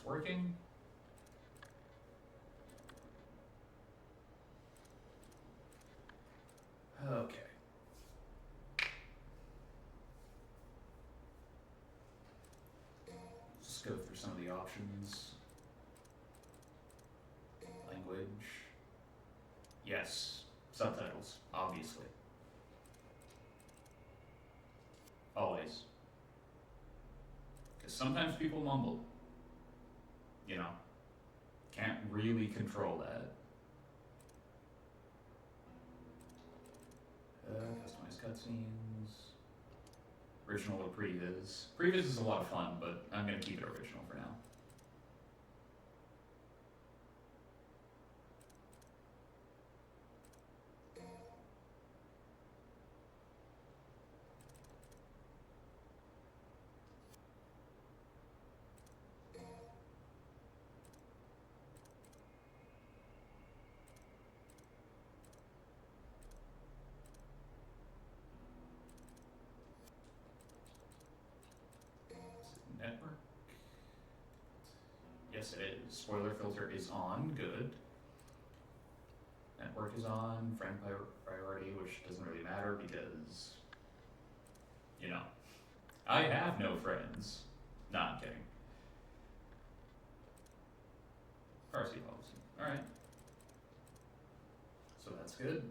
it's working. Okay. Let's go through some of the options. Language. Yes. Subtitles, obviously. Always. Because sometimes people mumble. You know, can't really control that. Customize cutscenes. Original or previs. Previs is a lot of fun, but I'm going to keep it original for now. Network. Yes, it is. Spoiler filter is on. Good. Network is on. Friend priority, which doesn't really matter because, you know, I have no friends. No, I'm kidding. Privacy policy. Alright. So that's good.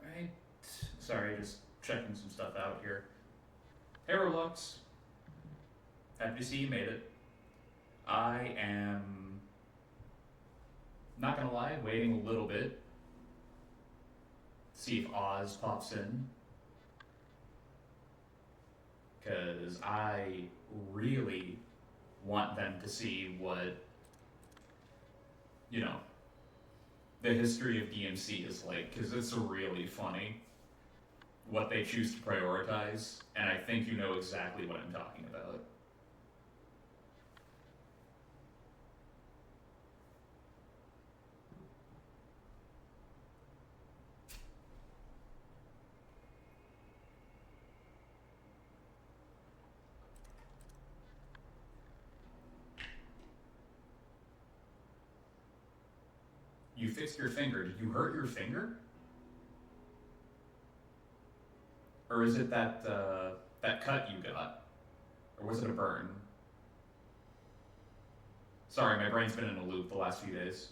Alright. Sorry, just checking some stuff out here. Hey Roblox. Happy to see you made it. I am not gonna lie, waiting a little bit. See if Oz pops in. Because I really want them to see what, you know, the history of DMC is like, because it's really funny what they choose to prioritize, and I think you know exactly what I'm talking about. You fixed your finger. Did you hurt your finger? Or is it that that cut you got? Or was it a burn? Sorry, my brain's been in a loop the last few days.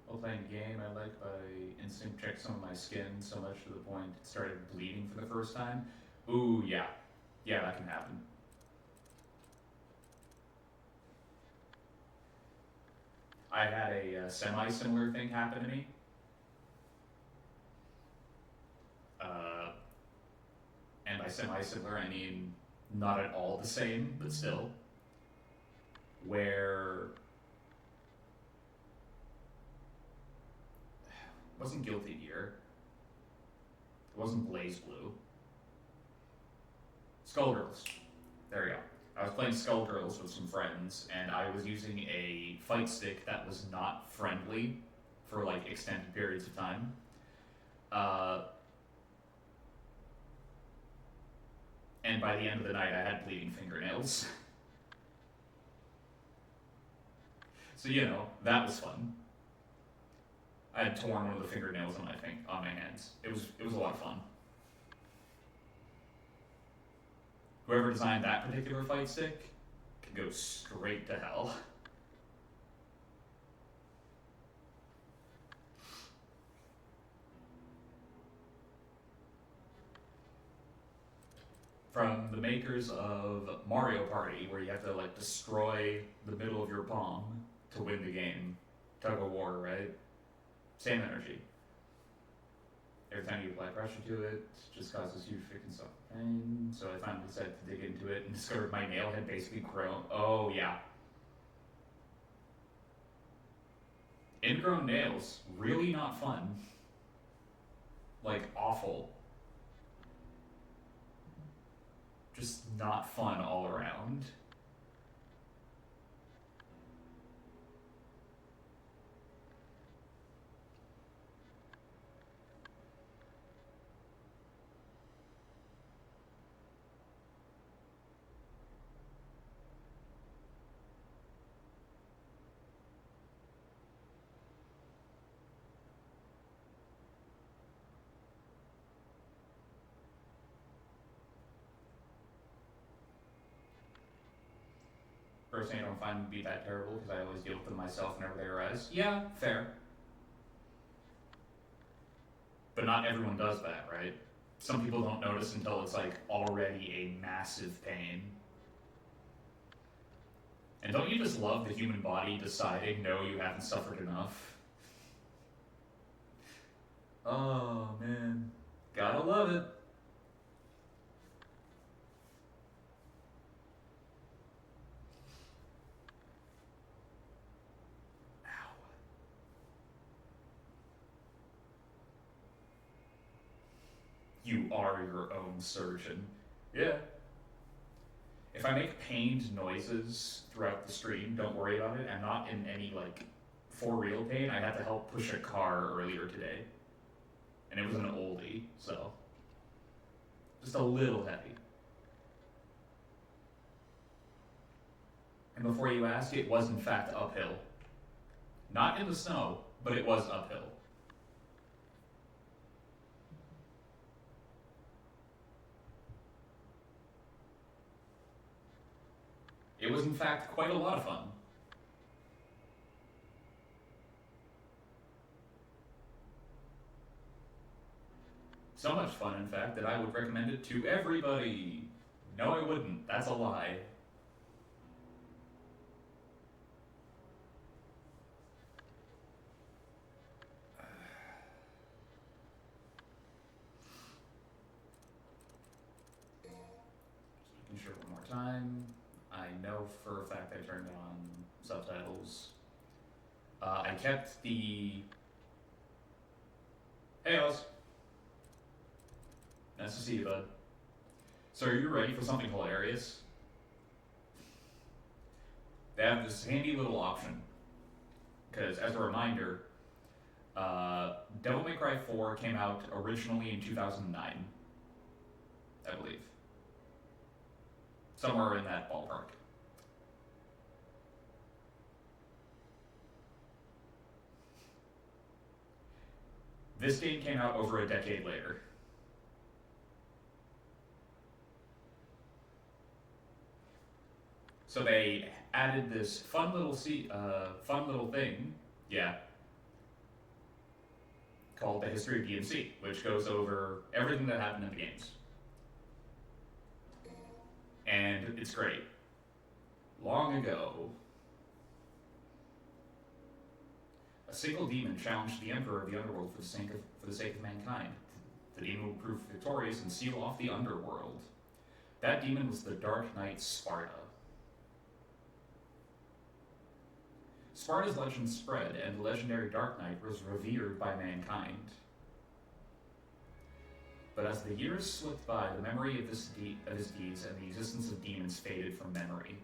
While playing a game I like, I instinct checked some of my skin so much to the point it started bleeding for the first time. Ooh, yeah. Yeah, that can happen. I had a semi-similar thing happen to me. And by semi-similar, I mean not at all the same, but still. where it wasn't Guilty Gear, it wasn't Blaze Blue, Skullgirls. There we go. I was playing Skullgirls with some friends, and I was using a fight stick that was not friendly for like extended periods of time. And by the end of the night, I had bleeding fingernails. So that was fun. I had torn one of the fingernails on my hands. It was a lot of fun. Whoever designed that particular fight stick could go straight to hell. From the makers of Mario Party, where you have to like destroy the middle of your palm to win the game. Tug of war, right? Same energy. Every time you apply pressure to it, it just causes you freaking stuff pain. So I finally decided to dig into it and discovered my nail had basically grown. Oh yeah. Ingrown nails, really not fun. Like awful. Just not fun all around. Personally, I don't find them to be that terrible because I always deal with them myself whenever they arise. Yeah, fair. But not everyone does that, right? Some people don't notice until it's like already a massive pain. And don't you just love the human body deciding, no, you haven't suffered enough? Oh, man. Gotta love it. You are your own surgeon. Yeah. If I make pained noises throughout the stream, don't worry about it. I'm not in any, like, for real pain. I had to help push a car earlier today. And it was an oldie, so. Just a little heavy. And before you ask, it was in fact uphill. Not in the snow, but it was uphill. It was in fact quite a lot of fun. So much fun, in fact, that I would recommend it to everybody. No, I wouldn't. That's a lie. Just making sure one more time. I know for a fact I turned on subtitles. I kept the... Hey, Oz. Nice to see you, bud. So are you ready for something hilarious? They have this handy little option. Because, as a reminder, Devil May Cry 4 came out originally in 2009, I believe. Somewhere in that ballpark. This game came out over a decade later. So they added this fun little thing, yeah, called the History of DMC, which goes over everything that happened in the games. And it's great. Long ago, a single demon challenged the Emperor of the Underworld for the sake of mankind. The demon would prove victorious and seal off the Underworld. That demon was the Dark Knight Sparta. Sparta's legend spread, and the legendary Dark Knight was revered by mankind. But as the years slipped by, the memory of his deeds and the existence of demons faded from memory.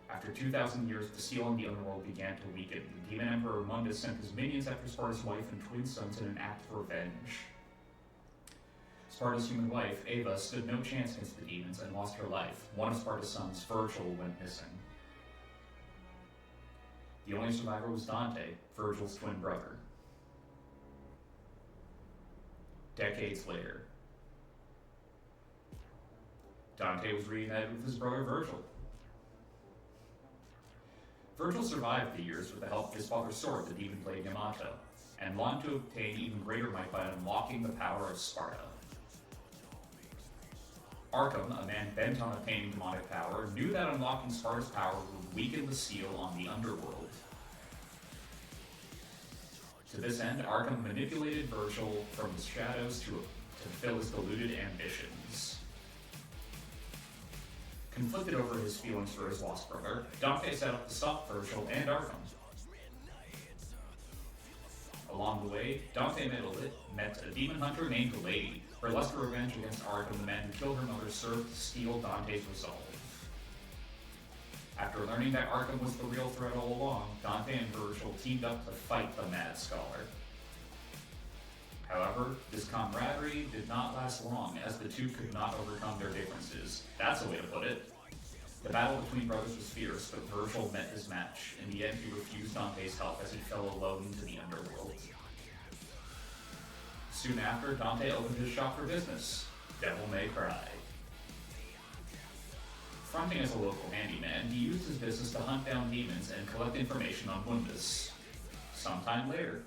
After 2,000 years, the seal on the underworld began to weaken. The demon emperor Mundus sent his minions after Sparta's wife and twin sons in an act of revenge. Sparta's human wife, Ava, stood no chance against the demons and lost her life. One of Sparta's sons, Virgil, went missing. The only survivor was Dante, Virgil's twin brother. Decades later, Dante was reunited with his brother Virgil. Virgil survived the years with the help of his father's sword, the demon blade Yamato, and longed to obtain even greater might by unlocking the power of Sparta. Arkham, a man bent on obtaining demonic power, knew that unlocking Sparta's power would weaken the seal on the underworld. To this end, Arkham manipulated Virgil from the shadows to fulfill his deluded ambitions. Conflicted over his feelings for his lost brother, Dante set out to stop Virgil and Arkham. Along the way, Dante met a demon hunter named Lady. Her lust for revenge against Arkham, the man who killed her mother, served to steal Dante's resolve. After learning that Arkham was the real threat all along, Dante and Virgil teamed up to fight the Mad Scholar. However, this camaraderie did not last long, as the two could not overcome their differences. That's a way to put it. The battle between brothers was fierce, but Virgil met his match. In the end, he refused Dante's help as he fell alone into the underworld. Soon after, Dante opened his shop for business, Devil May Cry. Fronting as a local handyman, he used his business to hunt down demons and collect information on Mundus. Sometime later,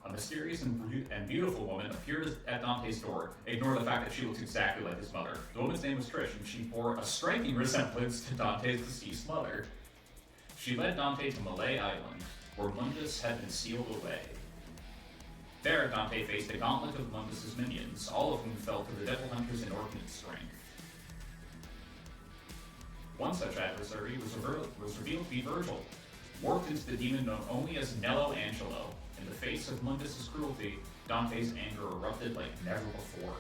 a mysterious and beautiful woman appeared at Dante's door. Ignore the fact that she looks exactly like his mother. The woman's name was Trish, and she bore a striking resemblance to Dante's deceased mother. She led Dante to Malay Island, where Mundus had been sealed away. There, Dante faced a gauntlet of Mundus's minions, all of whom fell to the Devil Hunter's inordinate strength. One such adversary was revealed to be Virgil, warped into the demon known only as Nello Angelo. In the face of Mundus's cruelty, Dante's anger erupted like never before.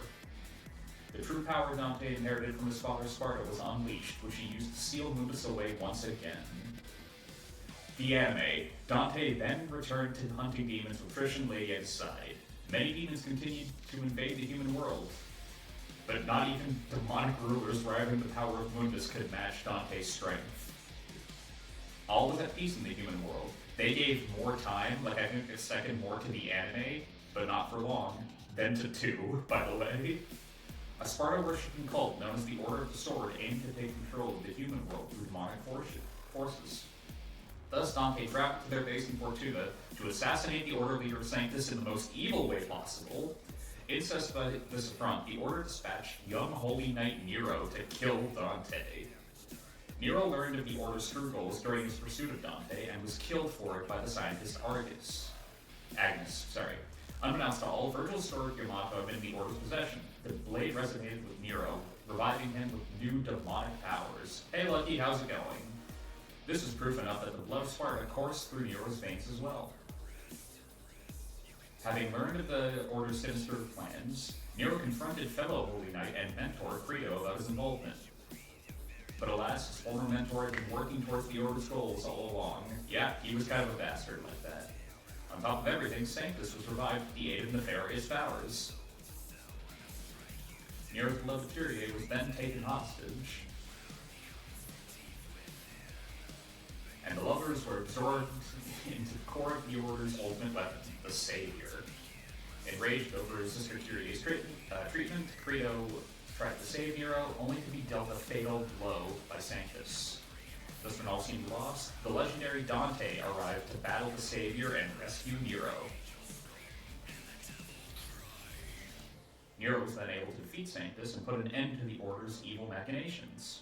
The true power Dante inherited from his father Sparta was unleashed, which he used to seal Mundus away once again. The anime. Dante then returned to hunting demons with Trish and Lady at his side. Many demons continued to invade the human world, but not even demonic rulers rivaling the power of Mundus could match Dante's strength. All was at peace in the human world. They gave more time, like I think a second more to the anime, but not for long. Then to 2, by the way. A Sparta-worshipping cult known as the Order of the Sword aimed to take control of the human world through demonic forces. Thus, Dante traveled to their base in Fortuna to assassinate the Order leader Sanctus in the most evil way possible. Incensed by this affront, the Order dispatched young Holy Knight Nero to kill Dante. Nero learned of the Order's true goals during his pursuit of Dante and was killed for it by the scientist Agnes. Unbeknownst to all, Virgil's sword Yamato had been in the Order's possession. The blade resonated with Nero, reviving him with new demonic powers. Hey Lucky, how's it going? This was proof enough that the blood of Sparta coursed through Nero's veins as well. Having learned of the Order's sinister plans, Nero confronted fellow Holy Knight and mentor Credo about his involvement. But alas, his former mentor had been working towards the Order's goals all along. Yeah, he was kind of a bastard like that. On top of everything, Sanctus was revived with the aid of nefarious powers. Nero's beloved Kyrie was then taken hostage, and the lovers were absorbed into the core of the Order's ultimate weapon, the Savior. Enraged over his sister Kyrie's treatment, Credo tried to save Nero, only to be dealt a fatal blow by Sanctus. Thus, when all seemed lost, the legendary Dante arrived to battle the Savior and rescue Nero. Nero was then able to defeat Sanctus and put an end to the Order's evil machinations.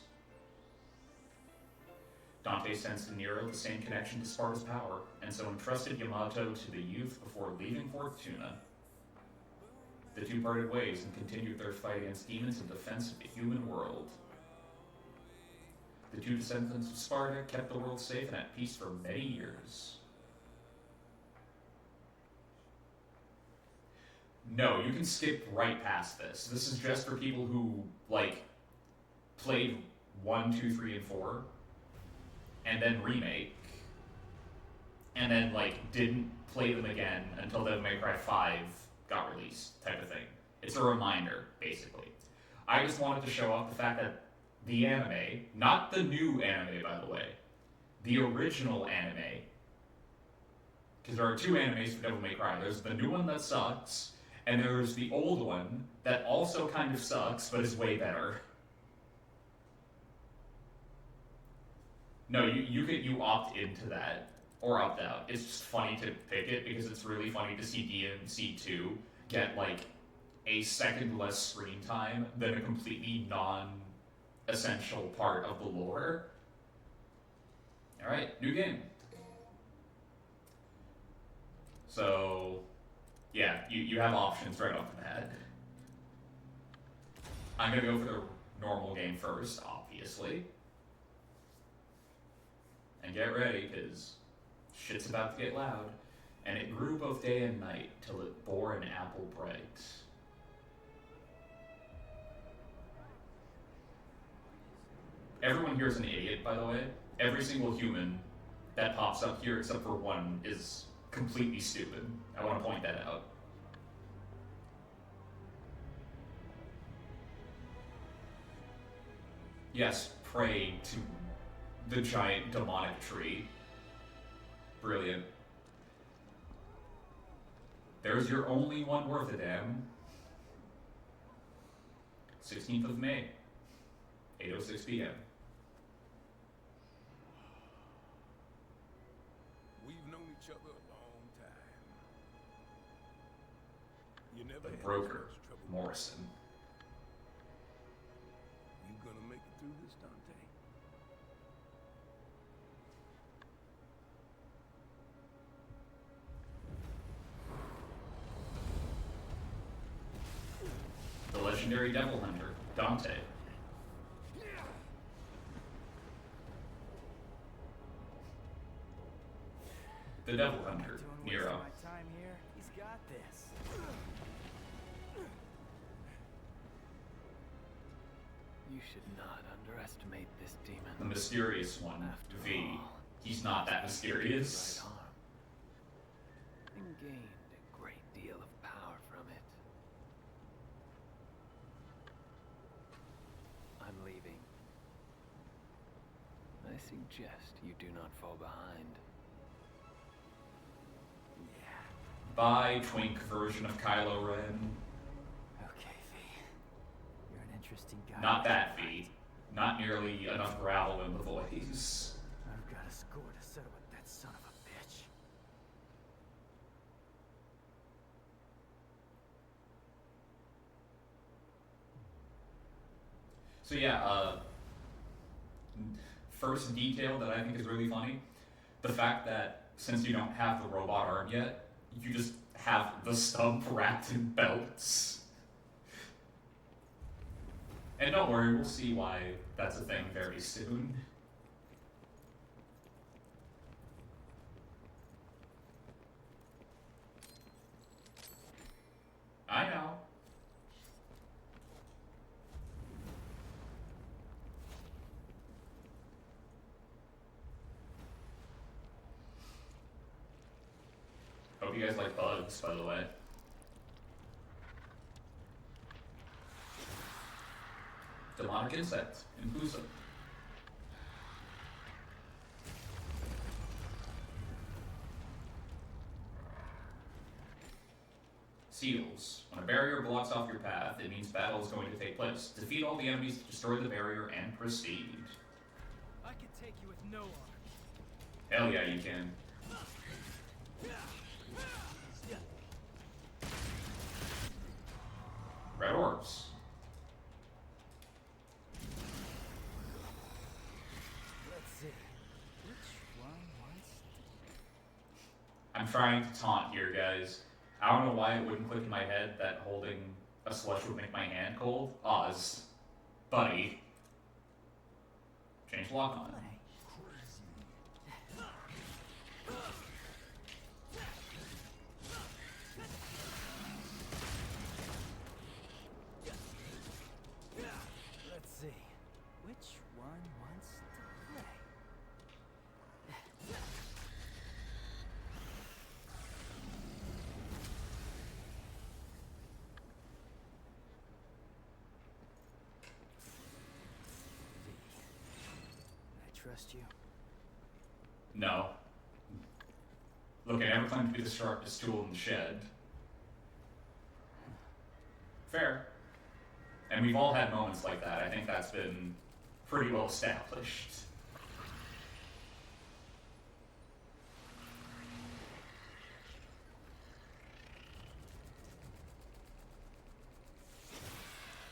Dante sensed in Nero the same connection to Sparta's power, and so entrusted Yamato to the youth before leaving Fortuna. The two parted ways and continued their fight against demons in defense of the human world. The two descendants of Sparta kept the world safe and at peace for many years. No, you can skip right past this. This is just for people who, like, played 1, 2, 3, and 4, and then remake, and then, like, didn't play them again until Devil May Cry 5 got released, type of thing. It's a reminder, basically. I just wanted to show off the fact that the anime, not the new anime, by the way, the original anime, because there are two animes for Devil May Cry. There's the new one that sucks, and there's the old one that also kind of sucks, but is way better. No, you opt into that, or opt out. It's just funny to pick it, because it's really funny to see DMC2 get, like, a second less screen time than a completely non-essential part of the lore. Alright, new game. So, yeah, you have options right off the bat. I'm gonna go for the normal game first, obviously. And get ready, because shit's about to get loud. And it grew both day and night, till it bore an apple bright. Everyone here is an idiot, by the way. Every single human that pops up here, except for one, is completely stupid. I want to point that out. Yes, pray to the giant demonic tree. Brilliant. There's your only one worth a damn. 16th of May, 8:06 p.m. We've known each other a long time. You never The had broker, much trouble. Morrison. You gonna make it through this, Dante? The legendary devil hunter, Dante. The devil hunter, Nero. My time here. He's got this. You should not underestimate this demon. The mysterious one, After V. all, He's not that mysterious. right arm. And gained a great deal of power from it. I'm leaving. I suggest you do not fall behind. By twink version of Kylo Ren. Okay, V. You're an interesting guy. Not that V. Not nearly enough gravel in the voice. I've got a score to settle with that son of a bitch. So yeah, first detail that I think is really funny, the fact that since you don't have the robot arm yet, you just have the stump wrapped in belts. And don't worry, we'll see why that's a thing very soon. I know. Hope you guys like bugs, by the way. Demonic insect, Infusa. Seals. When a barrier blocks off your path, it means battle is going to take place. Defeat all the enemies to destroy the barrier and proceed. I can take you with no arms. Hell yeah, you can. Red orbs. Let's see. Which one wants... I'm trying to taunt here, guys. I don't know why it wouldn't click in my head that holding a slush would make my hand cold. Oz. Buddy. Change lock on. Let's see. Which one wants to play? I trust you. No. Look, I never claimed to be the sharpest tool in the shed. Fair. And we've all had moments like that. I think that's been pretty well established.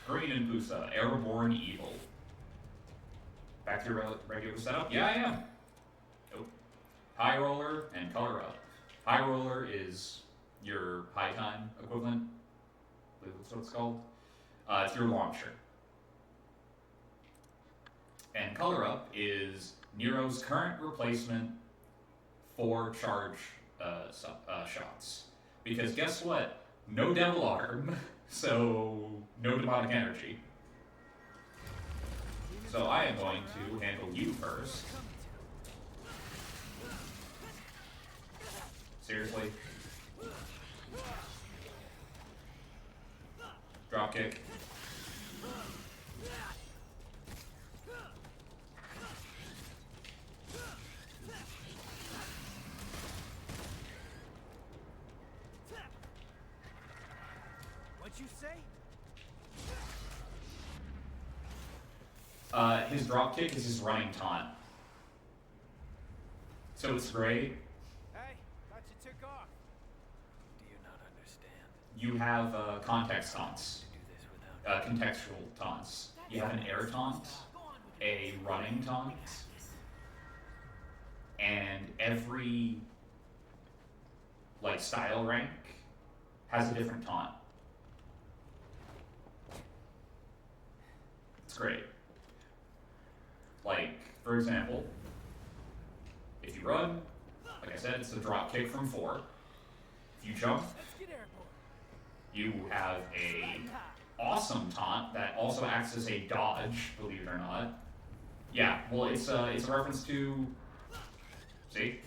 Green and Busa, Airborne Evil. Back to your regular setup? Yeah, I am. Nope. High Roller and Color Up. High Roller is your high time equivalent. I believe that's what it's called. It's your launcher. And Color Up is Nero's current replacement for charge shots. Because guess what? No Devil Arm, so no demonic energy. So I am going to handle you first. Seriously? Drop kick. What'd you say? His drop kick is his running taunt. So it's great. Hey, thought you took off. Do you not understand? You have context taunts, Do this without contextual taunts. You have an air taunt, a running taunt, and every like style rank has a different taunt. It's great. Like, for example, if you run, like I said, it's a drop kick from 4. If you jump, Let's get airborne. you have a awesome taunt that also acts as a dodge, believe it or not. Yeah, well, it's a reference to, see?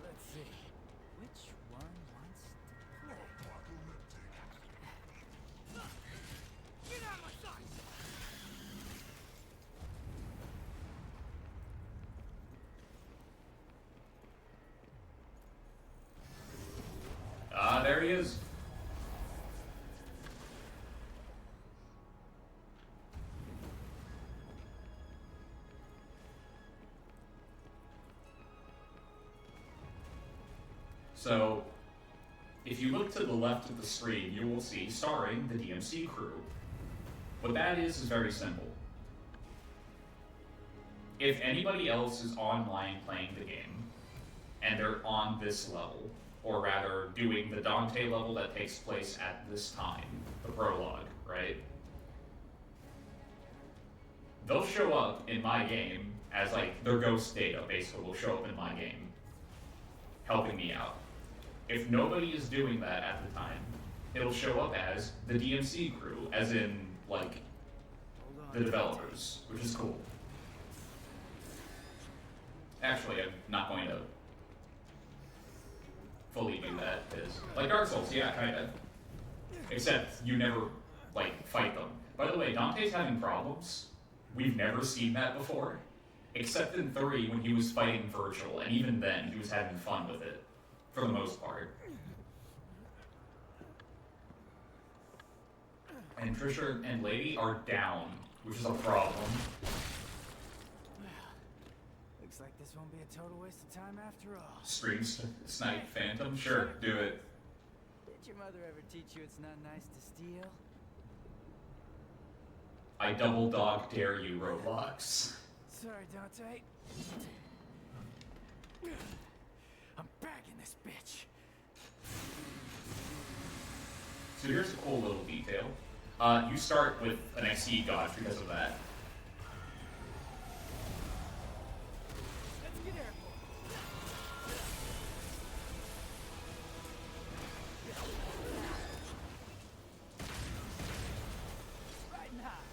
Let's see. Which one wants to play? Get out of my sight! Ah, there he is. So, if you look to the left of the screen, you will see starring the DMC crew. What that is very simple. If anybody else is online playing the game, and they're on this level, or rather doing the Dante level that takes place at this time, the prologue, right? They'll show up in my game as like their ghost data basically will show up in my game, helping me out. If nobody is doing that at the time, it'll show up as the DMC crew, as in like the developers, which is cool. Actually, I'm not going to fully do that, because, like Dark Souls, yeah, kinda. Except you never, like, fight them. By the way, Dante's having problems. We've never seen that before. Except in 3 when he was fighting Virgil, and even then, he was having fun with it. For the most part. And Trisha and Lady are down, which is a problem. Looks like this won't be a total waste of time after all. Stream Snipe Phantom? Sure, do it. Did your mother ever teach you it's not nice to steal? I double dog dare you, Roblox. Sorry, Dante. I'm bagging this bitch. So here's a cool little detail. You start with an XC dodge because of that. Let's get airborne. Riding high.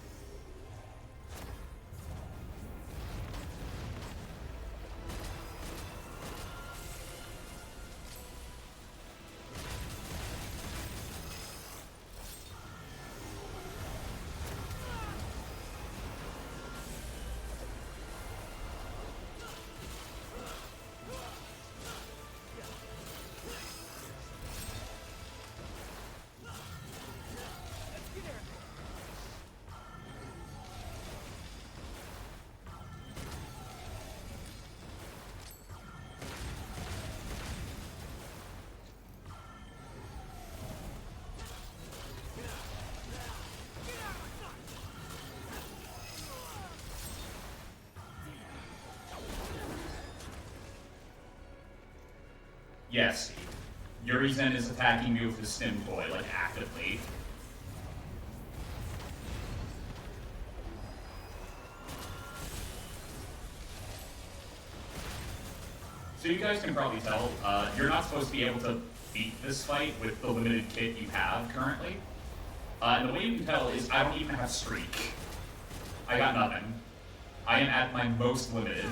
Let's get airborne. Yes, Yurizen is attacking me with his stim toy, like, actively. So you guys can probably tell, you're not supposed to be able to beat this fight with the limited kit you have currently. And the way you can tell is I don't even have streak. I got nothing. I am at my most limited.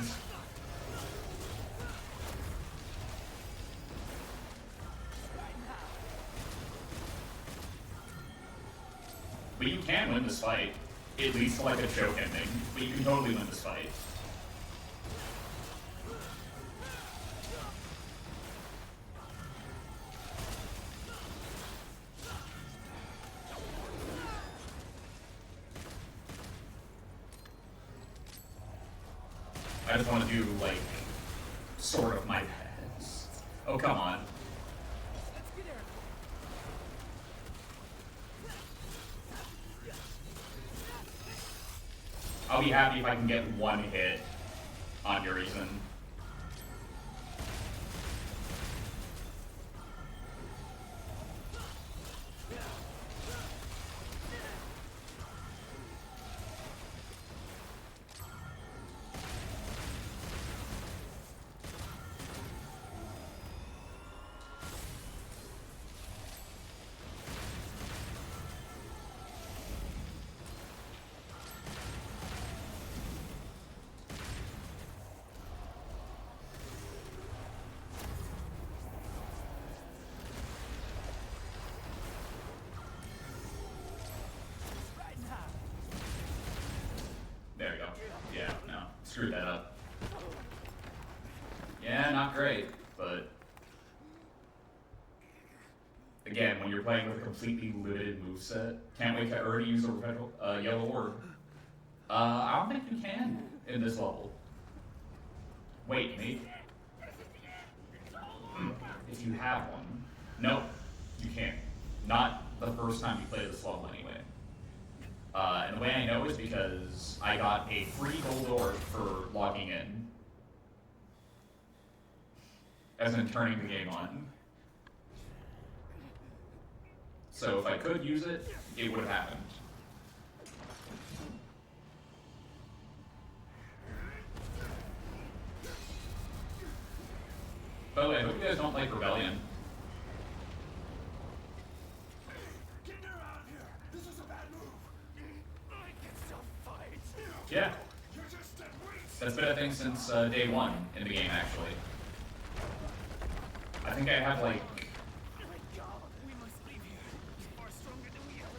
But you can win this fight. It leads to like a choke ending, but you can totally win this fight. I just want to do like sort of my best. Oh, come on. Let's get airborne. I'll be happy if I can get one hit on Yurizen. Riding high. There we go. Yeah, no. Screwed that up. Yeah, not great, but again, when you're playing with a completely limited moveset, can't wait to already use a perpetual yellow orb. I don't think you can in this level. Wait, maybe. If you have one. Nope, you can't. Not the first time you play this level anyway. And the way I know is because I got a free gold orb for logging in. As in turning the game on. So if I could use it, it would have happened. By the way, I hope you guys don't like Rebellion. Get her out of here! This is a bad move! I can still fight. Yeah, You're just dead weight! that's been a thing since day one in the game, actually. I think I have like My God, we must leave here. Far stronger than we ever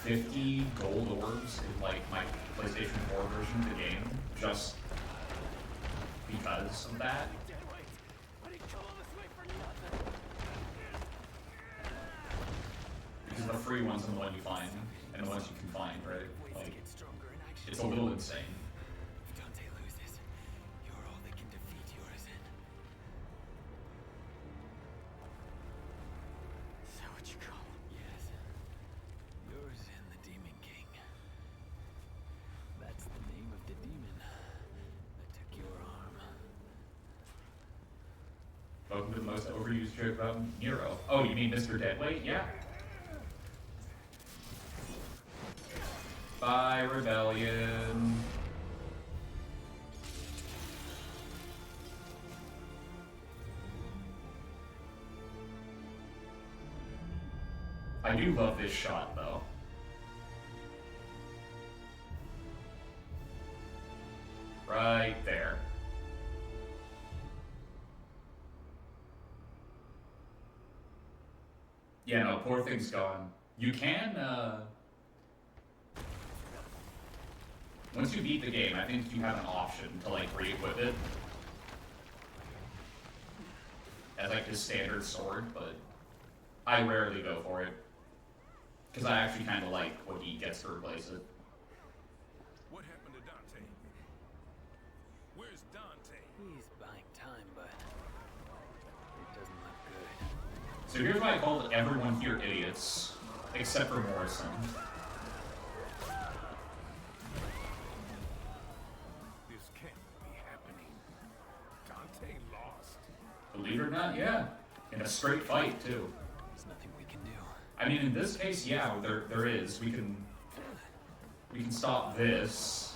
could. 50 gold orbs in like my PlayStation 4 version of the game, just because of that. Dead weight. I didn't come all this way for nothing. Because the free ones are the one you find, and the ones you can find, right? Ways to Like, get stronger in action. it's a little insane. If Dante loses, you're all that can defeat Yurizen. So what you call him? Yes. Yurizen, the Demon King. That's the name of the demon that took your arm. most overused joke about Nero. Oh, you mean Mr. Deadweight? Yeah. Bye, Rebellion. I do love this shot, though. Right there. Yeah, no, poor thing's gone. You can, once you beat the game, I think you have an option to, like, re-equip it as, like, his standard sword, but I rarely go for it. Because I actually kind of like what he gets to replace it. What happened to Dante? Where's Dante? He's buying time, but it doesn't look good. So here's why I called everyone here idiots, except for Morrison. This can't be happening. Dante lost. Believe it or not, yeah. In a straight fight, too. There's nothing we can do. I mean, in this case, yeah, there is. We can stop this.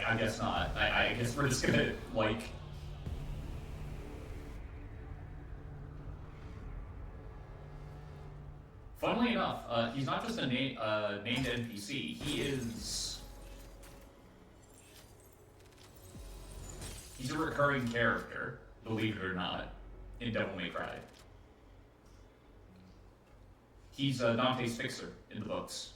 I guess not. I guess we're just gonna, like... Funnily enough, he's not just a named NPC. He's a recurring character, believe it or not, in Devil May Cry. He's Dante's fixer in the books.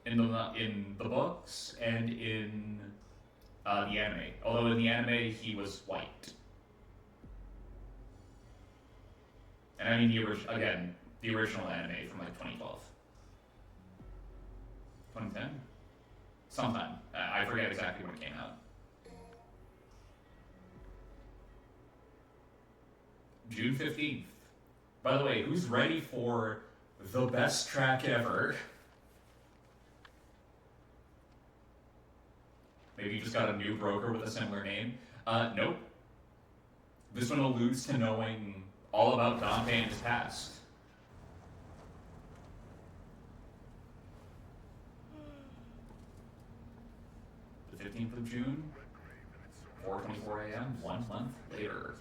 In the books and in the anime. Although in the anime he was white. And I mean the original anime from like 2012. 2010? Sometime. I forget exactly when it came out. June 15th. By the way, who's ready for the best track ever? Maybe you just got a new broker with a similar name. Nope. This one alludes to knowing all about Dante and his past. The 15th of June, 4:24 a.m., 1 month later.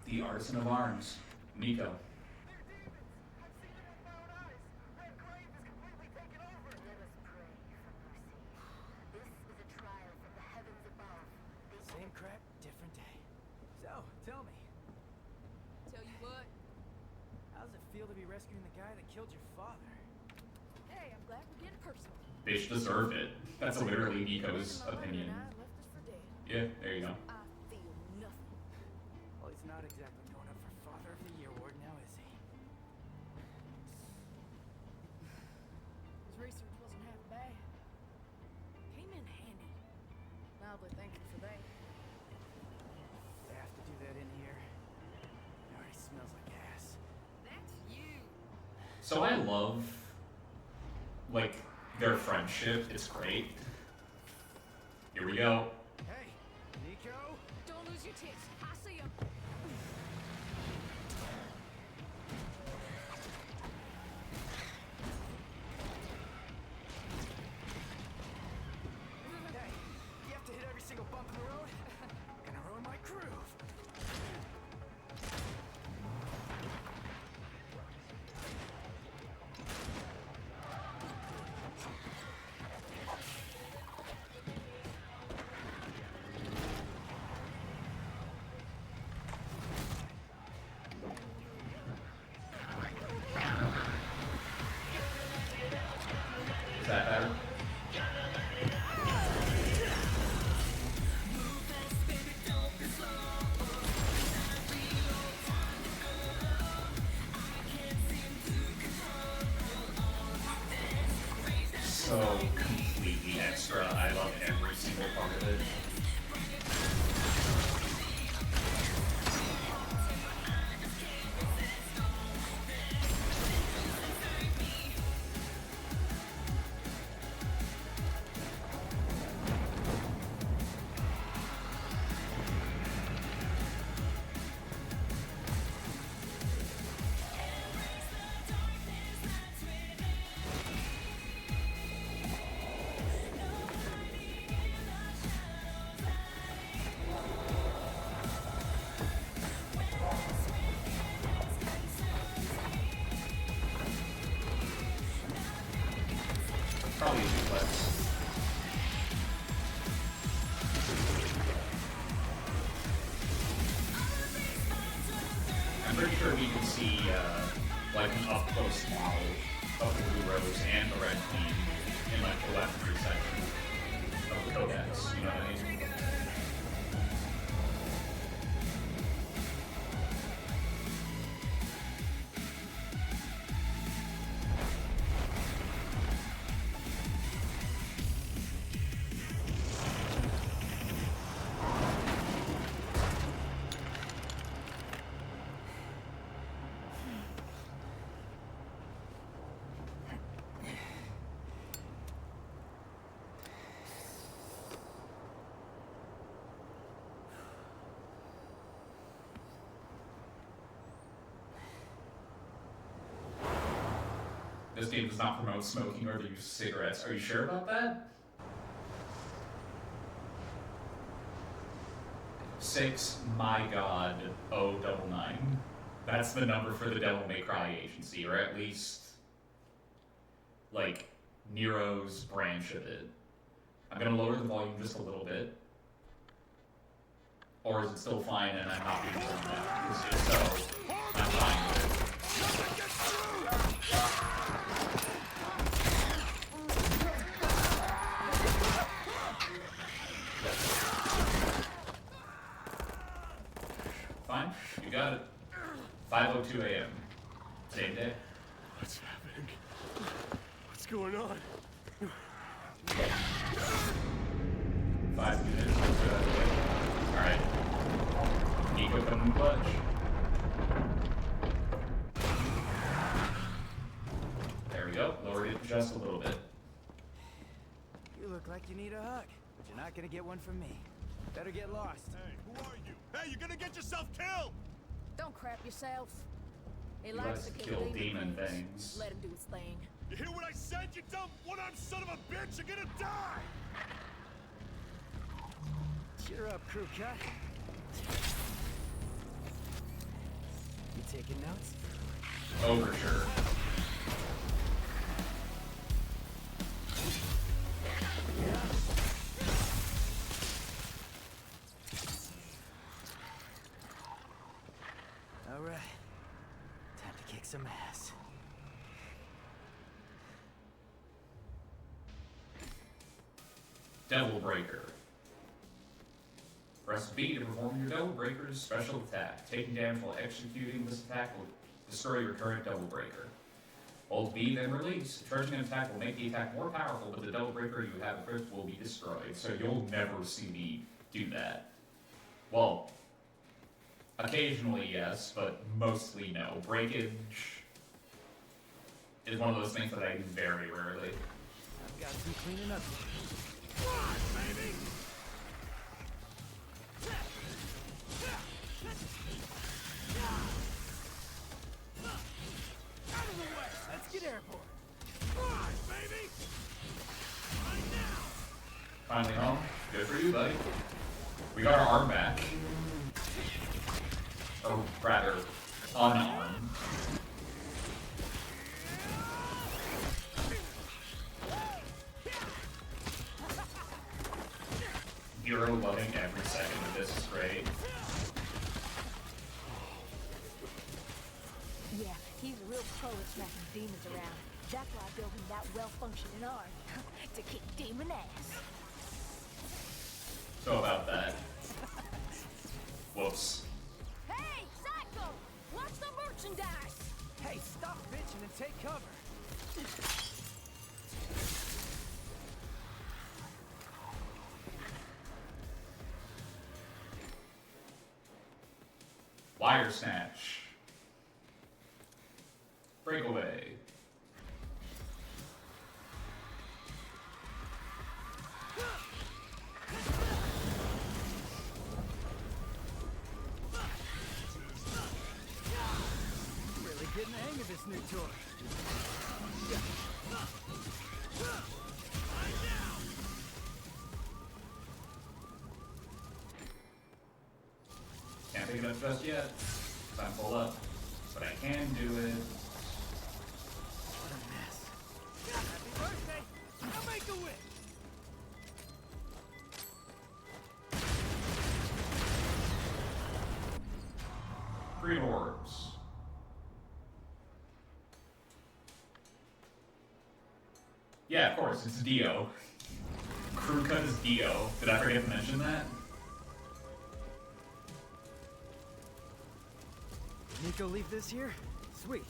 The Artisan of Arms, Nico. Same crap, different day. So, tell me, Tell you what. how's it feel to be rescuing the guy that killed your father? Hey, I'm glad we're getting personal. Bitch deserved it. That's literally Nico's My mother opinion. and I left us for dead. Yeah, there you go. I feel nothing. Well, he's not exactly going up for Father of the Year award now, is he? His research wasn't half bad. Came in handy. Mildly thankful for that. They have to do that in here. It already smells like gas. That's you. So I love, like, their friendship. It's great. Here we go. Hey, Nico? Don't lose your tits. I see him. Hey, you have to hit every single bump in the road? Gonna ruin my groove. Is that better? So completely extra. I love every single part of it. Probably a duplex. I'm pretty sure we can see like an up-close model of the Blue Rose and the Red Queen in like the weaponry section of the codex. You know what I mean? This game does not promote smoking or the use of cigarettes. Are you sure about that? 6, my god, 099. That's the number for the Devil May Cry agency, or at least, like, Nero's branch of it. I'm gonna lower the volume just a little bit. Or is it still fine and I'm not being told that? Because if so, I'm fine with it. Fine, you got it. 5:02 a.m. Same day. What's happening? What's going on? 5 minutes. Alright. Nico coming clutch. There we go. Lowered it just a little bit. You look like you need a hug, but you're not gonna get one from me. Better get lost. Hey, who are you? Hey, you're gonna get yourself killed! Don't crap yourself. He He likes to kill demon things. things. Let him do his thing. You hear what I said, you dumb one-armed son of a bitch? You're gonna die! Cheer up, crew cut. You taking notes? Oh, for sure. All right. Time to kick some ass. Devil Breaker. Press B to perform your Devil Breaker's special attack. Taking damage while executing this attack will destroy your current Devil Breaker. Hold B, then release. Charging an attack will make the attack more powerful, but the Devil Breaker you have equipped will be destroyed, so you'll never see me do that. Well, occasionally yes, but mostly no. Breakage is one of those things that I do very rarely. I've got some cleaning up. Come on, baby! Out of the way! Let's get airborne. Come on, baby! Right now! Finally home. Good for you, buddy. We got our arm back. Or rather, unarmed. Hero loving every second of this is great. Yeah, he's a real pro at smacking demons around. That's why I built him that well-functioning arm. To kick demon ass. So about that. Whoops. Hey, Psycho! Watch the merchandise! Hey, stop bitching and take cover. Wire snatch. Breakaway. Really getting the hang of this new toy. Can't pick it up just yet. 'Cause I'm full up. But I can do it. What a mess. Happy birthday. Concrete orbs. Yeah, of course, it's Dio. Crew cut is Dio. Did I forget to mention that? Nico leave this here? Sweet.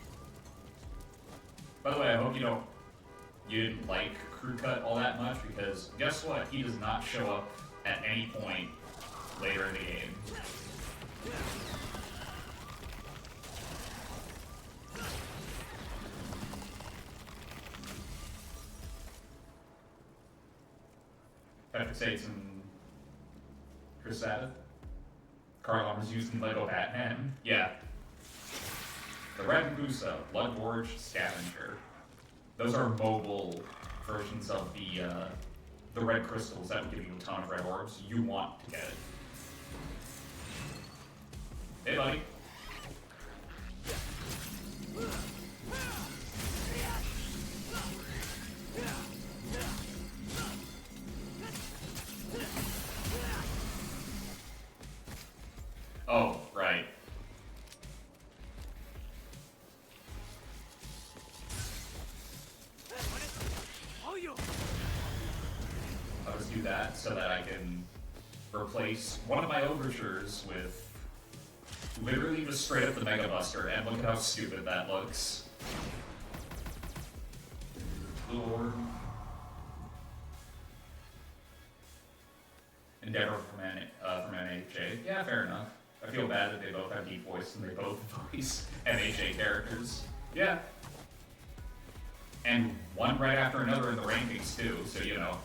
By the way, I hope you didn't like crew cut all that much, because guess what? He does not show up at any point later in the game. Patrick Sateson, Chris Sabbath, Carl Armors used in Lego Batman. Yeah. The Red Busa, Blood Gorge Scavenger. Those are mobile versions of the red crystals that will give you a ton of red orbs. You want to get it. Hey, buddy. Oh, right. I'll just do that so that I can replace one of my overtures with literally just straight up the Mega Buster, and look at how stupid that looks. Lord. Endeavor from NHA. Yeah, fair enough. I feel bad that they both have deep voice and they both voice NHA characters. Yeah. And one right after another in the rankings too, so you know.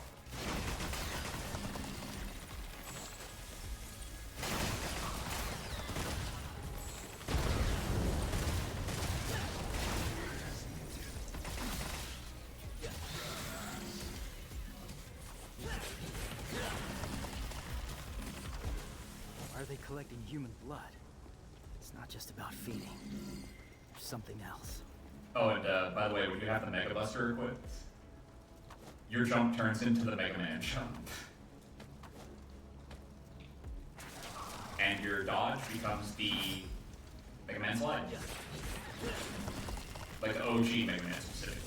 Why are they collecting human blood? It's not just about feeding. There's something else. Oh, and by the way, when you have the Mega Buster equipped, your jump turns into the Mega Man jump. And your dodge becomes the Mega Man slide. Like the OG Mega Man specifically.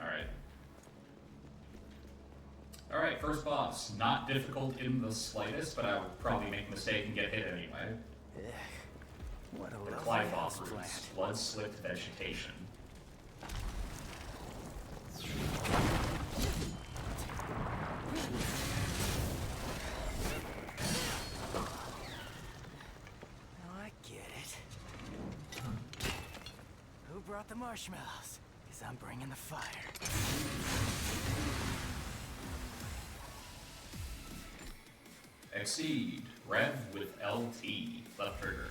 Alright. Alright, first boss. Not difficult in the slightest, but I would probably make a mistake and get hit anyway. Ugh. What a The lovely Clifoff house roots. plant. Blood-slicked vegetation. Now I get it. Who brought the marshmallows? Because I'm bringing the fire. Exceed. Rev with LT. Left trigger.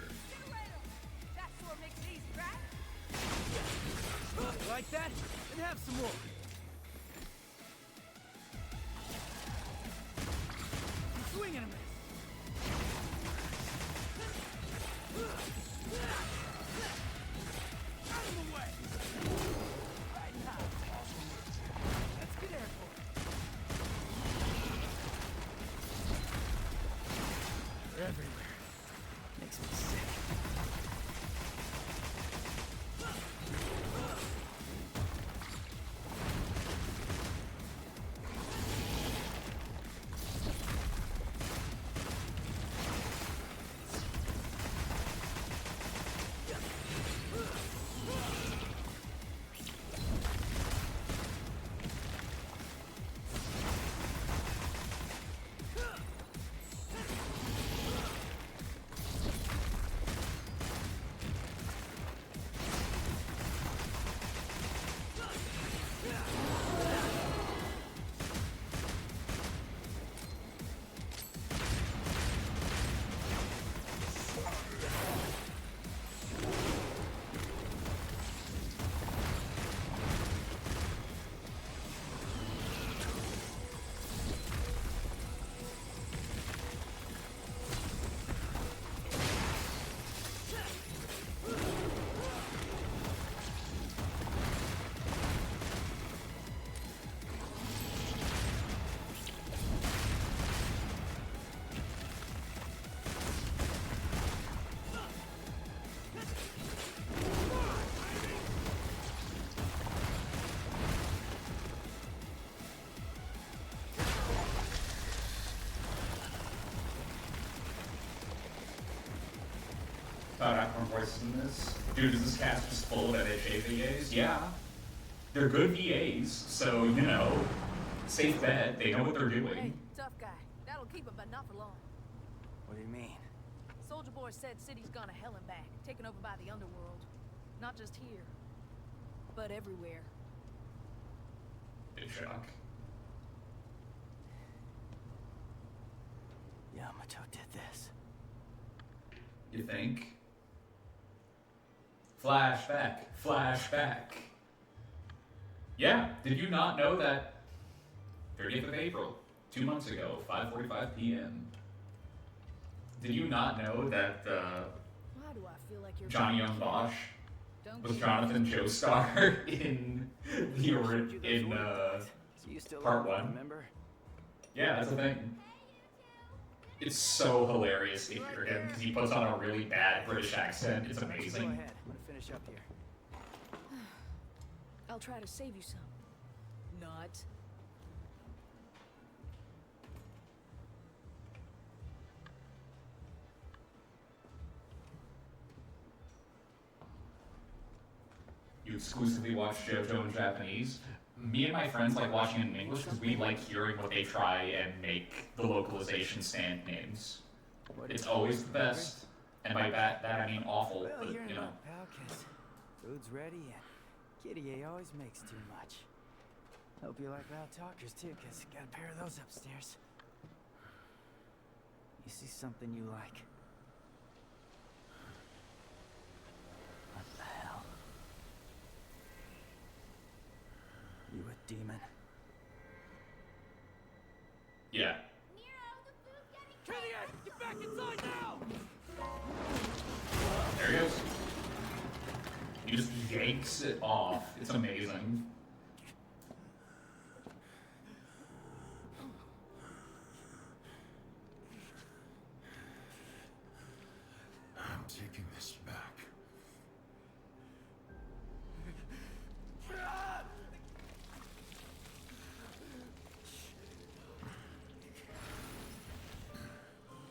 That sword makes it easy, right? Like that? Then have some more. I'm swinging a miss. Out of the way! Right now. Let's get airborne. They're everywhere. Makes me sick. different voices in this. Dude, is this cast just full of NHA VAs? Yeah. They're good VAs, so, you know, safe bet, they know what they're Hey, doing. tough guy. That'll keep him, but not for long. What do you mean? Soldier Boy said city's gone to hell and back, taken over by the underworld. Not just here, but everywhere. Big shock. Yamato did this. You think? Flashback, flashback. Yeah, did you not know that 30th of April, 2 months ago, 5:45 p.m. Did you not know that Why do I feel like you're Johnny Young Bosch Don't was get- Jonathan Joestar in the So you still part love me, 1? remember? Yeah, that's the thing. It's so hilarious to hear him because he puts on a really bad British accent. It's Go amazing. ahead. I'm gonna finish up here. I'll try to save you some. Not. You exclusively watch JoJo in Japanese. Me and my friends like watching it in English because we like hearing what they try and make the localization stand names. What It's is- always the best, and by that I mean awful, Well, but you're you know. not, pal, 'cause food's ready and Kitty A always makes too much. Hope you like loud talkers too, 'cause got a pair of those upstairs. You see something you like? What the hell? You a demon? Yeah. Killian, get back inside now! There he goes. He just yanks it off. It's amazing. I'm taking this back.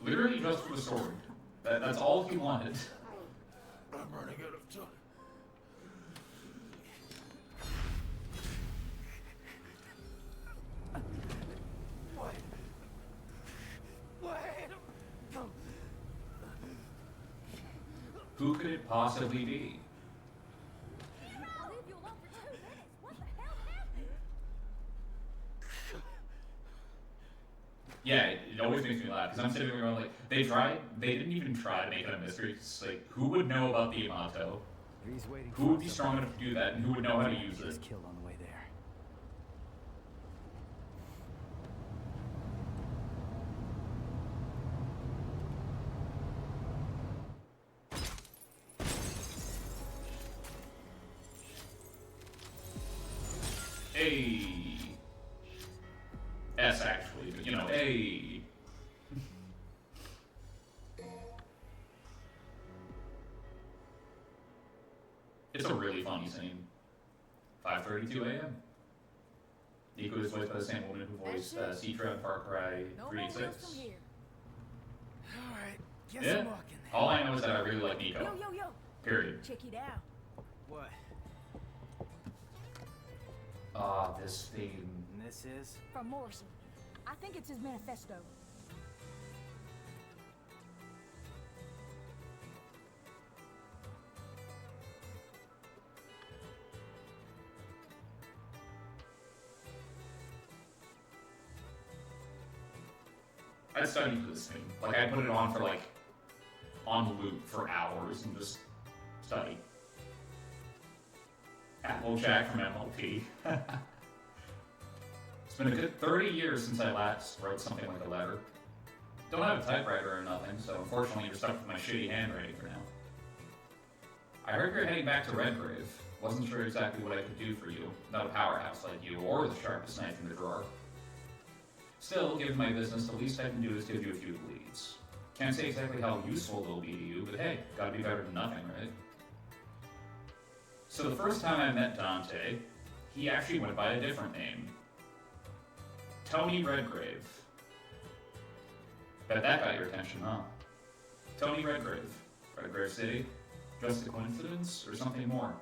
Literally just for the sword. That's all he wanted. I'm running out of time. What? Wait! Who could it possibly be? I'll leave you alone for 2 minutes. What the hell happened? Yeah, it always makes me laugh because I'm sitting there going like, they didn't even try to make it a mystery. It's like, who would know about the Yamato? He's waiting Who for would be us up strong enough to do that, and who would know how to use He it? was killed on the way there. A S actually, but you know, A. It's a really funny scene. 5:32 a.m. Nico is voiced by the same woman who voiced Citra in Far Cry No 3 more and wheels 6. from here. Alright, guess Yeah. I'm walking then. All I know is that I really like Yo, Nico. yo, yo. Period. Check it out. What? Ah, this theme. And this is? From Morrison. I think it's his manifesto. I studied for this thing. Like, I put it on for like, on loop for hours and just study. Applejack from MLP. It's been a good 30 years since I last wrote something like a letter. Don't have a typewriter or nothing, so unfortunately you're stuck with my shitty handwriting for now. I heard you're heading back to Redgrave. Wasn't sure exactly what I could do for you. Not a powerhouse like you, or the sharpest knife in the drawer. Still, given my business, the least I can do is give you a few leads. Can't say exactly how useful they'll be to you, but hey, gotta be better than nothing, right? So the first time I met Dante, he actually went by a different name. Tony Redgrave. Bet that got your attention, huh? Tony Redgrave. Redgrave City. just a coincidence or something more?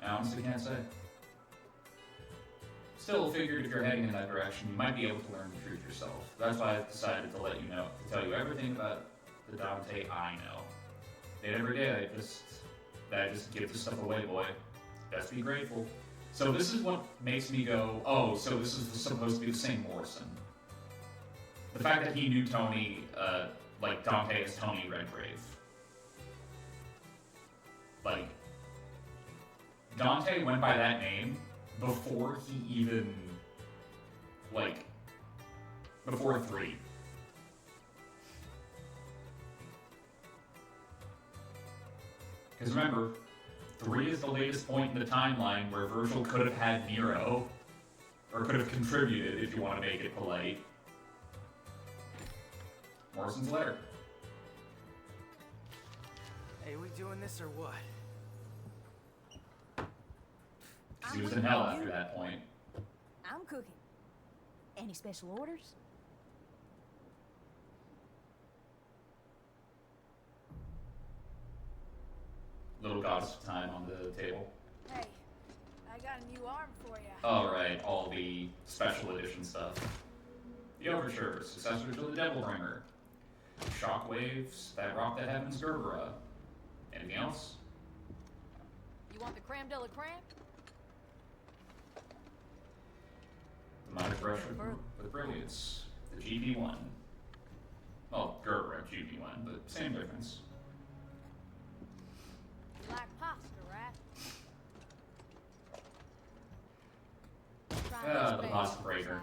I honestly can't say. Still figured if you're heading in that direction, you might be able to learn the truth yourself. That's why I decided to let you know, to tell you everything about the Dante I know. And every day I just give this stuff away, boy. Best be grateful. So this is what makes me go, oh, so this is supposed to be the same Morrison. The fact that he knew Tony, like Dante as Tony Redgrave. Like, Dante went by that name before he even, like, before 3. Because remember, 3 is the latest point in the timeline where Virgil could have had Nero, or could have contributed, if you want to make it polite. Morrison's letter. Hey, we doing this or what? Because he was in hell after that point. I'm cooking. Any special orders? Little goddess of time on the table. Hey, I got a new arm for you. Alright, all the special edition stuff. The Overture, successor to the Devilbringer. Shockwaves that rock the heavens, Gerbera. Anything else? You want the creme de la creme? The Mighty Pressure with Brilliance. The GP1. Well, Gerbera GP1, but same difference. You like pasta, right? The pasta breaker.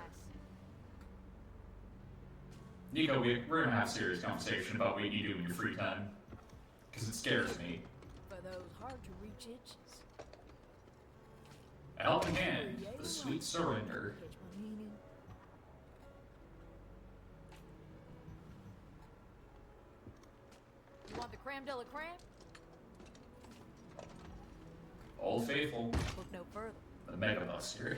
Nico, we're gonna have a serious conversation about what you do in your free time. Because it scares me. For those hard-to-reach itches. A helping hand, the sweet surrender. Catch my meaning? You want the creme de la creme? Old Faithful, Look no further. the Mega Buster.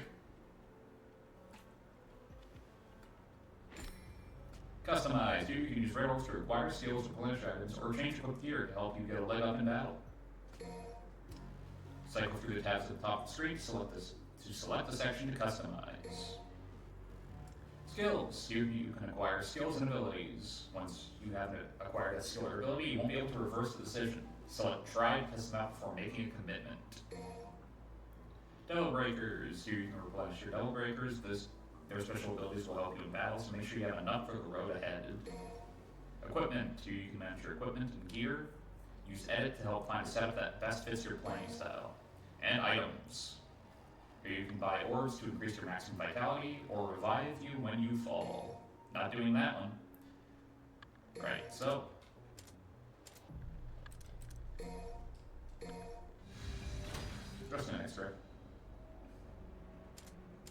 Customize. You can use railroads to acquire skills, replenish items, or change equipped gear to help you get a leg up in battle. Cycle through the tabs at the top of the screen to select the section to customize. Skills. You can acquire skills and abilities. Once you have acquired a skill or ability, you won't be able to reverse the decision. Select try and test them out before making a commitment. Devil Breakers. You can replenish your Devil Breakers. Their special abilities will help you in battle, so make sure you have enough for the road ahead. Equipment. You can manage your equipment and gear. Use edit to help find a setup that best fits your playing style. And items. Here you can buy orbs to increase your maximum vitality, or revive you when you fall. Not doing that one. Right, so. Just an extra.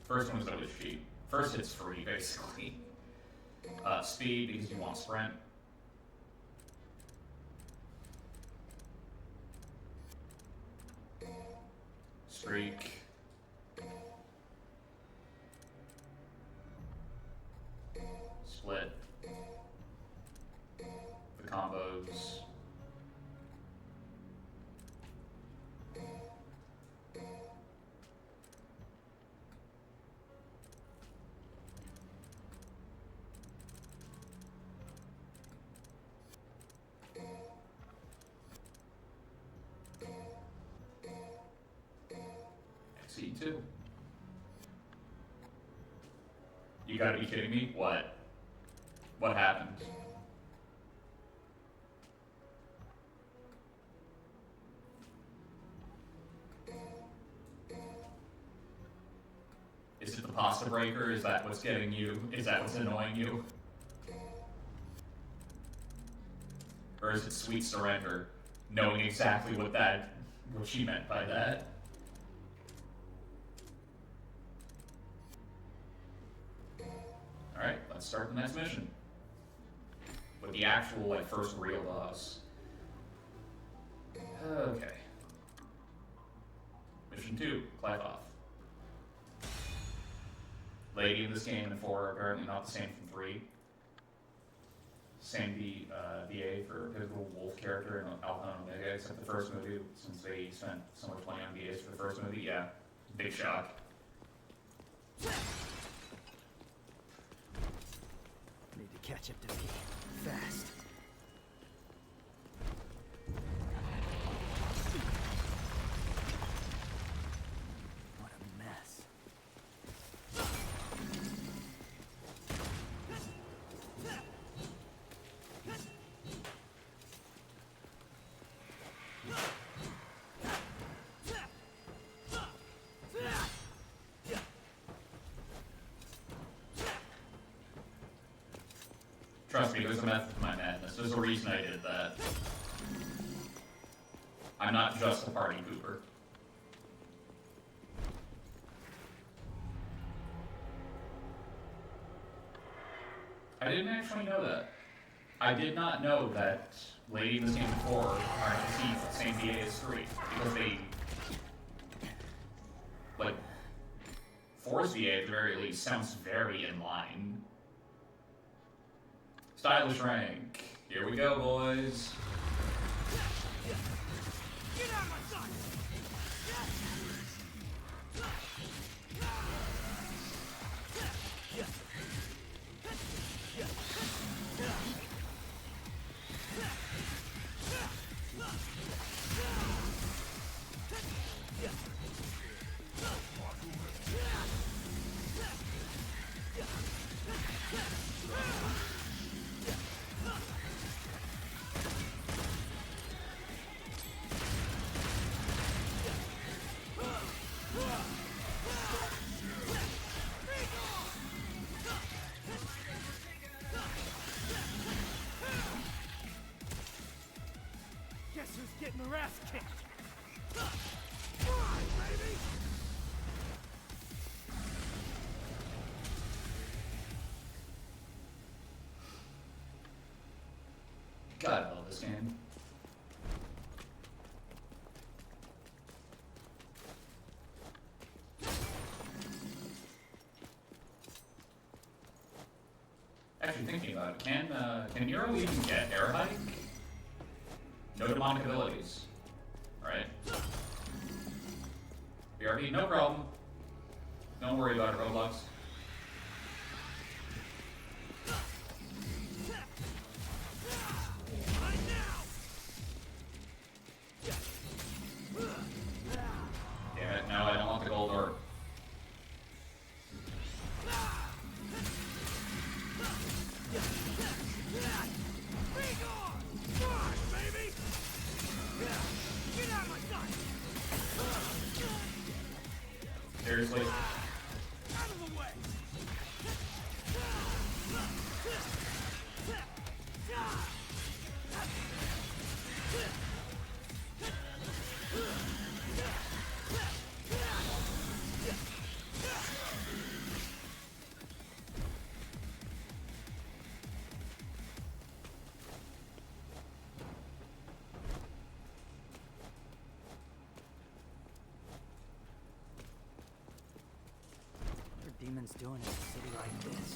First one is always cheap. First hit's free, basically. Speed, because you want sprint. Streak. Split. The combos. XE2. You gotta be kidding me? What? What happened? Is it the pasta breaker? Is that what's getting you? Is that what's annoying you? Or is it sweet surrender? Knowing exactly what she meant by that. Alright, let's start the next mission. With the actual, first real boss. Okay. Mission 2, Clive-Off. Lady in this game and 4 are apparently not the same from 3. same VA for pivotal Wolf character in Alpha and Omega, except the first movie, since they spent so much money on VAs for the first movie. Yeah, big shock. Need to catch up to me. Fast. What a mess. Trust me, there's a method to my madness. There's a reason I did that. I'm not just a party pooper. I didn't actually know that. I did not know that Lady in the Same 4 are conceived the same VA as 3, because they, like, 4's VA at the very least sounds very in line. Stylish rank. Here we go, boys. Get out of my sight! Guess who's getting their ass kicked? Come on, baby! God, I love this game. Actually, thinking about it, can Nero even get air hike? No demonic abilities. Right? BRB, no problem. Don't worry about it, Roblox. Damn it, no, I don't want the gold orb. Seriously? Out of the way! What are demons doing in a city like this?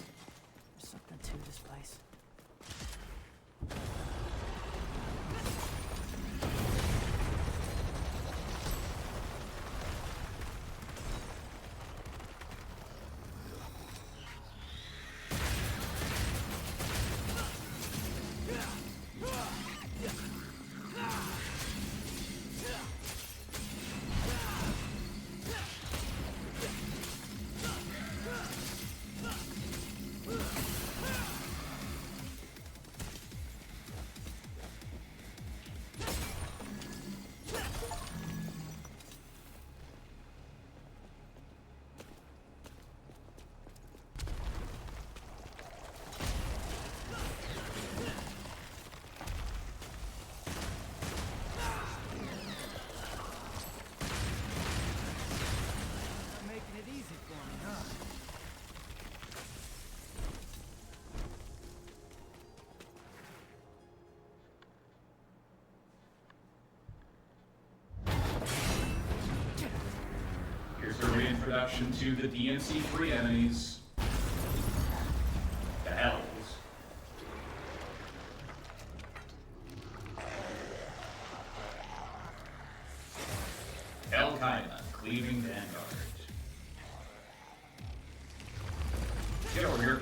There's something to this place. Not making it easy for me, huh? Here's the reintroduction to the DMC3 enemies. The hells. Al-Qaeda, cleaving Vanguard. Get over here.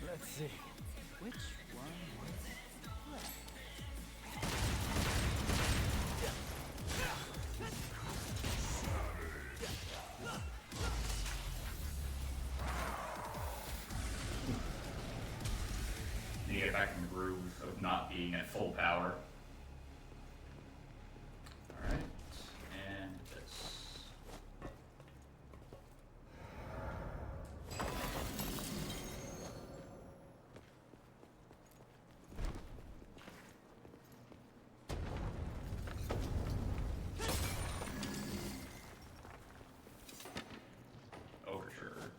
Let's see. Which one was left? You get back in the groove of not being at full power. Alright, and this. Overture.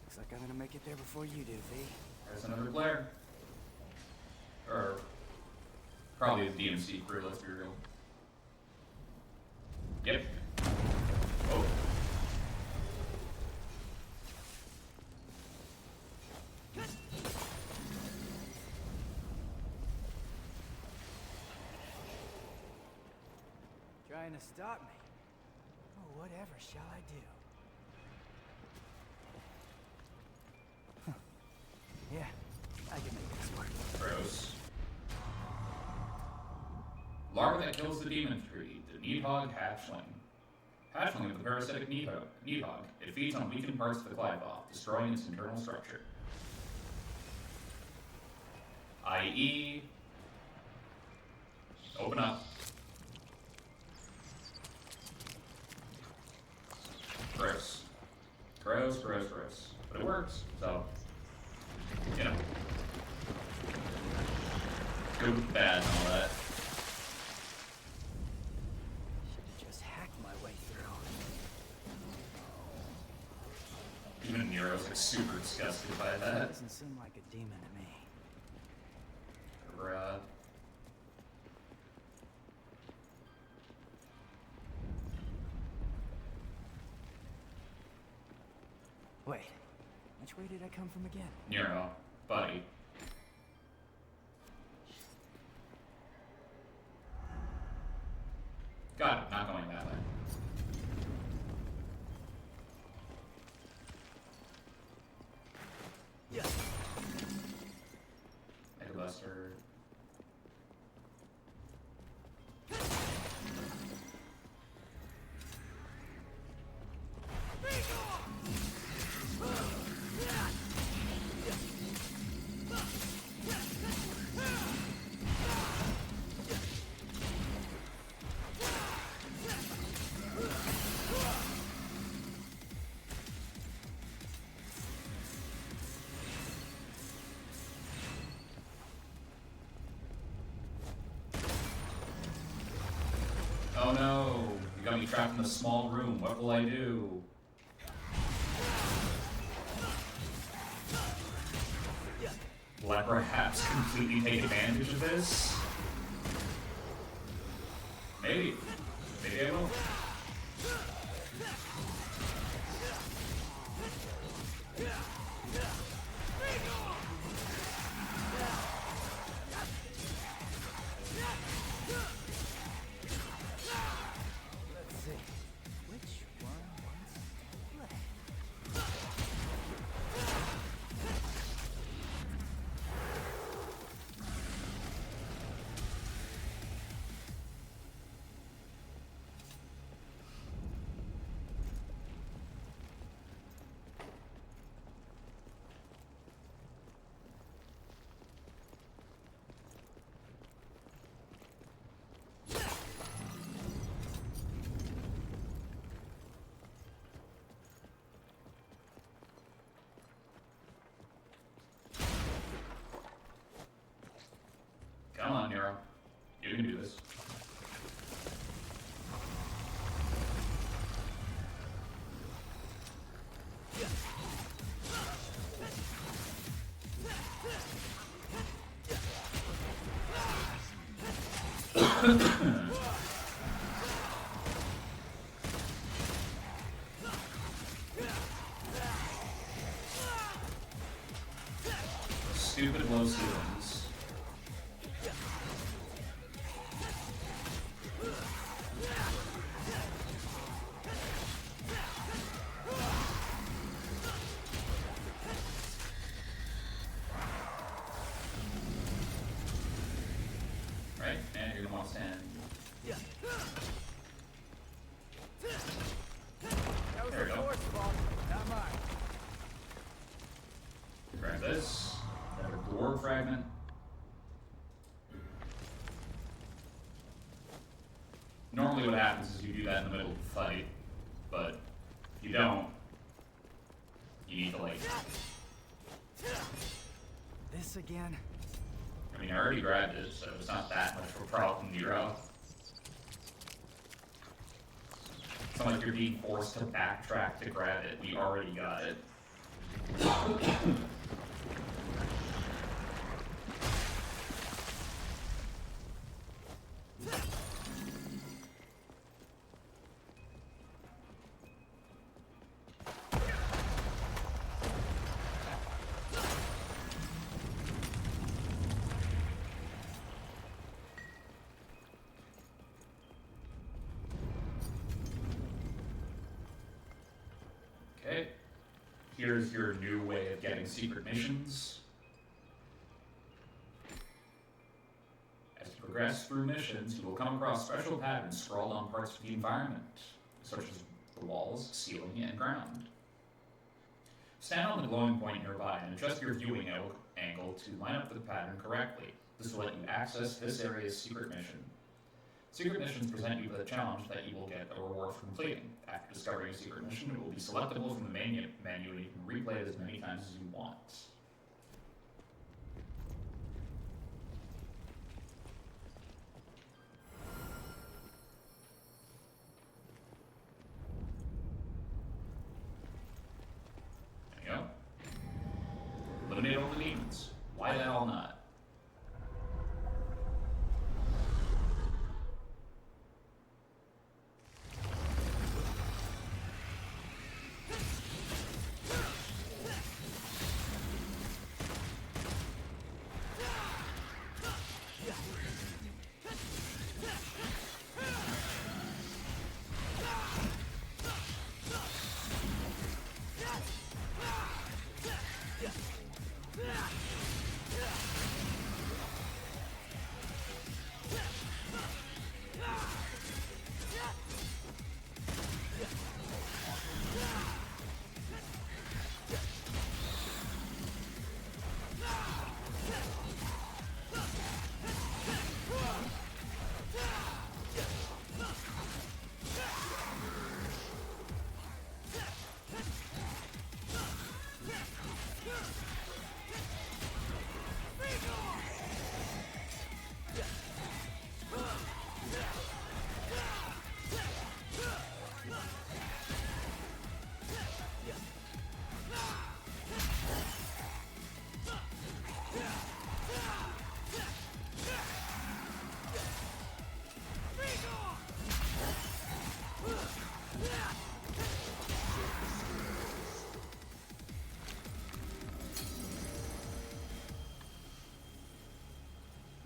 Looks like I'm gonna make it there before you do, V. There's another player. Or probably the DMC crew, let's be real. Yep. Oh. Trying to stop me? Oh, whatever shall I do? Yeah, I can make this work. Gross. Larva that kills the demon tree, the Needhog hatchling. Hatchling of the parasitic Needhog. It feeds on weakened parts of the Glyphosate, destroying its internal structure. I.e. Open up. Gross. Gross, gross, gross. But it works, so, you know. Good, bad, and all that. Should've just hacked my way through. Even Nero's like super disgusted by that. Doesn't seem like a demon to me. Bruh. Wait, which way did I come from again? Nero, buddy. Got it, not going that way. Yeah. Mega Buster. trapped in a small room. What will I do? Will I perhaps completely take advantage of this? Maybe. Maybe I will. Let's see. Which one wants to play? Come on, Nero. You can do this. Stupid low ceilings. Right, and you're gonna want to stand. That was There we the go. Lord's fault, not mine. Grab this. Another door fragment. Normally what happens is you do that in the middle of the fight, but if you don't, you need to like, This again? I mean I already grabbed it, so it's not that much of a problem, Nero. It's not like you're being forced to backtrack to grab it, we already got it. Okay, here's your new way of getting secret missions. As you progress through missions, you will come across special patterns scrawled on parts of the environment, such as the walls, ceiling, and ground. Stand on the glowing point nearby and adjust your viewing angle to line up the pattern correctly. This will let you access this area's secret mission. Secret missions present you with a challenge that you will get a reward for completing. After discovering a secret mission, it will be selectable from the menu and you can replay it as many times as you want. There you go. Eliminate all the demons. Why the hell not?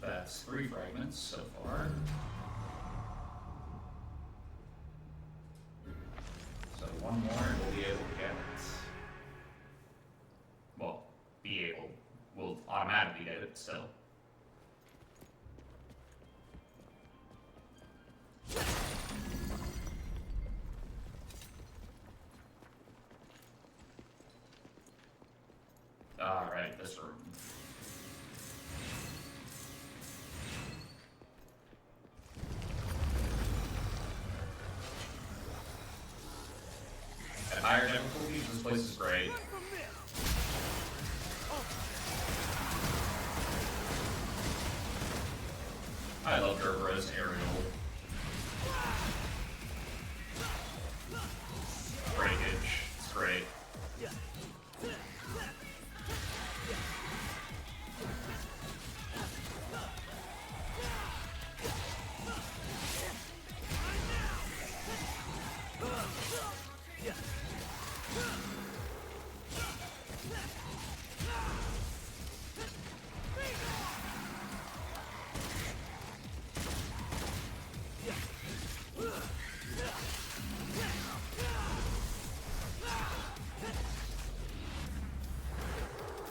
That's 3 fragments so far. So one more and we'll be able to get it. Well, be able. We'll automatically get it still. Alright, this room. At higher difficulties, this place is great. I love Gerber's aerial. Breakage. It's great.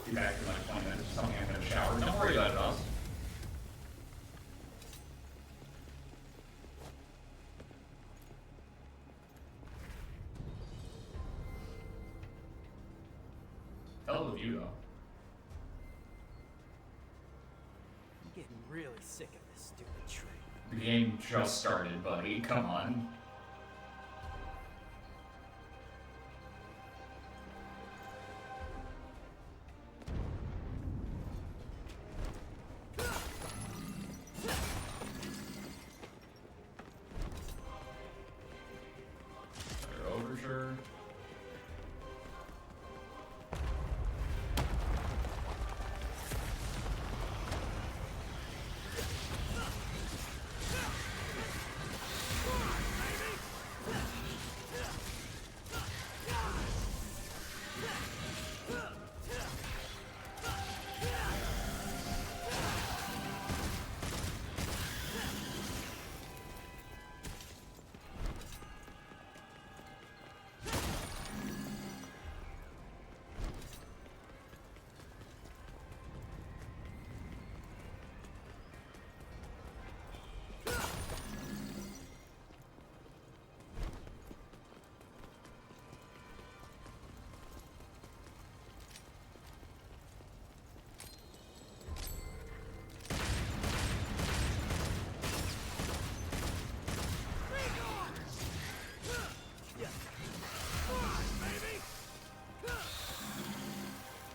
Be back in like 20 minutes or something. I'm gonna shower. Don't worry about it, Oz. Hell of a view, though. I'm getting really sick of this stupid trick. The game just started, buddy. Come on. Overture.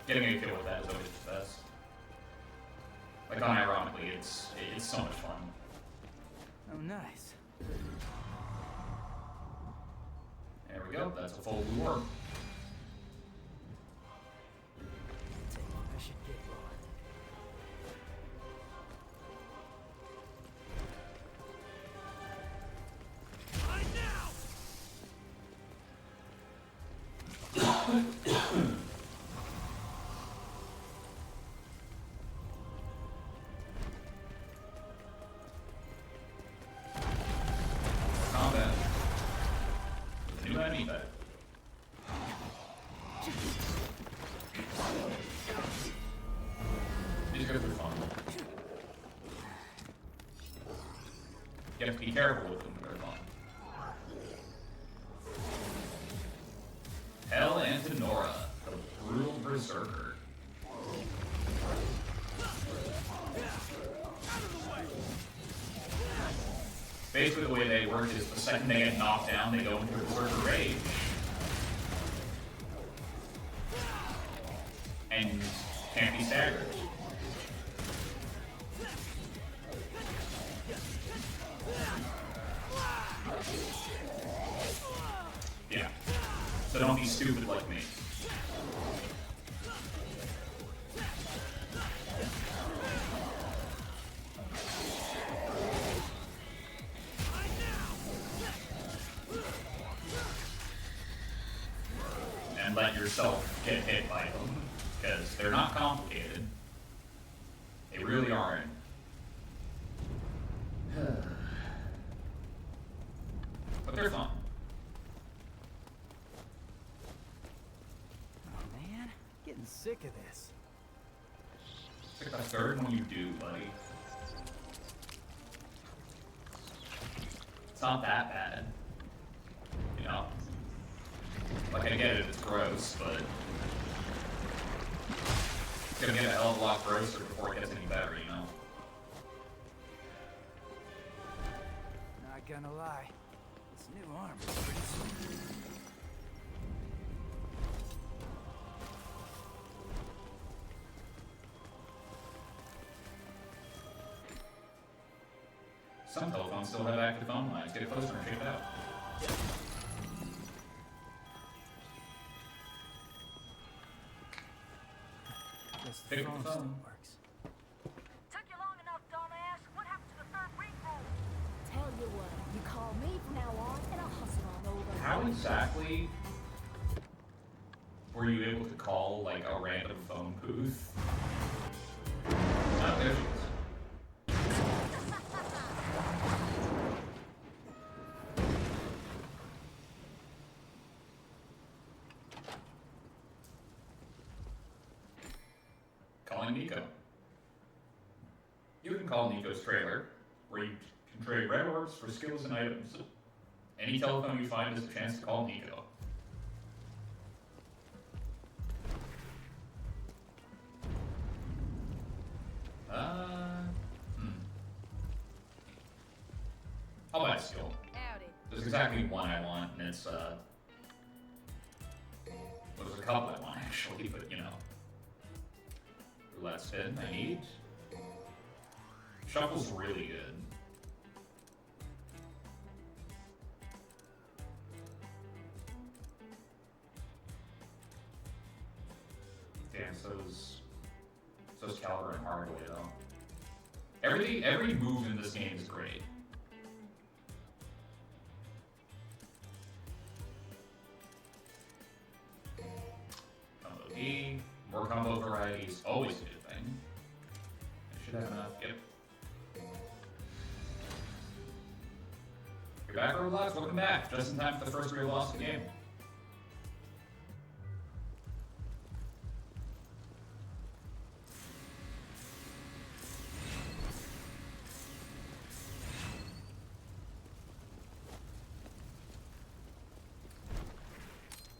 Getting a kill with that is always the best. Like, unironically, it's so much fun. Oh, nice. There we go. That's a full blue orb. I should get one. Combat. With a new enemy type. These guys are fun. You have to be careful with them, they're fun. Hell Antinora, the brutal berserker. Basically the way they work is the second they get knocked down, they go into a berserker rage. And can't be staggered. Yeah. So don't be stupid like me. And let yourself get hit by them, because they're not complicated. They really aren't. But they're fun. Oh man, getting sick of this. It's like the third one you do, buddy. It's not that bad. You know? Like, I get it, it's gross, but it's gonna get a hell of a lot grosser before it gets any better, you know? Not gonna lie, this new arm is pretty sweet. Some telephones still have active phone lines. Get closer and check it out. Guess the Pick up phone the still phone. works. Took you long enough, dumbass. What happened to the third ring rule? Tell you what, you call me from now on, and I'll hustle on over. How exactly were you able to call, like, a random phone booth? There she is. Calling Nico. You can call Nico's trailer, where you can trade red orbs for skills and items. Any telephone you find is a chance to call Nico. I'll buy a skill. Howdy. There's exactly one I want, and it's, well, there's a couple I want, actually, but, you know. Roulette spin, I need. Shuffle's really good. Damn, so's Caliber and Hardway, though. Every move in this game is great. Combo D, more combo varieties, always a good thing. I should have enough, yep. You're back, Roblox, welcome back. Just in time for the first real loss of the game.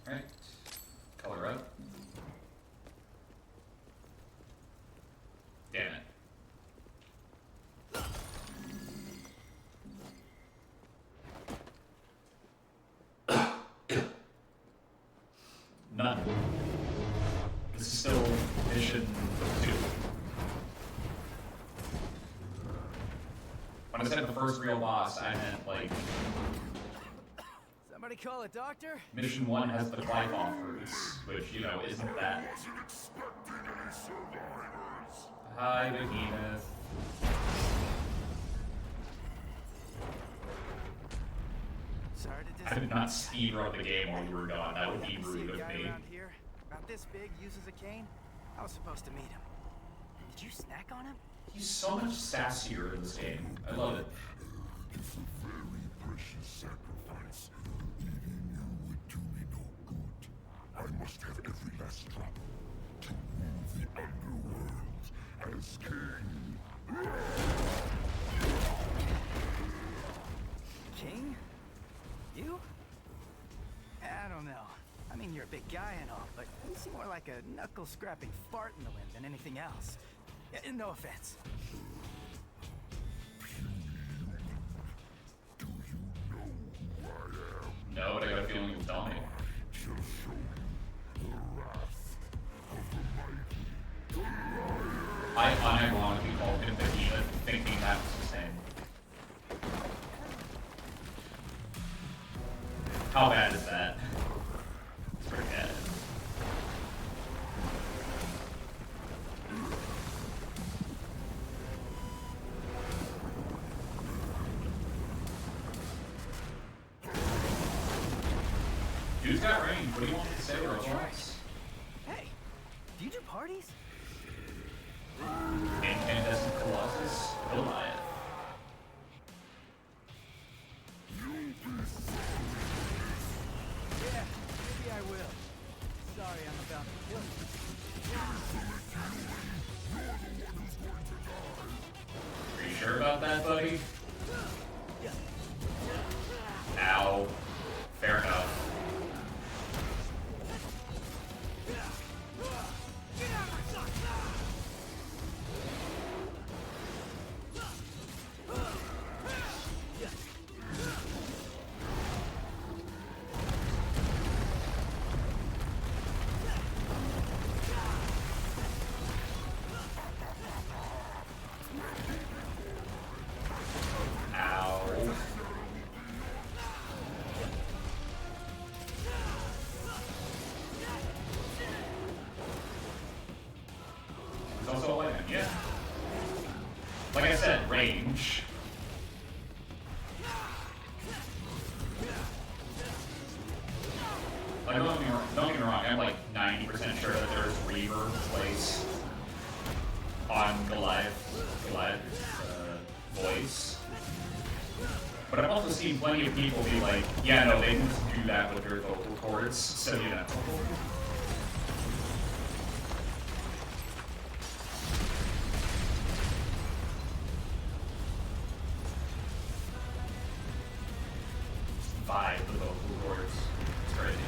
Alright, color up. Damn it. None. This is still mission 2. When I said the first real boss, I meant like Somebody call a doctor? mission 1 has the Glyphon fruits, which, you know, isn't that. Hi, Behemoth. Sorry to I disappoint. did not speedrun the game while you were gone. That would be You see rude a of guy me. around here, about this big, uses a cane? I was supposed to meet him. Did you snack on him? He's so much sassier in this game. I love it. It's a very precious sacrifice. Eating you would do me no good. I must have every last drop to rule the underworld as king. King? You? I don't know. I mean, you're a big guy and all, but you seem more like a knuckle-scrapping fart in the wind than anything else. No offense. Do you know who I am? No, but I got a feeling you'll tell me. Shall show you the wrath of the mighty. I unironically called him Behemoth, thinking that was his name. How bad is that? It's pretty bad. Dude's got range. What do you want me to say, Roblox? Hey, do you do parties? Incandescent Colossus? He'll buy it. sure about that, buddy? Ow. Fair enough. Also a weapon, yeah. Like I said, range. Like, don't get me wrong, I'm like 90% sure that there's reverb placed on the live voice. But I've also seen plenty of people be like, yeah, no, they can do that with their vocal cords, so you know. Vibe the vocal cords. It's crazy.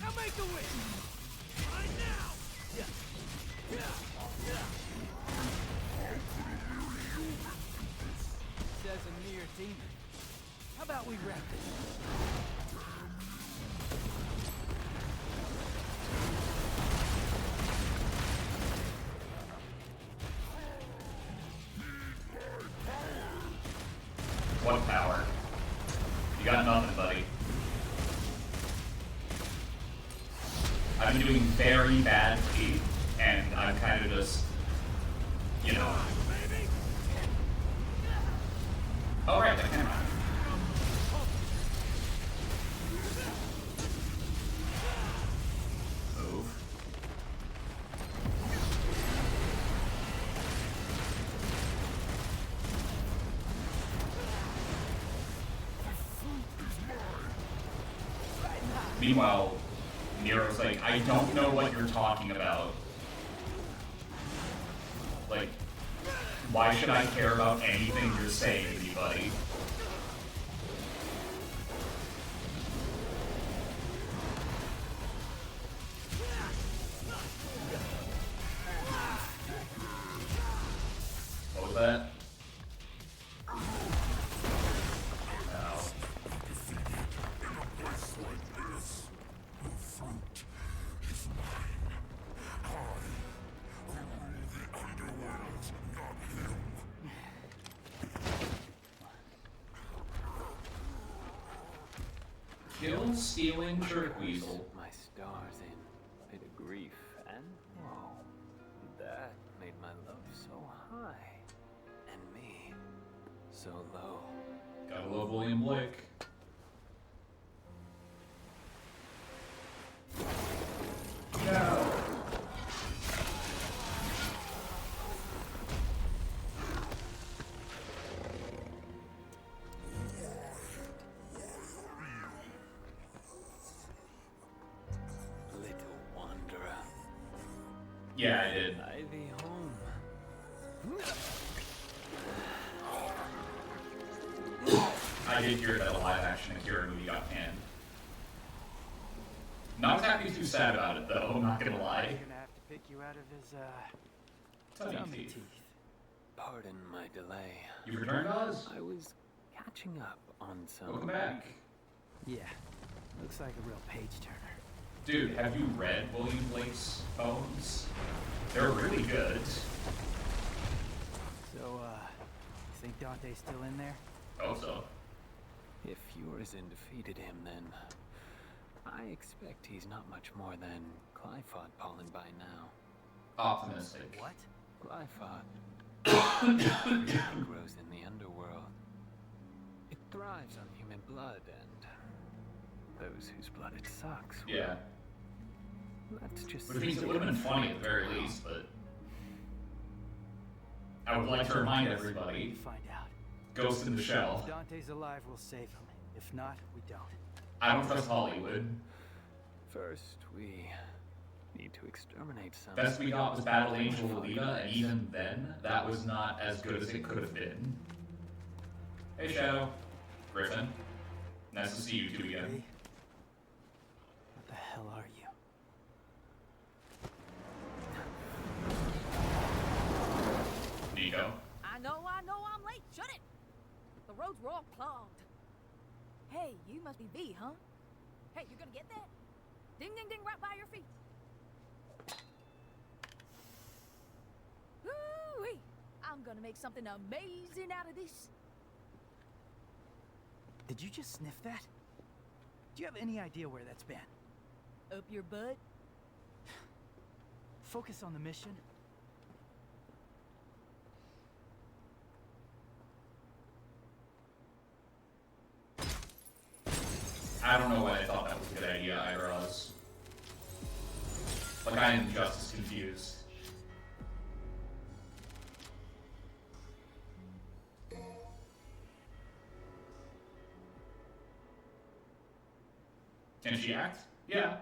Now make a wish! Right now! Says a mere demon. How about we wrap this? What power? You got nothing, buddy. I've been doing very badly, and I'm kind of just, you know. Oh, right, never mind. Move. Meanwhile, Nero's like, I don't know what you're talking about. Like, why should I care about anything you're saying to me, buddy? What was that? Kill, stealing, Jerkweasel. My stars in a bit of grief and woe. That made my love so high, and me so low. Gotta love William Blake. No. Little wanderer, Yeah, I did. I be home. I did hear that a live-action Akira movie got canned. Not exactly too sad about it, though, I'm not gonna lie. He's gonna have to pick you out of his, Tummy tummy teeth. teeth. Pardon my delay. You returned, Oz? I was catching up on some Welcome back. Yeah. Looks like a real page turner. Dude, have you read William Blake's poems? They're really good. So, think Dante's still in there? Hope so. If Urizen defeated him, then I expect he's not much more than Glyphod pollen by now. Optimistic. What? Glyphod grows in the underworld. It thrives on human blood and those whose blood it sucks. Yeah. Let's just Which means it would have been funny at the very least, but I would like to remind everybody, Find out. Ghost in the Shell. If Dante's alive, we'll save him. If not, we don't. I don't trust Hollywood. First, we need to exterminate some. Best we got was Battle Angel Alita, and even then, that was not as good as it could have been. Hey Shadow. Griffin. Nice to see you two again. Hey, what the hell are you? Nico. I know I'm late. Shut it! The roads were all clogged. Hey, you must be V, huh? Hey, you gonna get that? Ding, ding, ding, right by your feet. Woo-wee! I'm gonna make something amazing out of this. Did you just sniff that? Do you have any idea where that's been? Up your butt? Focus on the mission. I don't know why I thought that was a good idea, either of us. Like, I am just as confused. Can she act? Yeah.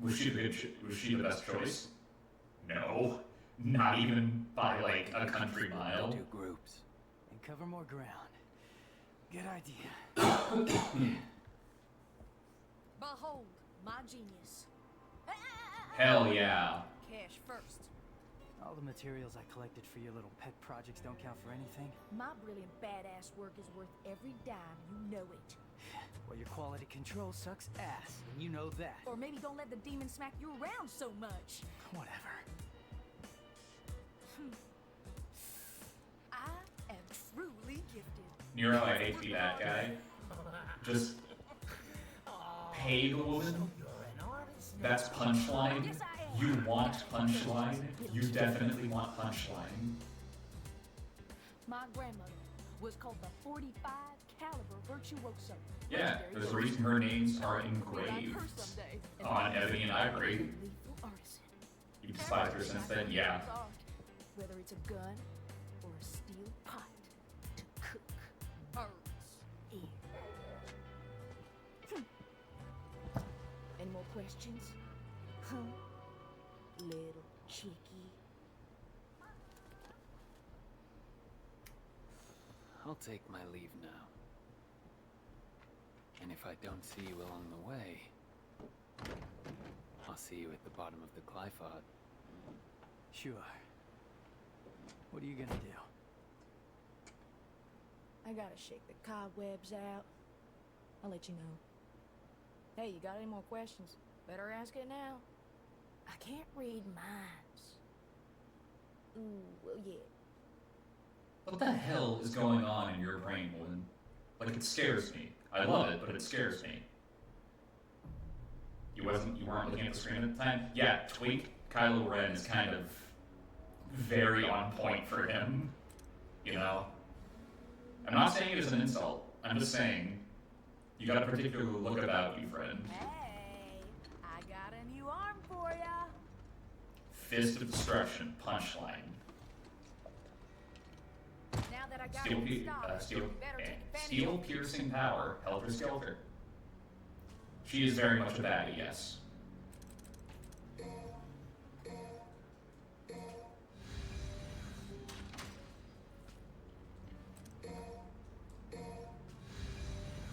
Was she the best choice? No. Not even by, like, a country mile. Two groups. And cover more ground. Good idea. Behold, my genius. Hell yeah. Cash first. All the materials I collected for your little pet projects don't count for anything. My brilliant badass work is worth every dime, you know it. Well, your quality control sucks ass, and you know that. Or maybe don't let the demon smack you around so much. Whatever. I am truly gifted. Nero, I hate to be that guy. Just pay the woman. That's punchline. Yes, I am. You want punchline. You definitely want punchline. My grandmother was called the 45 caliber virtuoso. Yeah, there's a reason her names are engraved on ebony and ivory. Lethal artisan. You despised her since then, yeah. Whether it's a gun or a steel pot to cook birds in. Any more questions? Huh? Little cheeky. I'll take my leave now. And if I don't see you along the way, I'll see you at the bottom of the Glyphod. Sure. What are you gonna do? I gotta shake the cobwebs out. I'll let you know. Hey, you got any more questions? Better ask it now. I can't read minds. Ooh, well, yeah. What the hell is going on in your brain, woman? Like, it scares me. I love it, but it scares me. You weren't looking at the screen at the time? Yeah, Tweak Kylo Ren is kind of very on point for him. You know? I'm not saying it is an insult. I'm just saying, you got a particular look about you, friend. Hey, I got a new arm for ya. Fist of Destruction, punchline. Now that I got it stopped, you better take advantage. Steel piercing power, Helter Skelter. She is very much a baddie, yes.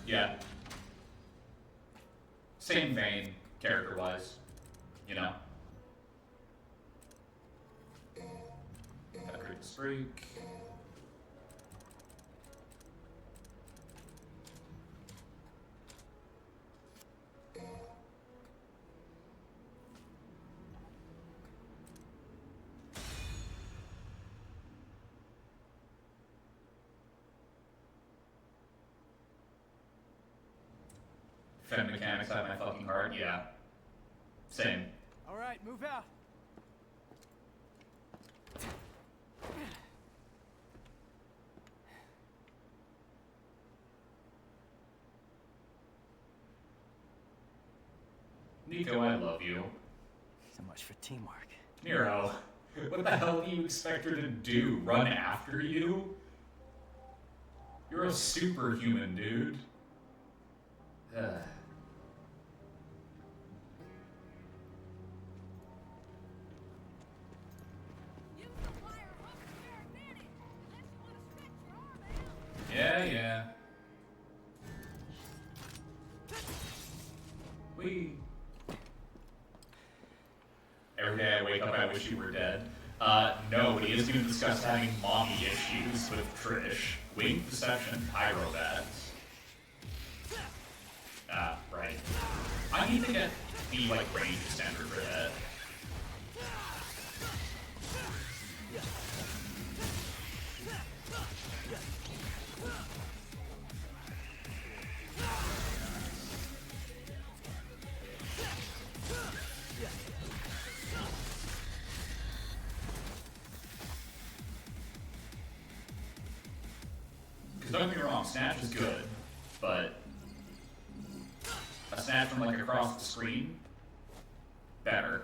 Yeah. Same vein, character-wise, you know. Got a great streak. Fem mechanics have my fucking heart. Yeah. Same. All right, move out. Nico, I love you. So much for teamwork. Nero, what the hell do you expect her to do? Run after you? You're a superhuman, dude. Yeah. Every day I wake up, I wish you were dead. No, but he is going to discuss having mommy issues with Trish. Wink, deception, pyro bats. Ah, right. I need to get the, range extender for that. Don't get me wrong, Snatch is good, but a Snatch from across the screen, better.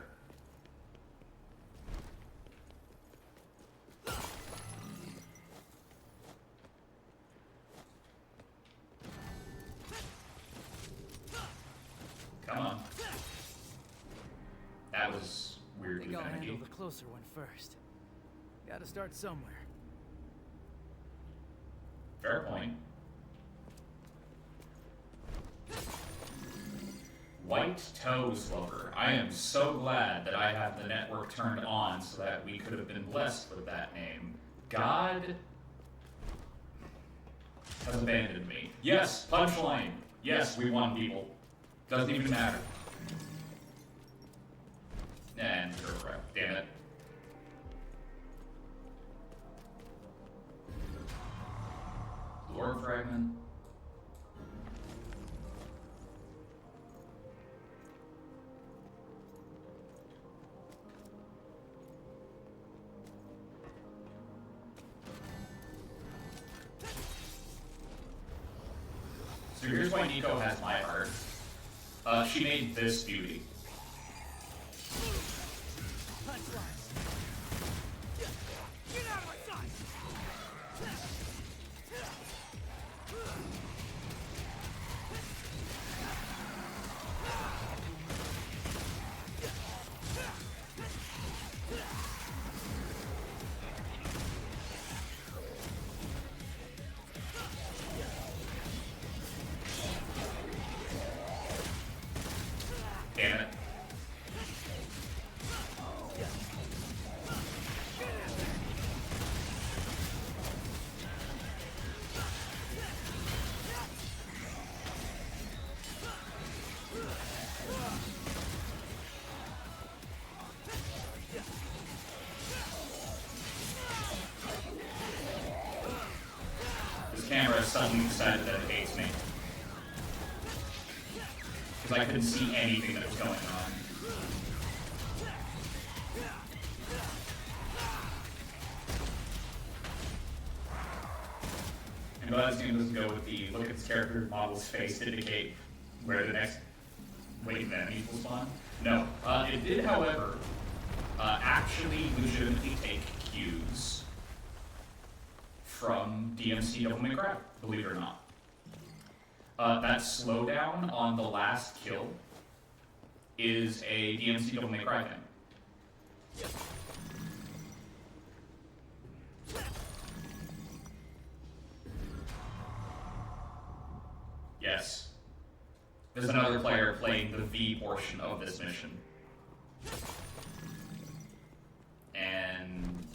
Come on. That was weirdly Think I'll handle finicky. the closer one first. Gotta start somewhere. Fair point. White Toes Lover. I am so glad that I have the network turned on so that we could have been blessed with that name. God has abandoned me. Yes, punchline. Yes, we won, people. Doesn't even matter. And damn it. Lore fragment. So here's why Nico has my heart. She made this beauty. Get out of my sight! Damn it. This camera has suddenly decided that it hates me. Because I couldn't see anything that was going on. And glad this game doesn't go with the look at this character model's face to indicate where the next wave of enemies will spawn. No. It did, however, actually legitimately take cues from DMC Devil May Cry, believe it or not. That slowdown on the last kill is a DMC Devil May Cry thing. Yes. There's another player playing the V portion of this mission. And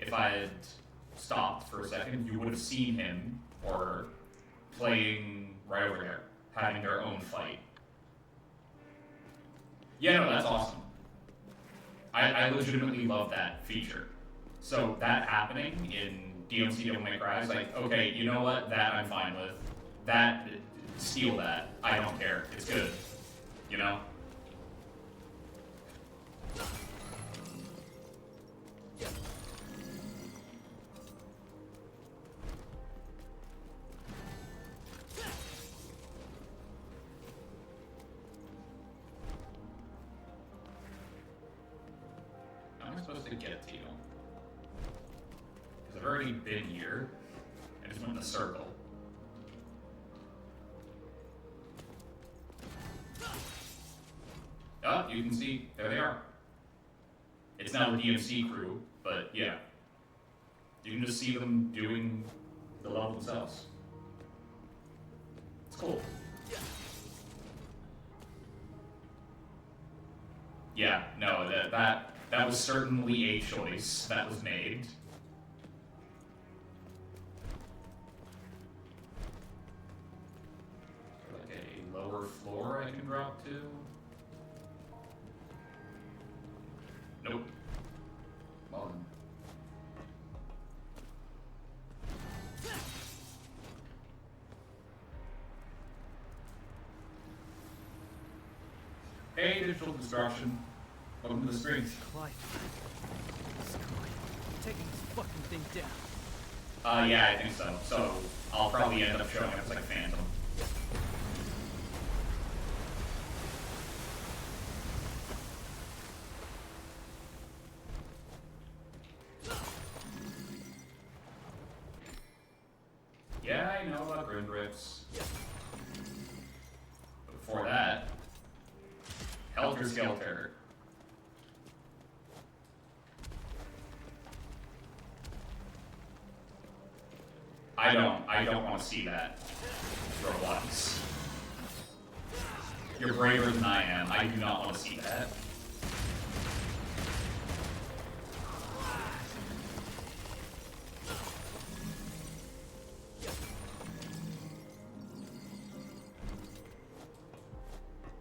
if I had stopped for a second, you would have seen him or her playing right over there, having their own fight. Yeah, no, that's awesome. I legitimately love that feature. So that happening in DMC Devil May Cry is like, okay, you know what? That I'm fine with. That steal that. I don't care. It's good. You know? How am I supposed to get to you? Because I've already been here. I just went in a circle. Oh, you can see, there they are. It's now the DMC crew, but yeah. You can just see them doing the level themselves. It's cool. Yeah, no, that was certainly a choice that was made. Like a lower floor I can drop to. Nope. Well then. Hey, digital destruction. Welcome to the stream. Clyde. It's Clyde. Taking this fucking thing down. Yeah, I think so. So, I'll probably end up showing up as like Phantom. Yeah, I know about Grim Grips. But before that, Helter Skelter. I don't want to see that. Roblox. You're braver than I am. I do not want to see that.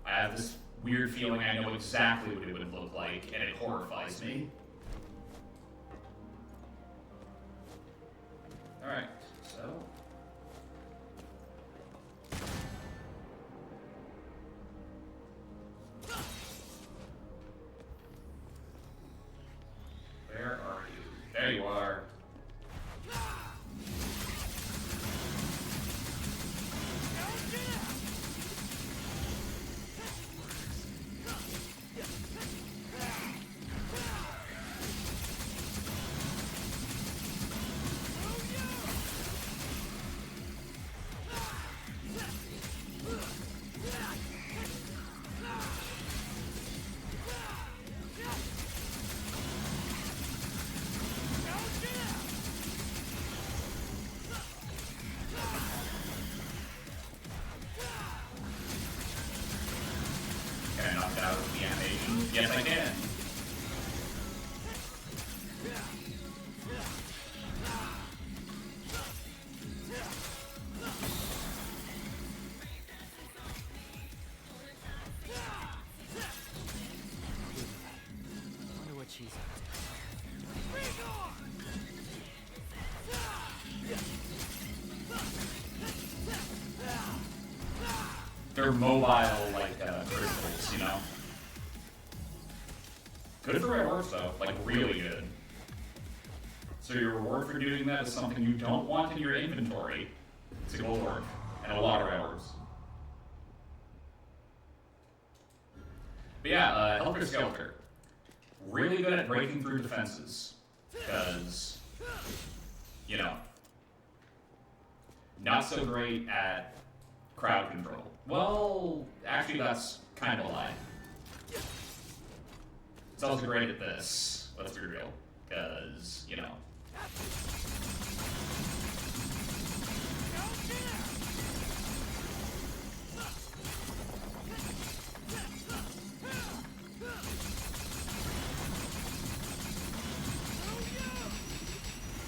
I have this weird feeling I know exactly what it would look like, and it horrifies me. Alright, so... Where are you? There you are. Can I knock it out with the animation? Yes, I can. Wonder what she's up to. They're mobile, like, crystals, you know? Good for rewards, though. Like, really good. So your reward for doing that is something you don't want in your inventory. It's a gold orb, and a lot of rewards. But yeah, Helter Skelter. Really good at breaking through defenses. Because, you know, not so great at crowd control. Well, actually that's kind of a lie. It's also great at this, let's be real. Because, you know.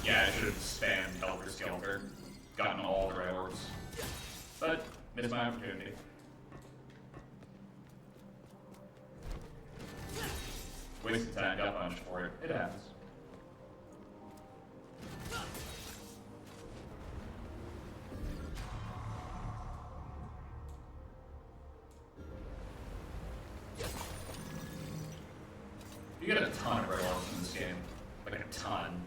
Yeah, I should have spammed Helter Skelter, gotten all the rewards, but missed my opportunity. Wasted time, got punished for it. It happens. You get a ton of red orbs in this game. Like a ton.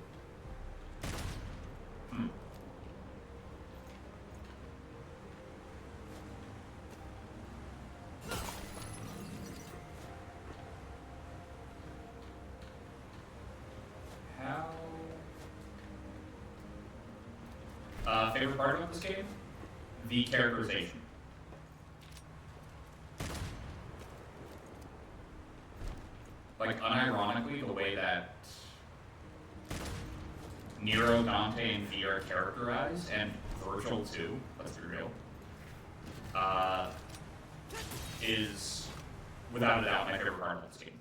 Favorite part about this game? The characterization. Like, unironically, the way that Nero, Dante, and V are characterized, and Virgil too, let's be real, is without a doubt my favorite part of this game.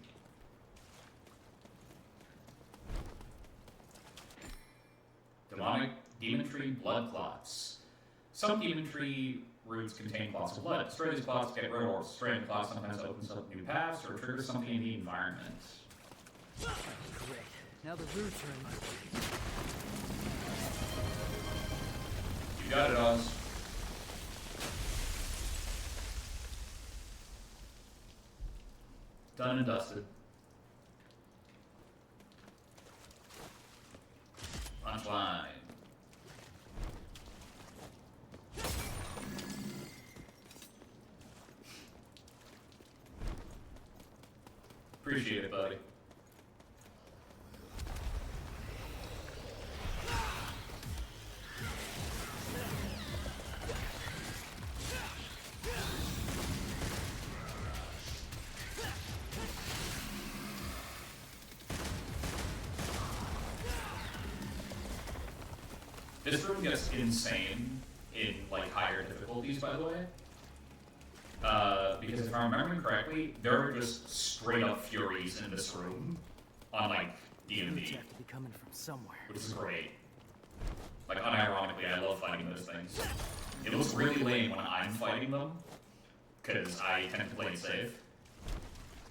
Demon tree blood clots. Some demon tree roots contain clots of blood. Destroy these clots, get rid of stranded clots, sometimes opens up new paths or triggers something in the environment. Great. Now the roots are in my way. You got it, Oz. Done and dusted. Punchline. Appreciate it, buddy. This room gets insane in like higher difficulties, by the way. Because if I'm remembering correctly, there are just straight up furies in this room on like D&D, Roots have to be coming from somewhere. which is great. Like unironically, I love fighting those things. It looks really lame when I'm fighting them, because I tend to play it safe.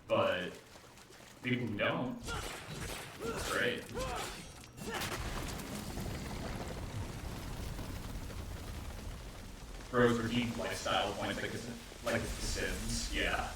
But people who don't, it's great. Bros redeemed lifestyle points like The Sims, yeah.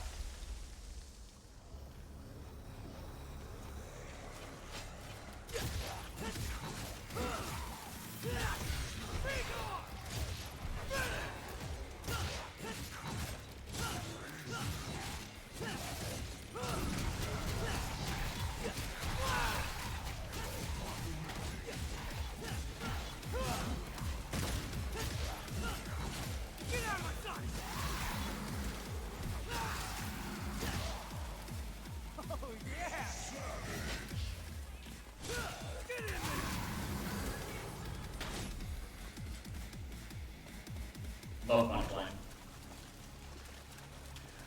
Love Punchline.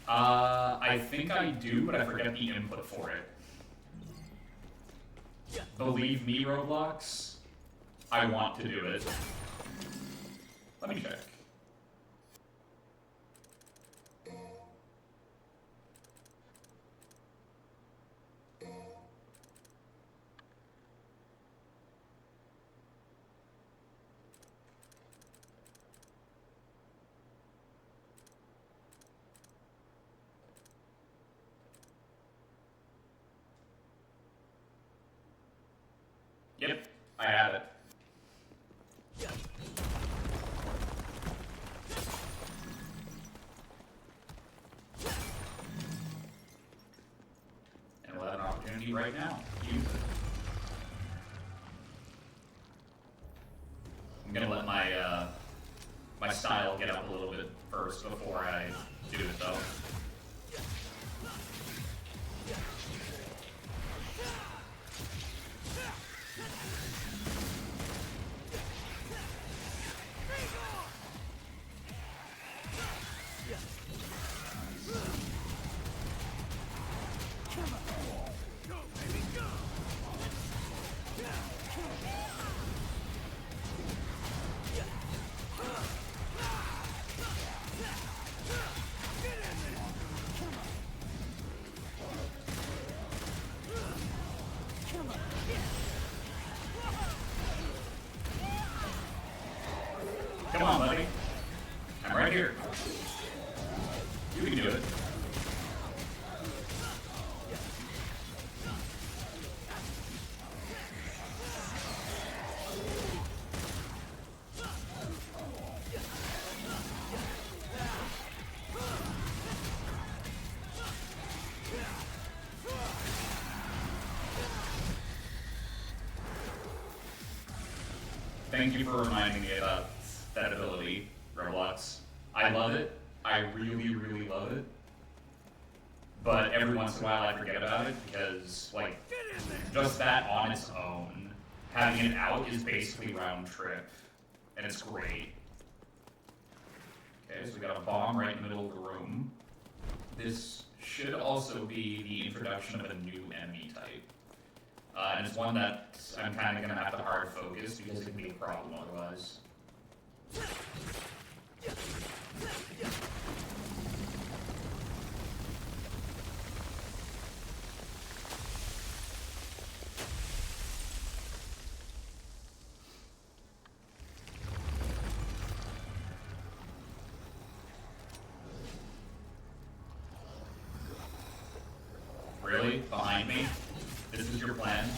I think I do, but I forget the input for it. Believe me, Roblox, I want to do it. Let me check. Yep, I have it. And we'll have an opportunity right now to use it. I'm gonna let my my style get up a little bit first before I do it though. Come on, buddy. I'm right here. You can do it. thank you for reminding me about that ability, Roblox. I love it. I really, really love it. But every once in a while I forget about it because, like, just that on its own, having it out is basically round trip. And it's great. Okay, so we got a bomb right in the middle of the room. This should also be the introduction of a new enemy type. And it's one that I'm kind of going to have to hard focus because it can be a problem otherwise. Really? Behind me? This is your plan?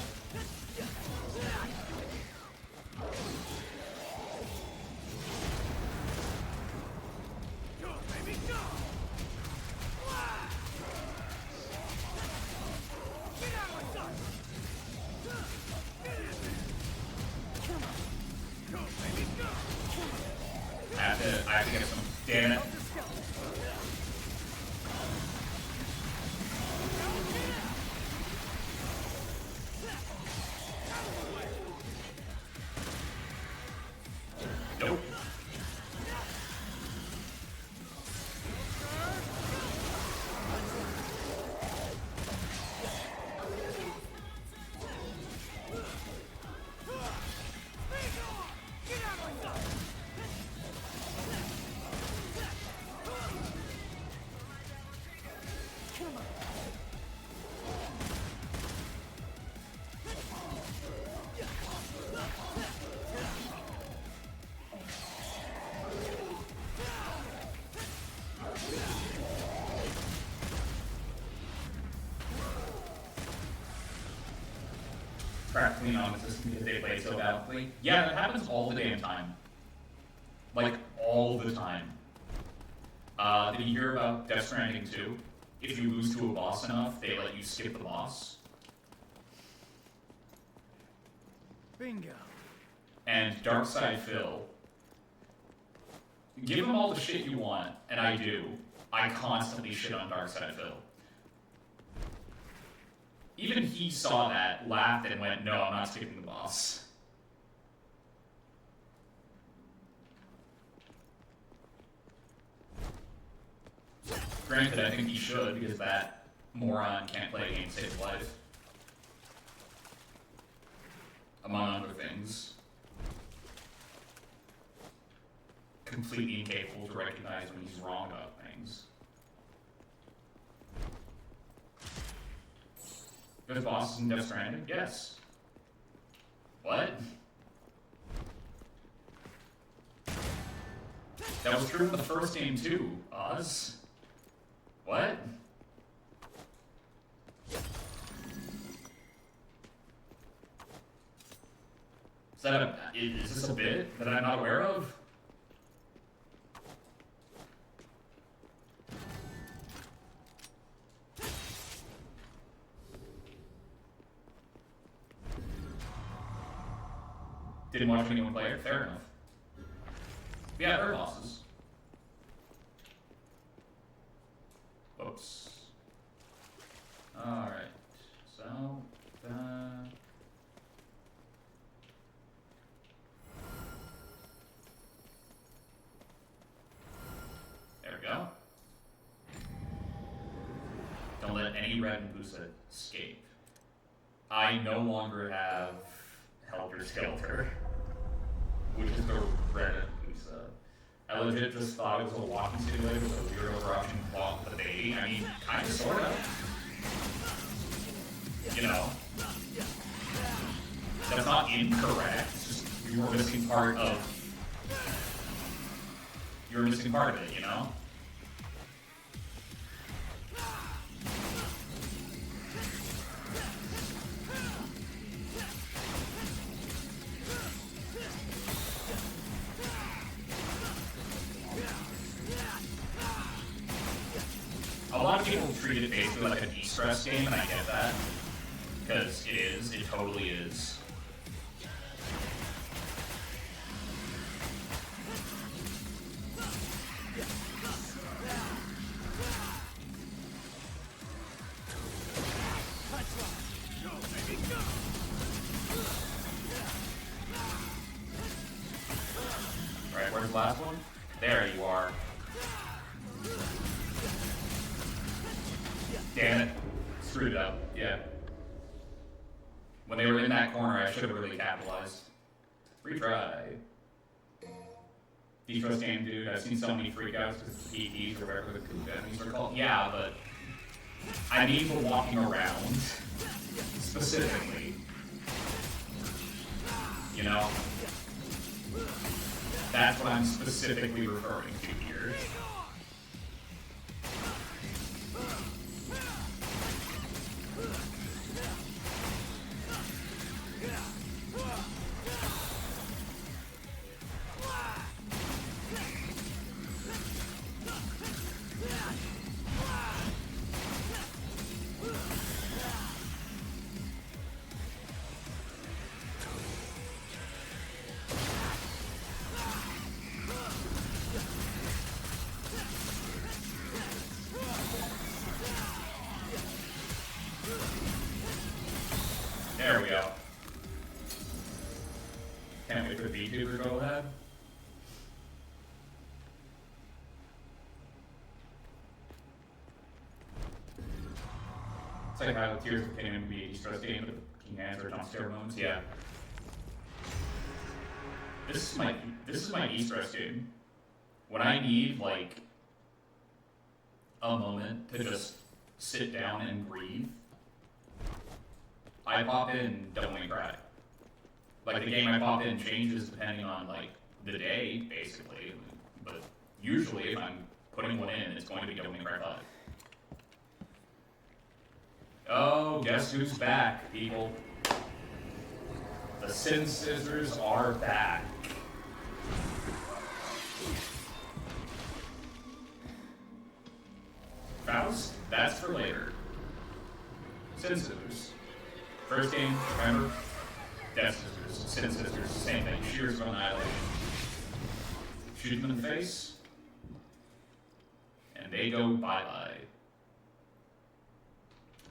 I have to get some. Damn it. Nope. Practically non-existent because they play so badly. Yeah, that happens all the damn time. Like, all the time. Did you hear about Death Stranding 2? If you lose to a boss enough, they let you skip the boss. Bingo. And Darkside Phil. Give him all the shit you want, and I do. I constantly shit on Darkside Phil. Even he saw that, laughed, and went, no, I'm not skipping the boss. Granted, I think he should, because that moron can't play a game to save his life. Among other things. Completely incapable to recognize when he's wrong about things. There's bosses in Death Stranding? Yes. What? That was true in the first game too, Oz. What? Is this a bit that I'm not aware of? Didn't watch anyone play it? Fair enough. Yeah, there are losses. Oops. Alright. So, there we go. Don't let any red and Busa escape. I no longer have Helter Skelter, which is the red and Busa. I legit just thought it was a walking simulator with a weird overarching plot with the baby. I mean, kind of, sort of. You know. That's not incorrect, it's just you were missing part of... You're missing part of it, you know? A lot of people treat it basically like a de-stress game, and I get that. Because it is, it totally is. Where's the last one? There you are. Damn it. Screwed it up. Yeah. When they were in that corner, I should have really capitalized. Retry. Destress game, dude. I've seen so many freakouts because PPs or whatever the enemies are called. Yeah, but I mean the walking around specifically. You know? That's what I'm specifically referring to here. There we go. Can't wait for the VTuber to go ahead. It's like how Tears of the Kingdom would be a de-stress game, but King Hands or jump scare moments. Yeah. This is my de-stress game. When I need like a moment to just sit down and breathe, I pop in Devil May Cry. Like, the game I pop in changes depending on, like, the day, basically. But usually, if I'm putting one in, it's going to be Devil May Cry 5. Oh, guess who's back, people? The Sin Scissors are back. Faust? That's for later. Sin Scissors. First game, remember? Death Sisters, Sin Sisters, same thing. Shears of Annihilation. Shoot them in the face, and they go bye-bye.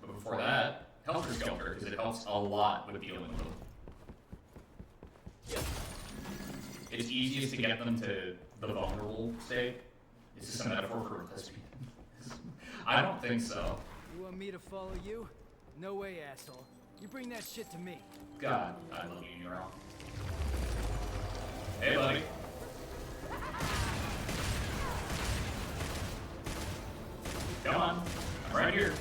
But before that, Helter Skelter, because it helps a lot with dealing with them. It's easiest to get them to the vulnerable state. Is this a metaphor for lesbian? I don't think so. You want me to follow you? No way, asshole. You bring that shit to me. God, I love you, Nero. Hey, buddy. Come on, I'm right here.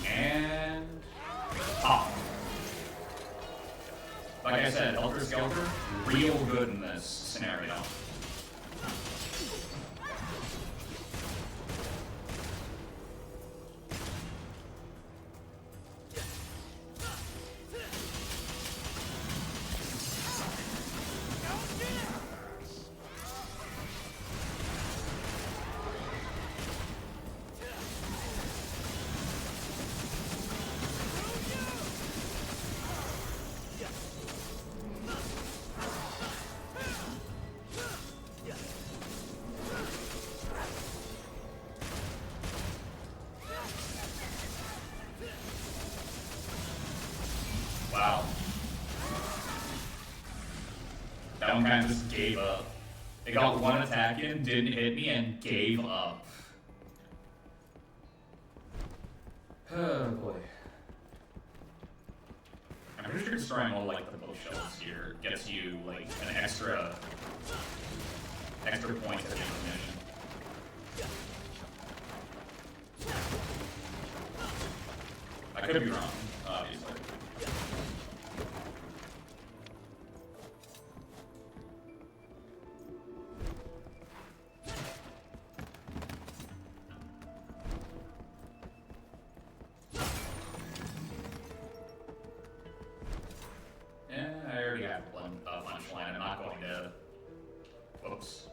And pop. Like I said, Helter Skelter, real good in this scenario. Wow. That one kind of just gave up. It got one attack in, didn't hit me, and gave up. Oh boy. I'm pretty sure destroying all like the bookshelves here gets you like an extra points at the end of the mission. I could be wrong, obviously. I already have a punchline. I'm not going to. Whoops.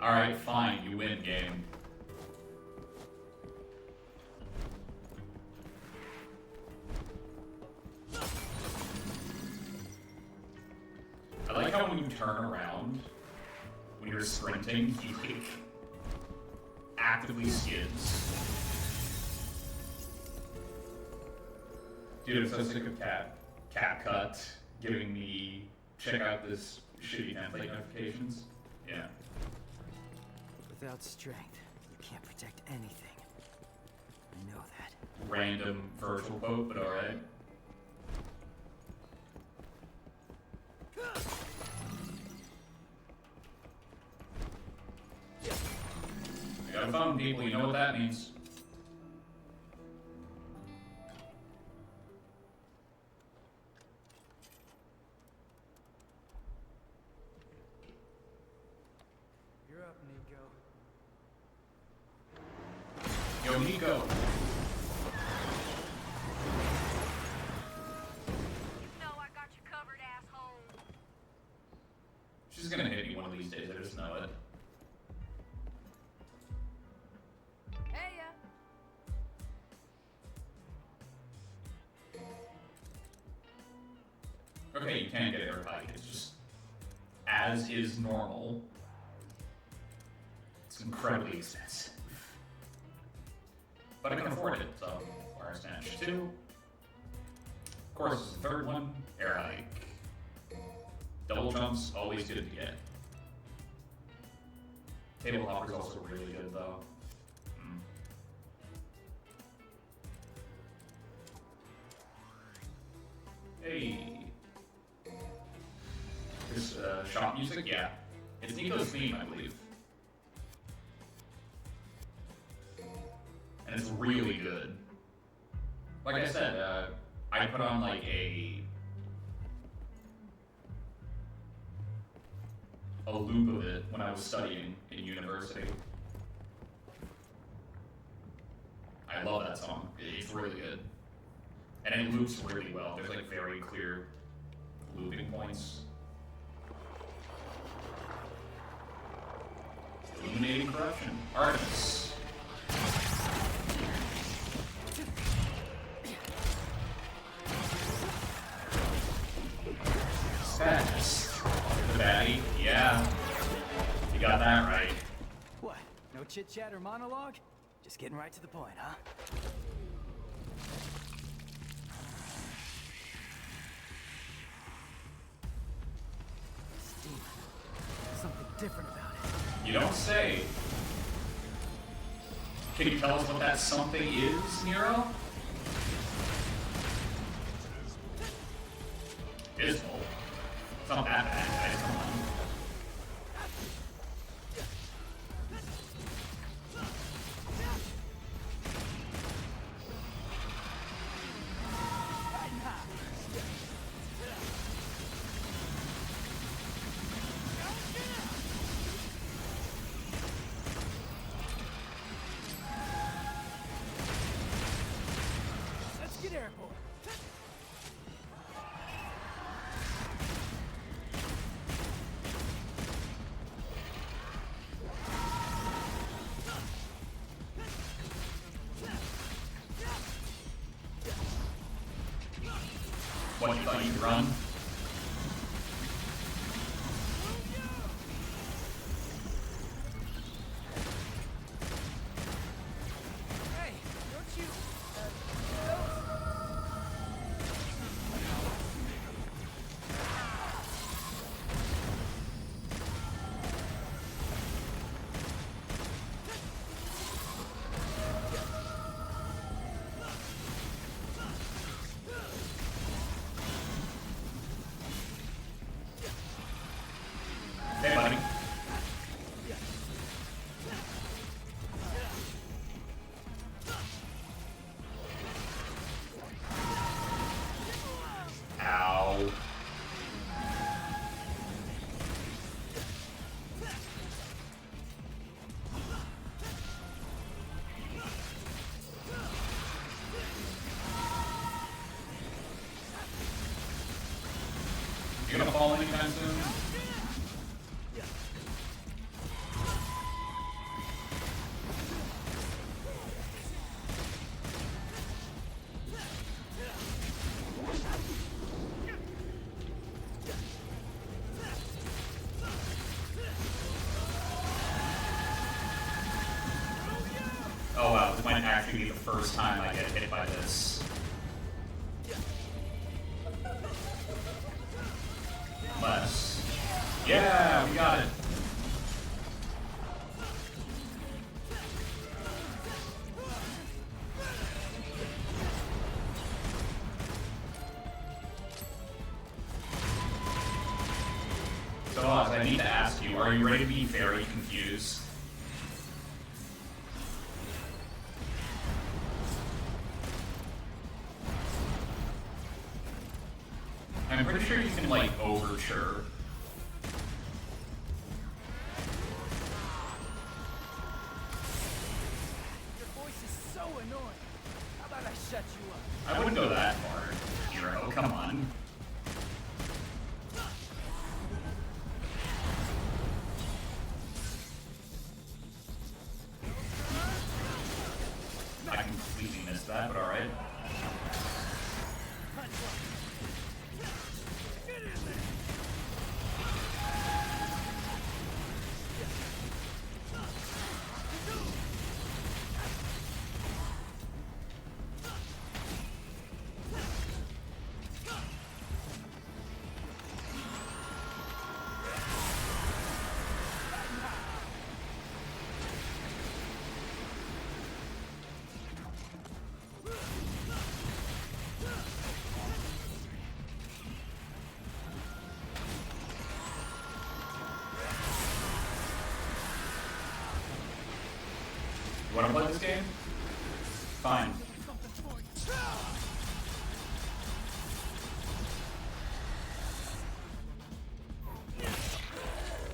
Alright, fine, you win, game. I like how when you turn around, when you're sprinting, he like actively skids. Dude, I'm so sick of Cap Cut giving me check out this shitty template notifications. Yeah. Without strength, you can't protect anything. I know that. Random virtual quote, but alright. I got a phone, people, you know what that means. You're up, Nico. Yo, Nico. No, I got you covered, asshole. She's gonna hit me one of these days, I just know it. Hey, Okay, you can get air hike, it's just, as is normal, it's incredibly expensive. But I can afford it, so wire snatch 2. Of course, the third one, air hike. Double jumps, always good to get. Table hopper's also really good though. Hey. There's shop music, yeah. It's Nico's theme, I believe. And it's really good. Like I said, I put on like a loop of it when I was studying in university. I love that song. It's really good. And it loops really well. There's like very clear looping points. Eliminating corruption. Artemis. Fast. The baddie? Yeah. You got that right. What? No chit-chat or monologue? Just getting right to the point, huh? Steve, something different about it. You don't say. Can you tell us what that something is, Nero? Dismal. It's not that bad, guys. Come on. Let's get airborne. What, you thought you could run? Hey, don't you... Hey, buddy. Ow. You gonna fall anytime soon? Oh wow, this might actually be the first time I get hit by this. Unless... Yeah, we got it! So Oz, I need to ask you, are you ready to be very confused? I'm pretty sure you can, like, overture. Your voice is so annoying. How about I shut you up? I wouldn't go that far, Hero, come on. I completely missed that, but alright. You wanna play this game? Fine.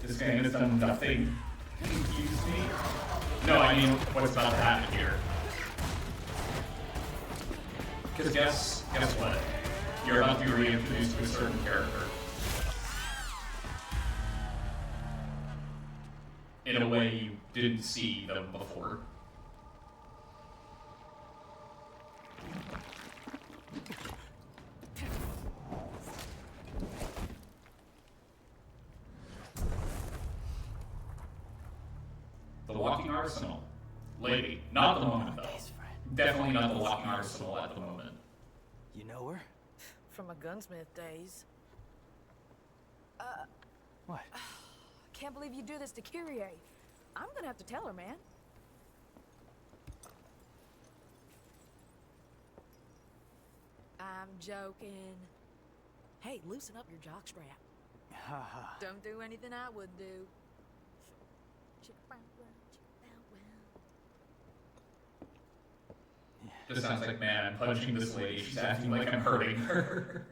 This game has done nothing to confuse me. No, I mean, what's about to happen here. Because guess what? You're about to be reintroduced to a certain character. In a way you didn't see them before. The Walking Arsenal. Lady. Not the moment, though. Definitely not the Walking Arsenal at the moment. You know her? From my gunsmith days. What? Can't believe you do this to Kyrie. I'm gonna have to tell her, man. I'm joking. Hey, loosen up your jockstrap. Haha. Don't do anything I would do. This sounds like, man, I'm punching this lady. She's acting like I'm hurting her.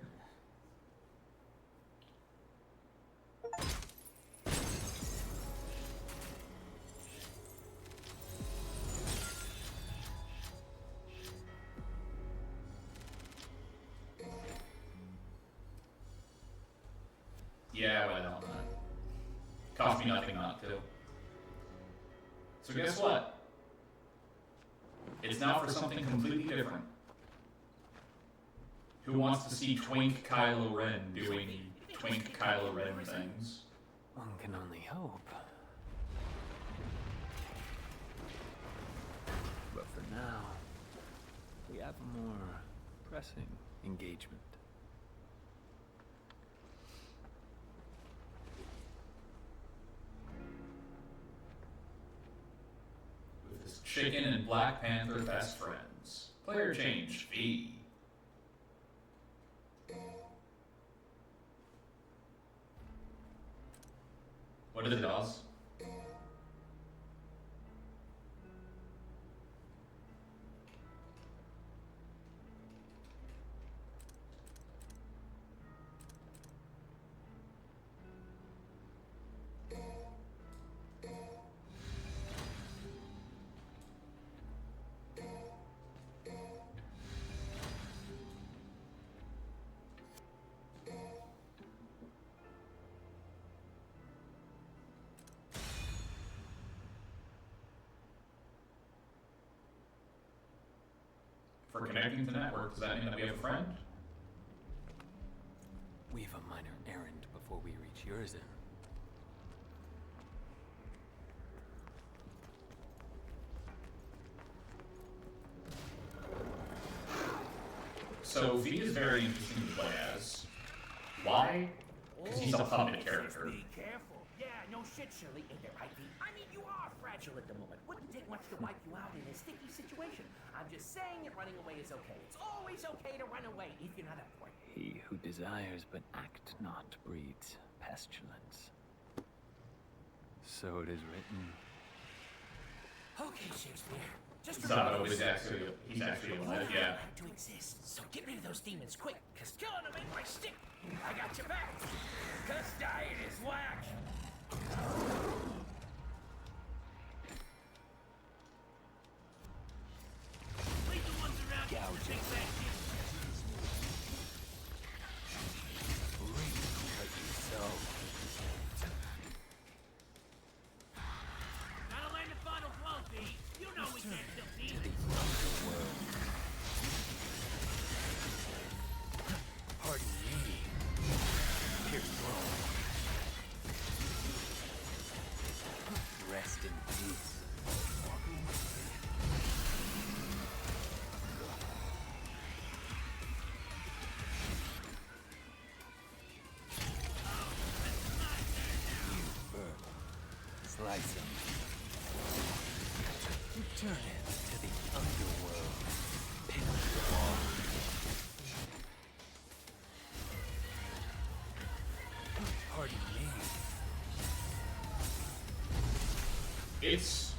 Yeah, why the hell not? Cost me nothing not to. So guess what? It's now for something completely different. Who wants to see Twink Kylo Ren doing Twink Kylo Ren things? One can only hope. But for now, we have a more pressing engagement. With his chicken and Black Panther best friends. Player change, V. What is it, Oz? For connecting to the network, does that mean that we have a friend? We've a minor errand before we reach yours in. So V is very interesting to play as. Why? Because he's a puppet character. Be careful. Yeah, no shit, Shirley. Ain't that right, V? I mean, you are fragile at the moment. Wouldn't take much to wipe you out in a sticky situation. I'm just saying that running away is okay. It's always okay to run away if you're not up for it. He who desires but act not breeds pestilence. So it is written. Okay, Shakespeare. Just Zabo is actually, he's actually alive, yeah. to exist. So get rid of those demons quick, cause killing them ain't my stick. I got your back. Cause dying is whack. Leave the ones around you to take that shit. Reap what you sow. Gotta land the final blow, V. You know we can't kill demons. Pardon me. Pierce throne. Rest in peace. Slice him. Return him to the underworld. Pick up the ball. Pardon me. It's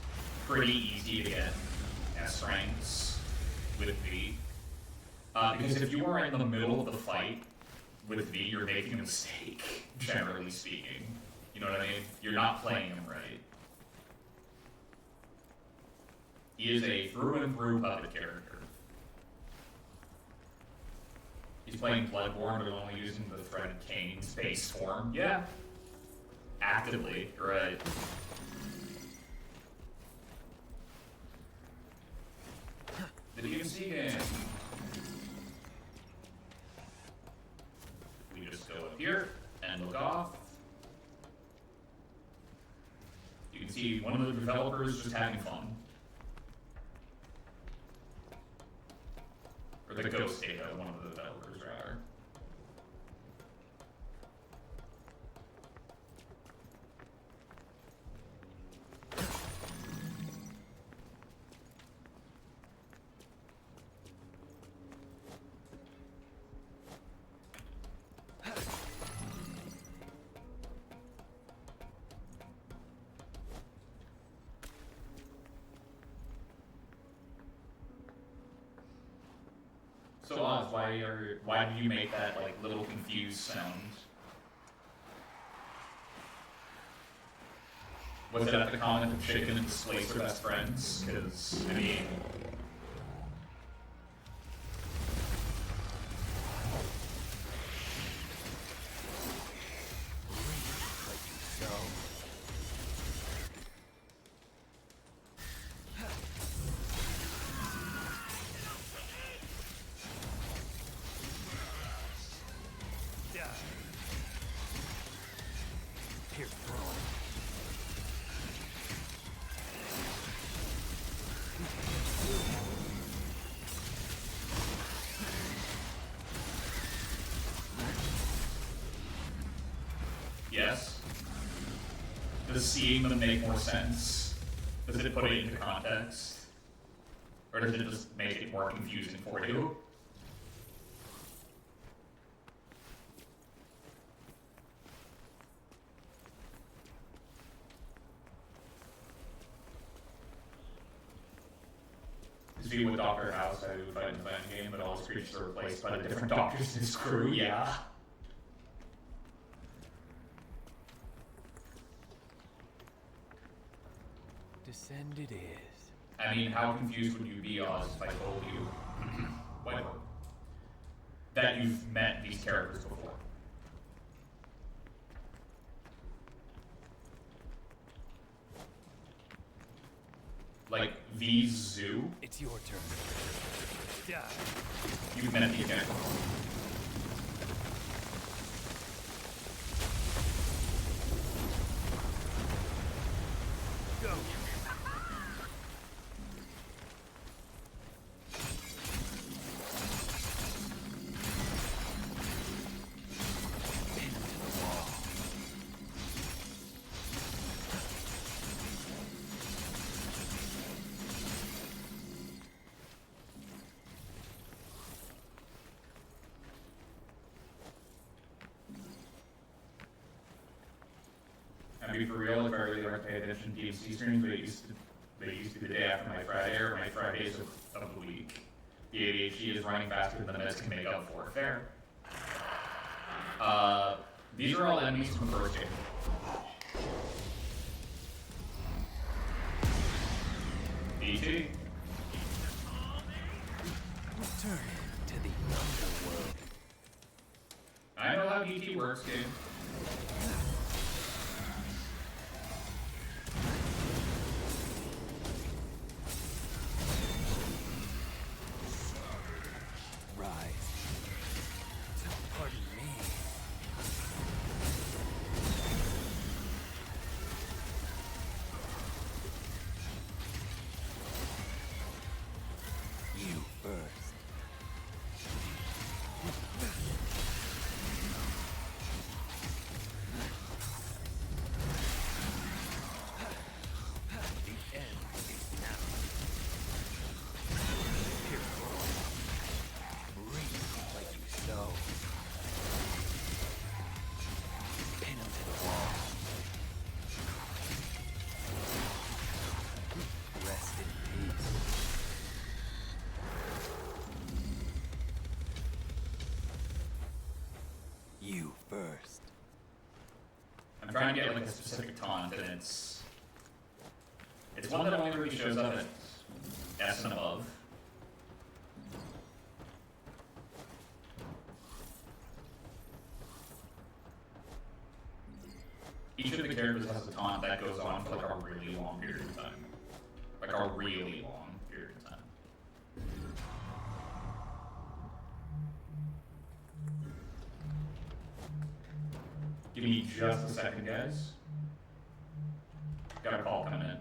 pretty easy to get S ranks with V. Because if you are in the middle of the fight with V, you're making a mistake, generally speaking. You know what I mean? You're not playing him right. He is a through and through puppet character. He's playing Bloodborne, but only using the threaded cane's base form. Yeah. Actively, right. The DMC game. We just go up here and look off. You can see one of the developers just having fun. Or the ghost data, one of the developers, rather. So Oz, why did you make that like little confused sound? Was it at the comment of chicken and displace are best friends? Because I mean, What you sow. Pierce throne. yes. Does seeing them make more sense? Does it put it into context? Or does it just make it more confusing for you? Because be with Dr. House, I would fight in the fighting game, but all his creatures are replaced by the different doctors in his crew, yeah. Descend it is. I mean, how confused would you be, Oz, if I told you, whatever, that you've met these characters before? Like, V's Zoo, It's your turn. Die. you've met these guys before. Go. be for real if I really like to pay attention to DMC streams, but they used to be the day after my Friday or my Fridays of the week. The ADHD is running faster than the meds can make up for. Fair. These are all enemies from the first game. DT. Return to the underworld. I know how DT works, dude. Rise. Pardon me. You first. The end is now. Here. Breathe like you sow. Pin him to the wall. Rest in peace. You first. I'm trying to get like a specific taunt, and it's one that only really shows up at S and above. Each of the characters has a taunt that goes on for like a really long period of time. Like a really long period of time. Give me just a second, guys. Got a call coming in.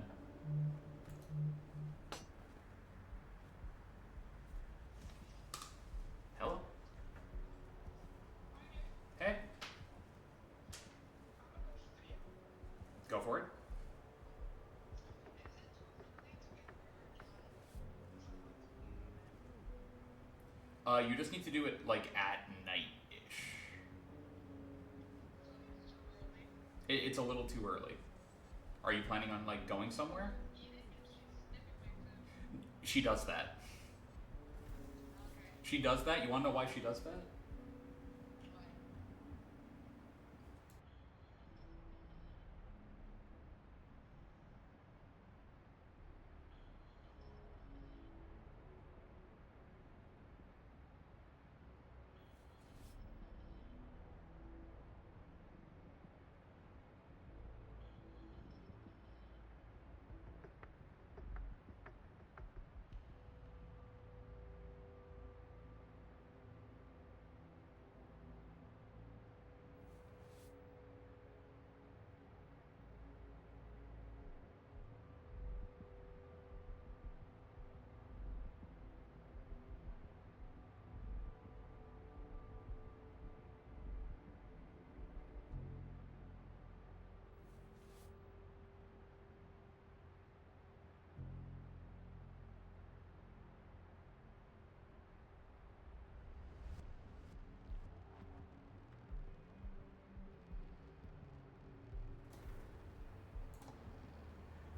Hello? Hey? Go for it. You just need to do it like at night-ish. It's a little too early. Are you planning on like going somewhere? She does that. She does that? You wanna know why she does that?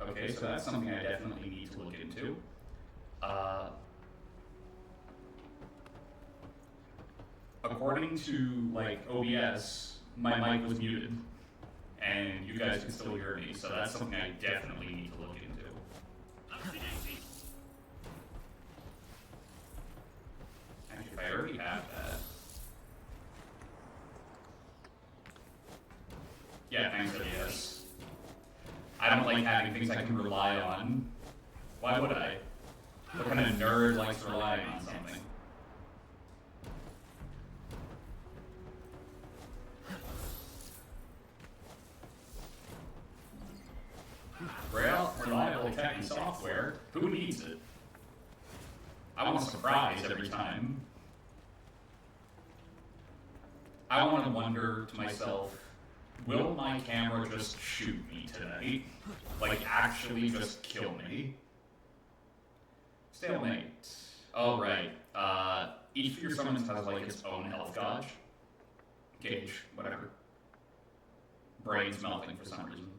Okay, so that's something I definitely need to look into. According to like OBS, my mic was muted, and you guys can still hear me, so that's something I definitely need to look into. Actually, if I already have that. Yeah, thanks, OBS. I don't like having things I can rely on. Why would I? What kind of nerd likes relying on something? Reliable tech and software, who needs it? I want a surprise every time. I want to wonder to myself, will my camera just shoot me tonight? Like, actually just kill me? Stalemate. Oh, right. Each of your summons has, like, its own health gauge. Gauge, whatever. Brain's melting for some reason.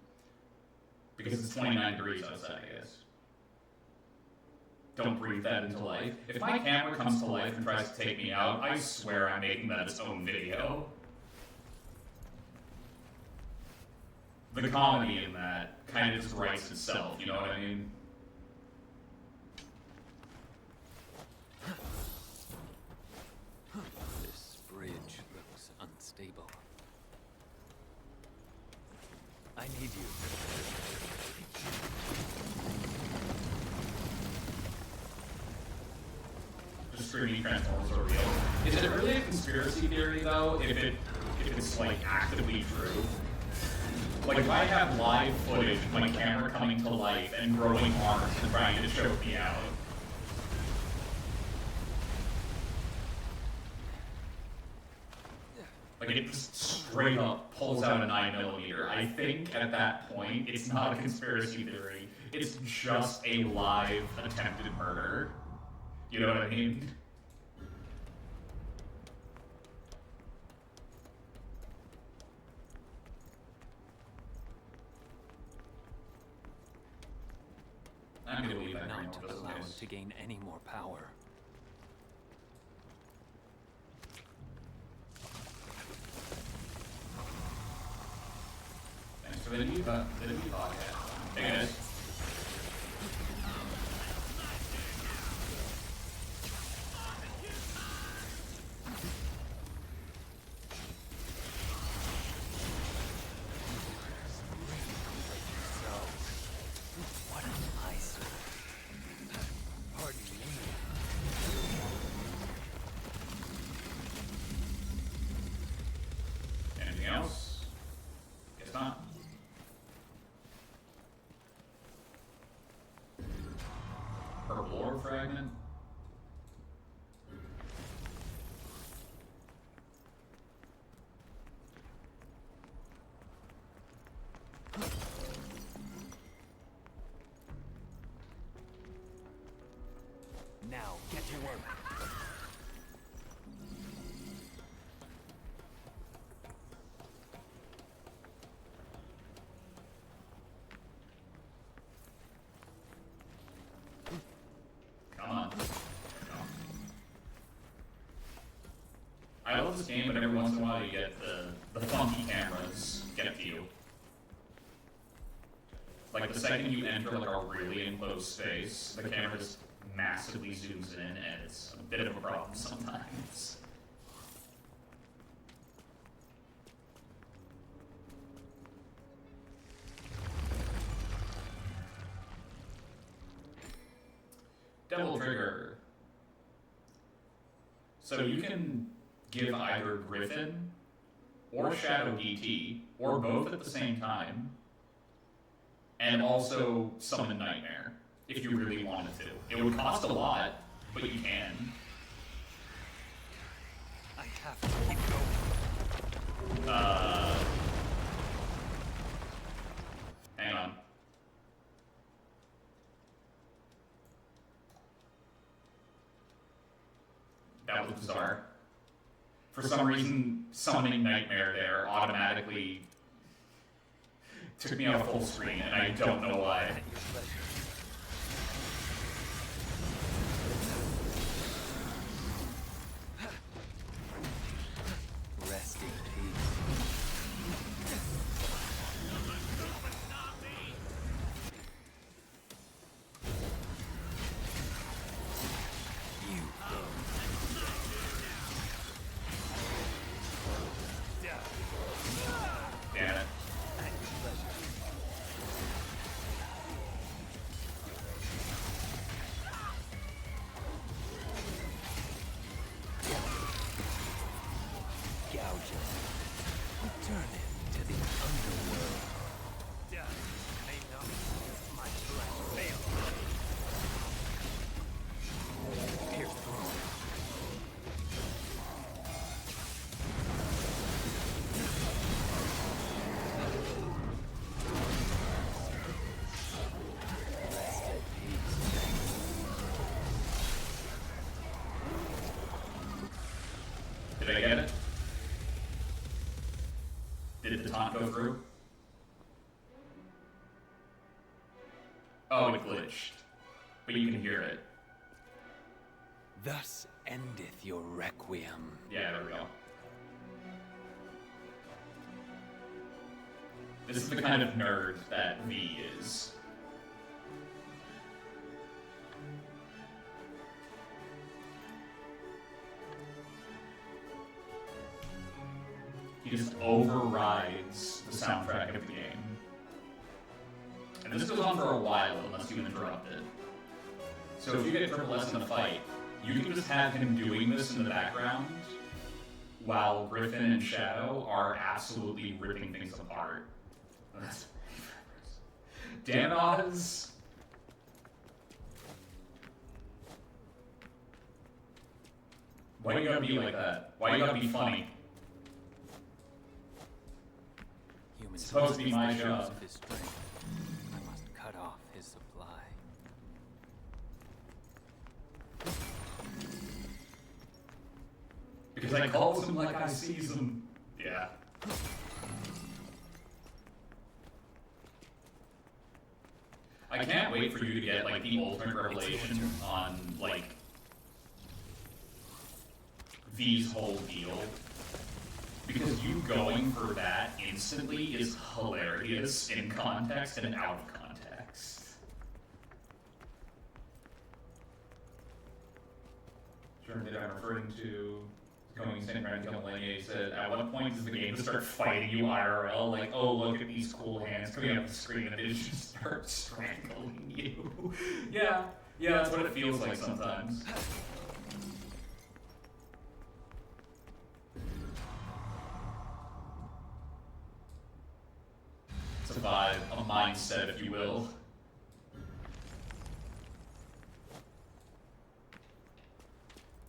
Because it's 29 degrees outside, I guess. Don't breathe that into life. If my camera comes to life and tries to take me out, I swear I'm making that its own video. The comedy in that kind of just writes itself, you know what I mean? This bridge looks unstable. I need you. Just screaming Transformers are real. Is it really a conspiracy theory though, if it's like actively true? Like if I have live footage of my camera coming to life and growing arms and trying to choke me out. Like it just straight up pulls out a 9mm. I think at that point it's not a conspiracy theory. It's just a live attempted murder. You know what I mean? I'm gonna leave that Not green one, allow it just to gain any more power. Thanks for the new podcast. Hey guys. What an eyesore. Pardon me. Anything else? Guess not. Purple ore fragment. Now, get to work. Come on. I love this game, but every once in a while you get the funky cameras get to you. Like the second you enter like a really enclosed space, the camera just massively zooms in, and it's a bit of a problem sometimes. Double trigger. So you can give either Griffin or Shadow DT, or both at the same time, and also summon Nightmare, if you really wanted to. It would cost a lot, but you can. I have to keep going. Hang on. That was bizarre. For some reason, summoning Nightmare there automatically took me out full screen, and I don't know why. At your pleasure. Rest in peace. You Damn it. at your pleasure. Gouge it. Return it to the underworld. May not my flesh fail. Pierce through. Rest in peace. Did I get it? Did the taunt go through? Oh, it glitched. But you can hear it. Thus endeth your requiem. Yeah, there we go. This is the kind of nerd that V is. He just overrides the soundtrack of the game. And this goes on for a while unless you interrupt it. So if you get Triple S in a fight, you can just have him doing this in the background while Griffin and Shadow are absolutely ripping things apart. That's damn Oz. Why you gotta be like that? Why you gotta be funny? It's supposed to be my job. His strength. I must cut off his supply. Because I calls him like I sees him. Yeah. I can't wait for you to get like the ultimate revelation on like V's whole deal. Because you going for that instantly is hilarious in context and out of context. Sure, that I'm referring to going insane around killing Lenny. He said, at what point does the game start fighting you IRL? Like, oh, look at these cool hands coming up the screen and it just starts strangling you. Yeah, that's what it feels like sometimes. It's a vibe, a mindset, if you will.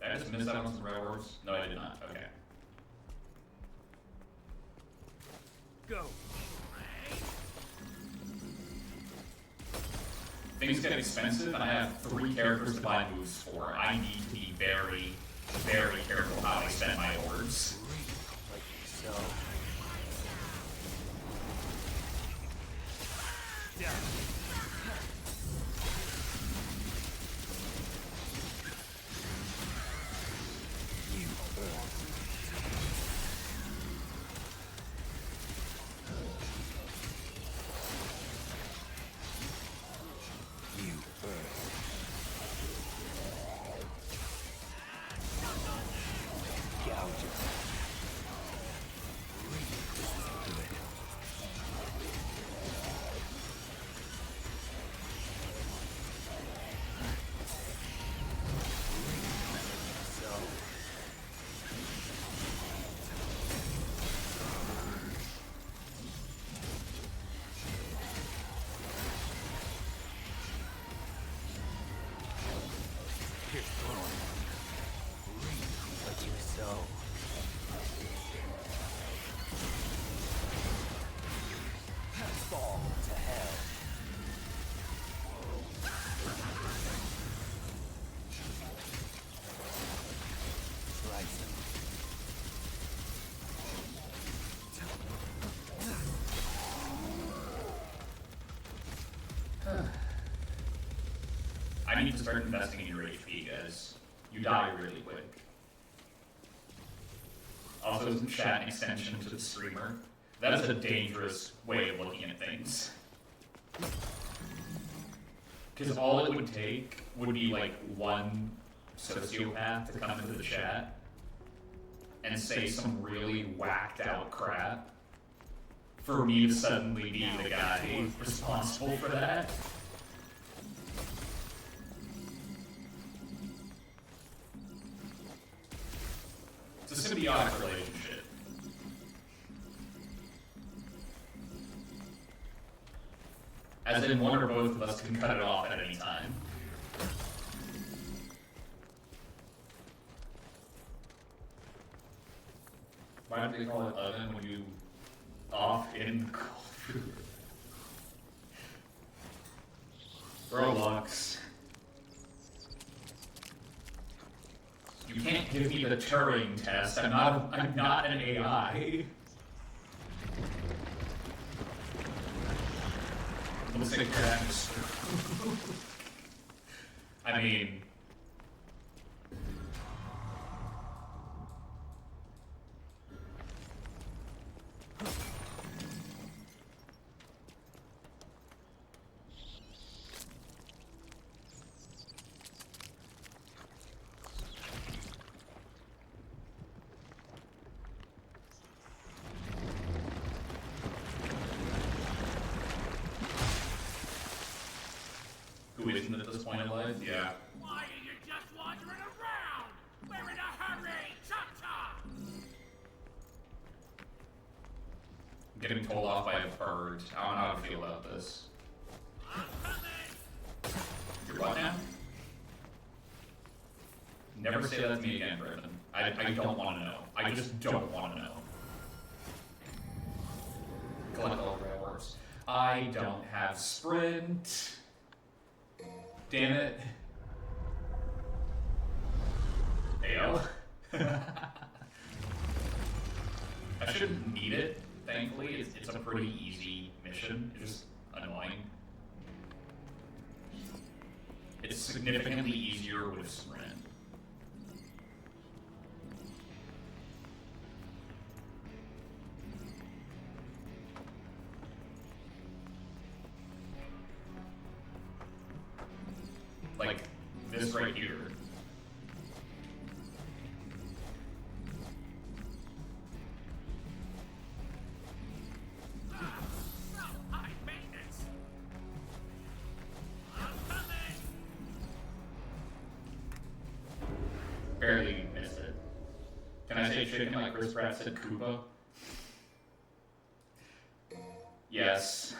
Did I just miss out on some railroads? No, I did not. Okay. Go. Things get expensive, and I have 3 characters to buy moves for. I need to be very, very careful how I spend my orbs. Like so. Yeah. Fall to hell. I need to start investing in your HP, guys. You die really quick. Also, isn't chat an extension to the streamer? That is a dangerous way of looking at things. Because all it would take would be like one sociopath to come into the chat and say some really whacked out crap for me to suddenly be the guy responsible for that. It's a symbiotic relationship. As in, one or both of us can cut it off at any time. Why do they call it oven when you off in cold food? Roblox. You can't give me the Turing test. I'm not an AI. Looks like that. I mean, who isn't at this point in life? Yeah. Why are you just wandering around? We're in a hurry! Chop-chop! Getting told off by a bird. I don't know how to feel about this. I'm coming! You're what now? Never say that to me again, Brendan. I don't want to know. I just don't want to know. Collect all rewards. I don't have sprint. Damn it. Ayo. I shouldn't need it, thankfully. It's a pretty easy mission. It's just annoying. It's significantly easier with sprint. Like this right here. So high maintenance! I'm coming! Barely missed it. Can I say chicken like Chris Pratt said Koopa? Yes.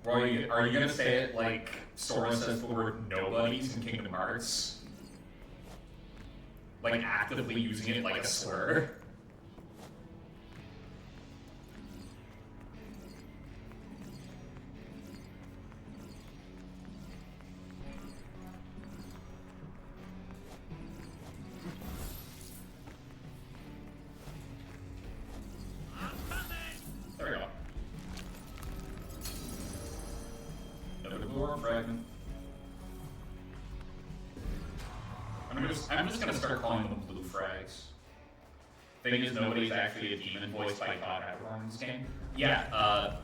Or are you gonna say it like Sora says the word nobodies in Kingdom Hearts? Like actively using it like a slur? There we go. Another blue orb fragment. I'm just gonna start calling them blue frags. Thing is, nobody's actually a demon voiced by Todd Haverhorn in this game. Yeah,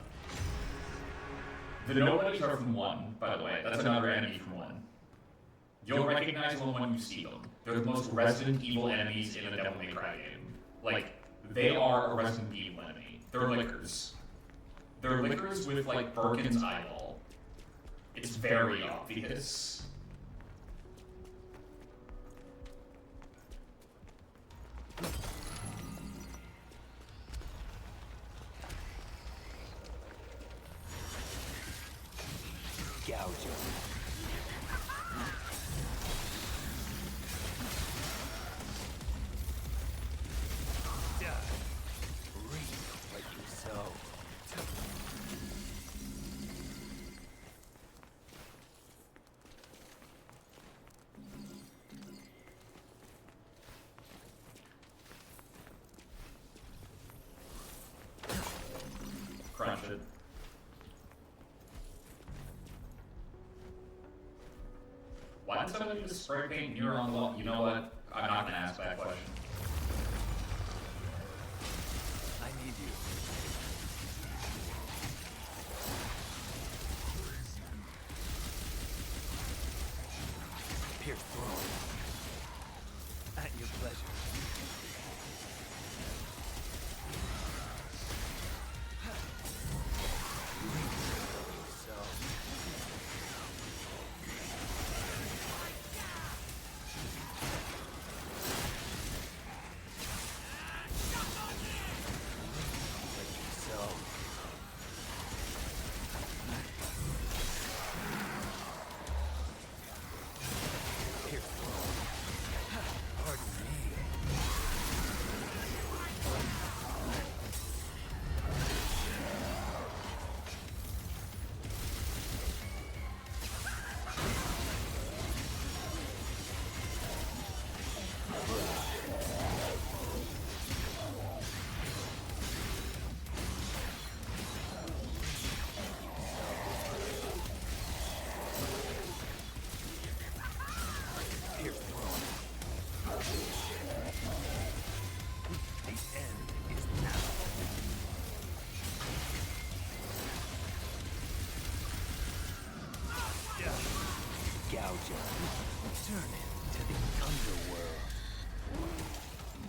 the nobodies are from 1, by the way. That's another enemy from 1. You'll recognize them when you see them. They're the most Resident Evil enemies in a Devil May Cry game. Like, they are a Resident Evil enemy. They're lickers. They're lickers with, like, Birkin's eyeball. It's very obvious. Gouge. Like you so. Crunch it. Why did somebody just spray paint near on the wall? You know what? I'm not gonna ask that question. I need you. Pierce through. At your pleasure. So. Return to the underworld.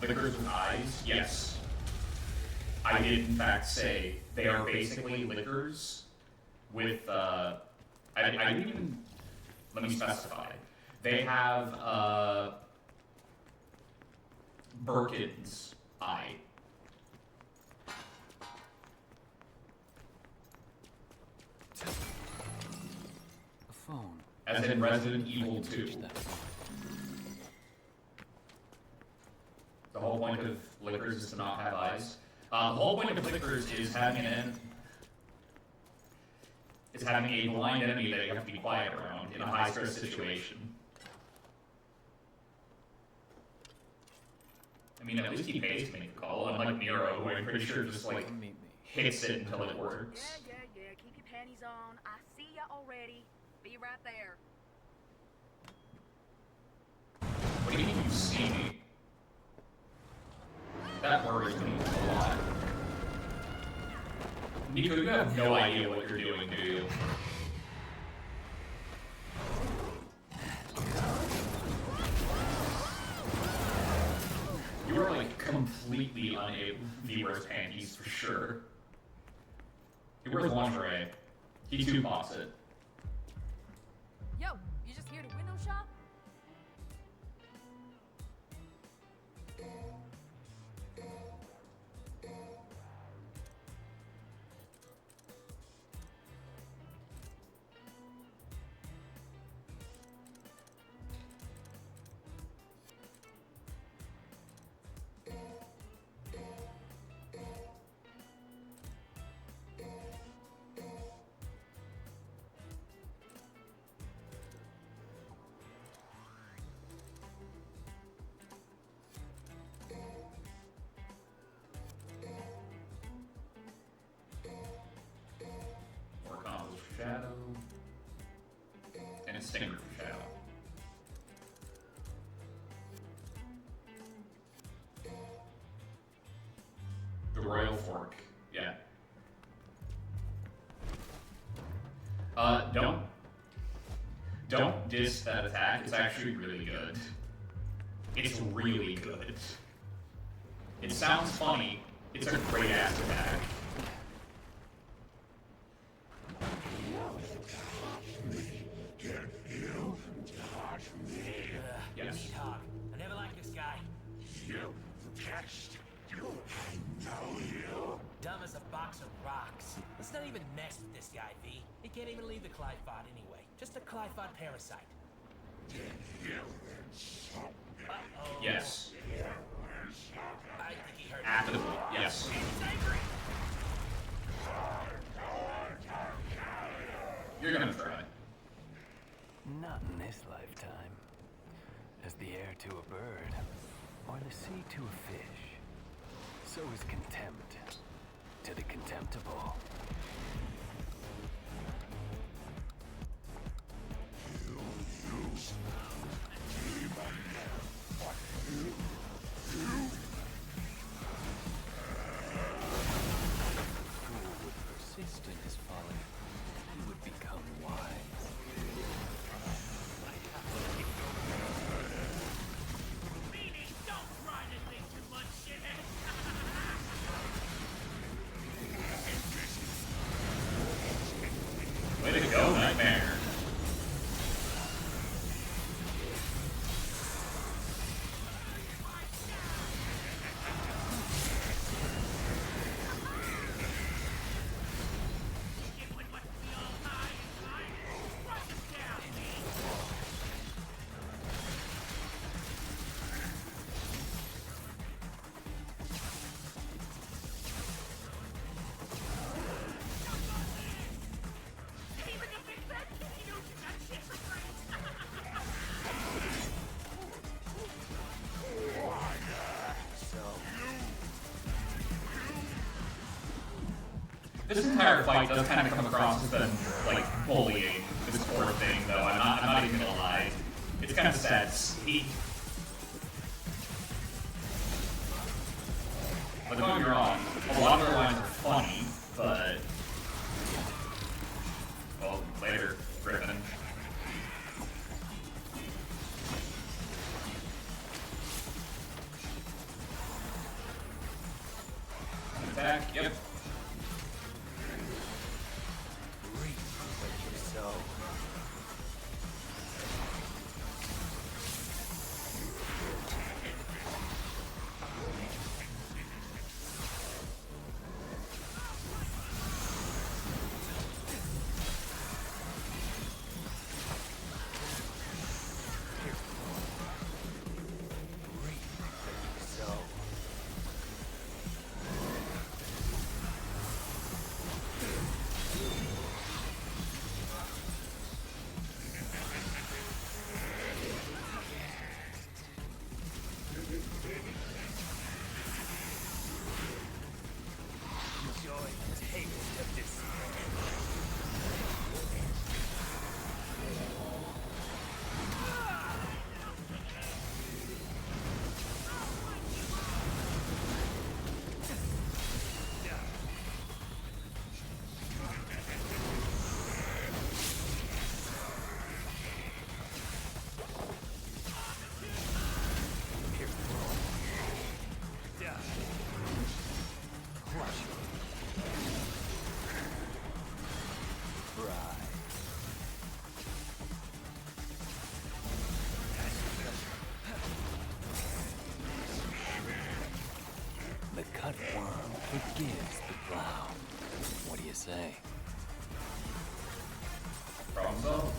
Lickers with eyes? Yes. I did in fact say they are basically lickers with, I didn't even, let me specify. They have, Birkin's eye. A phone. As in Resident Evil 2. The whole point of lickers is to not have eyes. The whole point of lickers is having a blind enemy that you have to be quiet around in a high-stress situation. I mean, at least he pays to make the call, unlike Nero, who I'm pretty sure just, like, hits it until it works. Yeah. Keep your panties on. I see ya already. Be right there. What do you mean you see me? That worries me a lot. Nico, you have no idea what you're doing, do you? You are, like, completely unable to be wears panties, for sure. He wears lingerie. He too pops it. Yo, you just here to window shop? More combos for Shadow. And a stinger for Shadow. The Royal Fork. Yeah. Don't diss that attack. It's actually really good. It's really good. It sounds funny. It's a great ass attack. Yes. Meat hog. I never liked this guy. You catched. I know you. Dumb as a box of rocks. Let's not even mess with this guy, V. He can't even leave the Clyphod anyway. Just a Clyphod parasite. Uh-oh. Yes. I think he heard me. After the point. Yes. He's angry. You're gonna try. Not in this lifetime. As the air to a bird, or the sea to a fish, so is contempt to the contemptible. Fool would persist in his folly. He would become wise. Meanie, don't try to think too much, shithead. Way to go, Nightmare. It would must be all high and high. Rush him down, even the big fat kitty knows you got shit for brains. This entire fight does kind of come across as them, like, bullying this poor thing, though. I'm not even gonna lie. It's kind of sad. But don't get me wrong, a lot of their lines are funny, but... Well, later, Griffin. back. Yep. Reap what you sow. The cutworm forgives the plow. What do you say? Problem solved.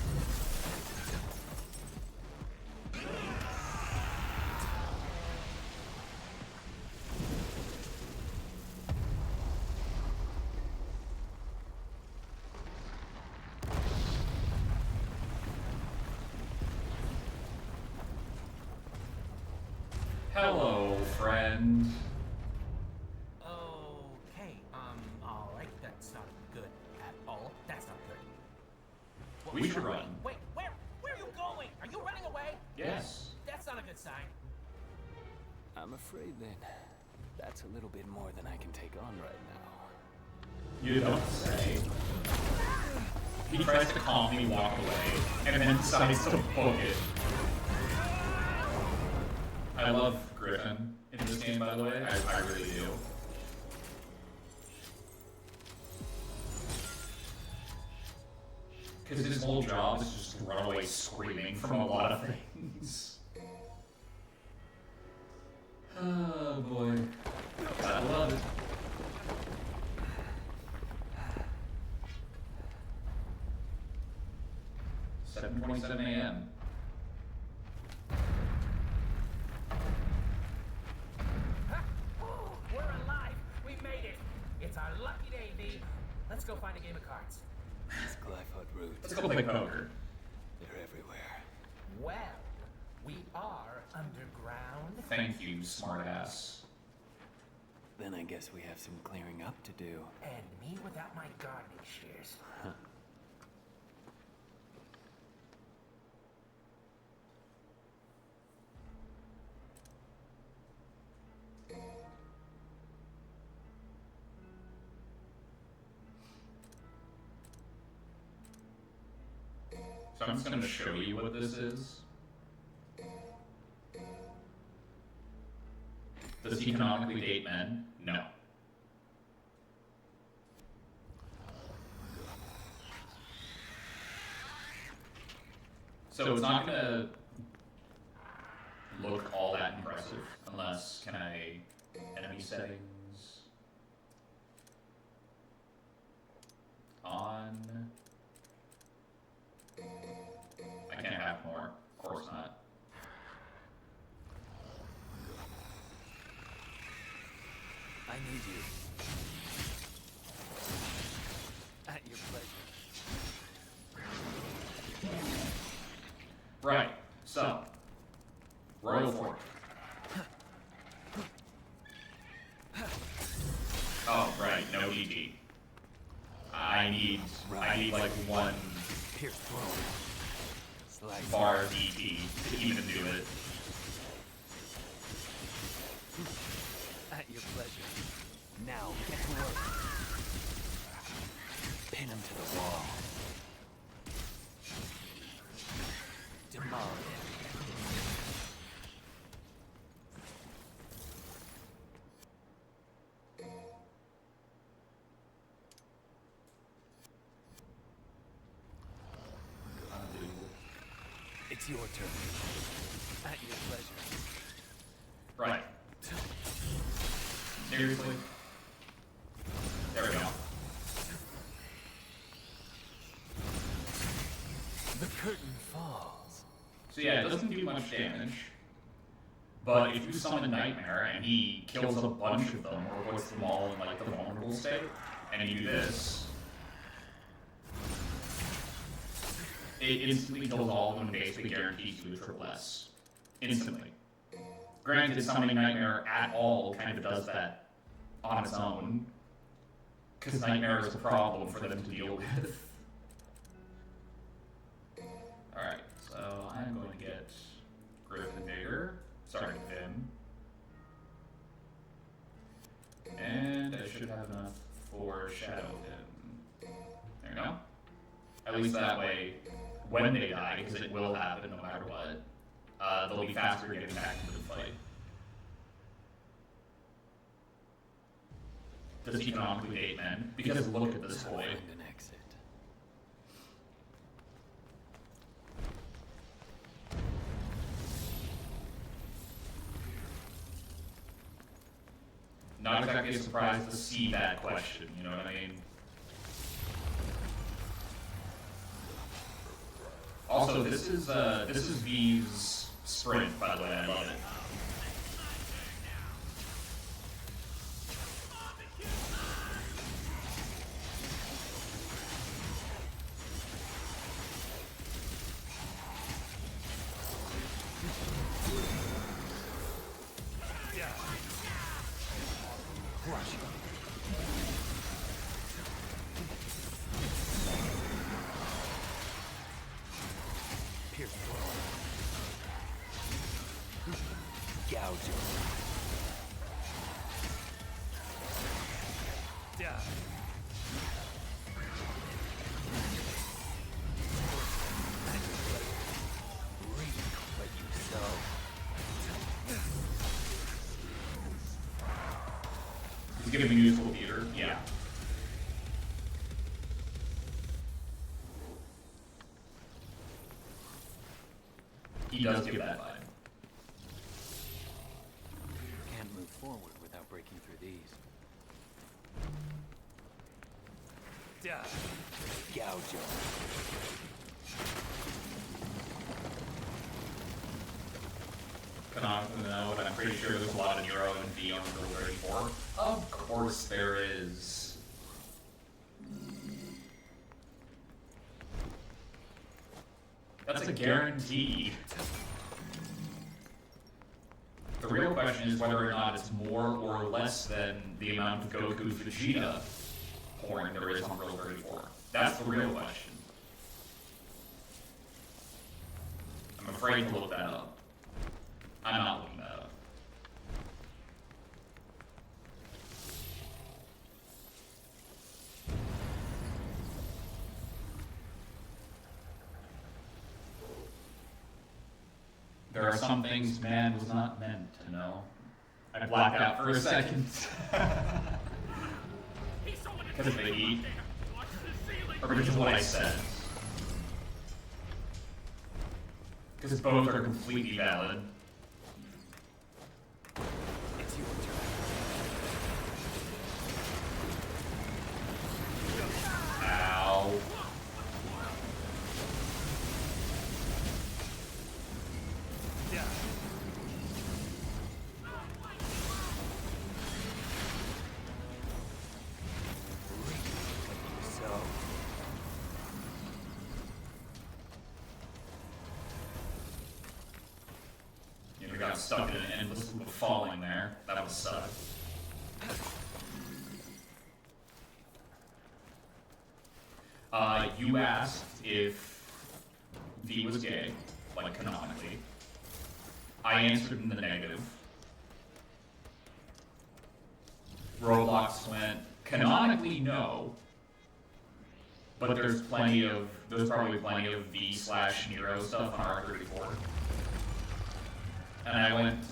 Hello, friend. Okay, alright, that's not good at all. That's not good. What We was should that? run. Wait, where are you going? Are you running away? Yes. That's not a good sign. I'm afraid then that's a little bit more than I can take on right now. You don't say. He tries to calmly walk away, and then decides to book it. I love Griffin in this game, by the way. I really do. Because his whole job is just to run away screaming from a lot of things. Oh boy. I love it. 7:27 a.m. We're alive! We made it! It's our lucky day, V. Let's go find a game of cards. These Glyphot roots, Let's go play poker. they're everywhere. Well, we are underground. Thank you, smartass. Then I guess we have some clearing up to do. And me without my gardening shears. So I'm just going to show you what this is. Does he canonically date men? No. So it's not going to look all that impressive unless, can I, enemy settings, on, I can't have more, of course not. I need you. At your pleasure. Right, so, Royal Fort. Oh, right, no DT. I need like one Pierce throat. Slice. bar DT to even do it. At your pleasure. Now, get to work. Pin him to the wall. Demolish. It's your turn. At your pleasure. Right. Seriously? There we go. The curtain falls. So yeah, it doesn't do much damage. But if you summon Nightmare and he kills a bunch of them, or puts them all in like the vulnerable state, and you do this, it instantly kills all of them and basically guarantees you a triple S. Instantly. Granted, summoning Nightmare at all kind of does that on its own, because Nightmare is a problem for them to deal with. Alright, so I'm going to get Griffin Vigor. Sorry, Vim. And I should have enough for Shadow Vim. There we go. At least that way, when they die, because it will happen no matter what, they'll be faster getting back into the fight. Does economically date men? Because look at this boy. Find an exit. Not exactly a surprise to see that question, you know what I mean? Also, this is V's sprint, by the way, I love it. He's giving me useful theater, yeah. He does give that vibe. Can't move forward without breaking through these. Gouge him. Canonically, no, but I'm pretty sure there's a lot of Neuro and V on Unreal 34. Of course there is. That's a guarantee. The real question is whether or not it's more or less than the amount of Goku Vegeta porn there is on Unreal 34. That's the real question. I'm afraid to look that up. I'm not looking that up. There are some things man was not meant to know. I blacked out for a second. Because of the heat. Or because of what I said. Because both are completely valid. It's your turn. Ow. We got stuck in an endless loop of falling there. That would suck. You asked if V was gay, like canonically. I answered in the negative. Roblox went, canonically no, but there's probably plenty of V/Nero stuff on R34. And I went,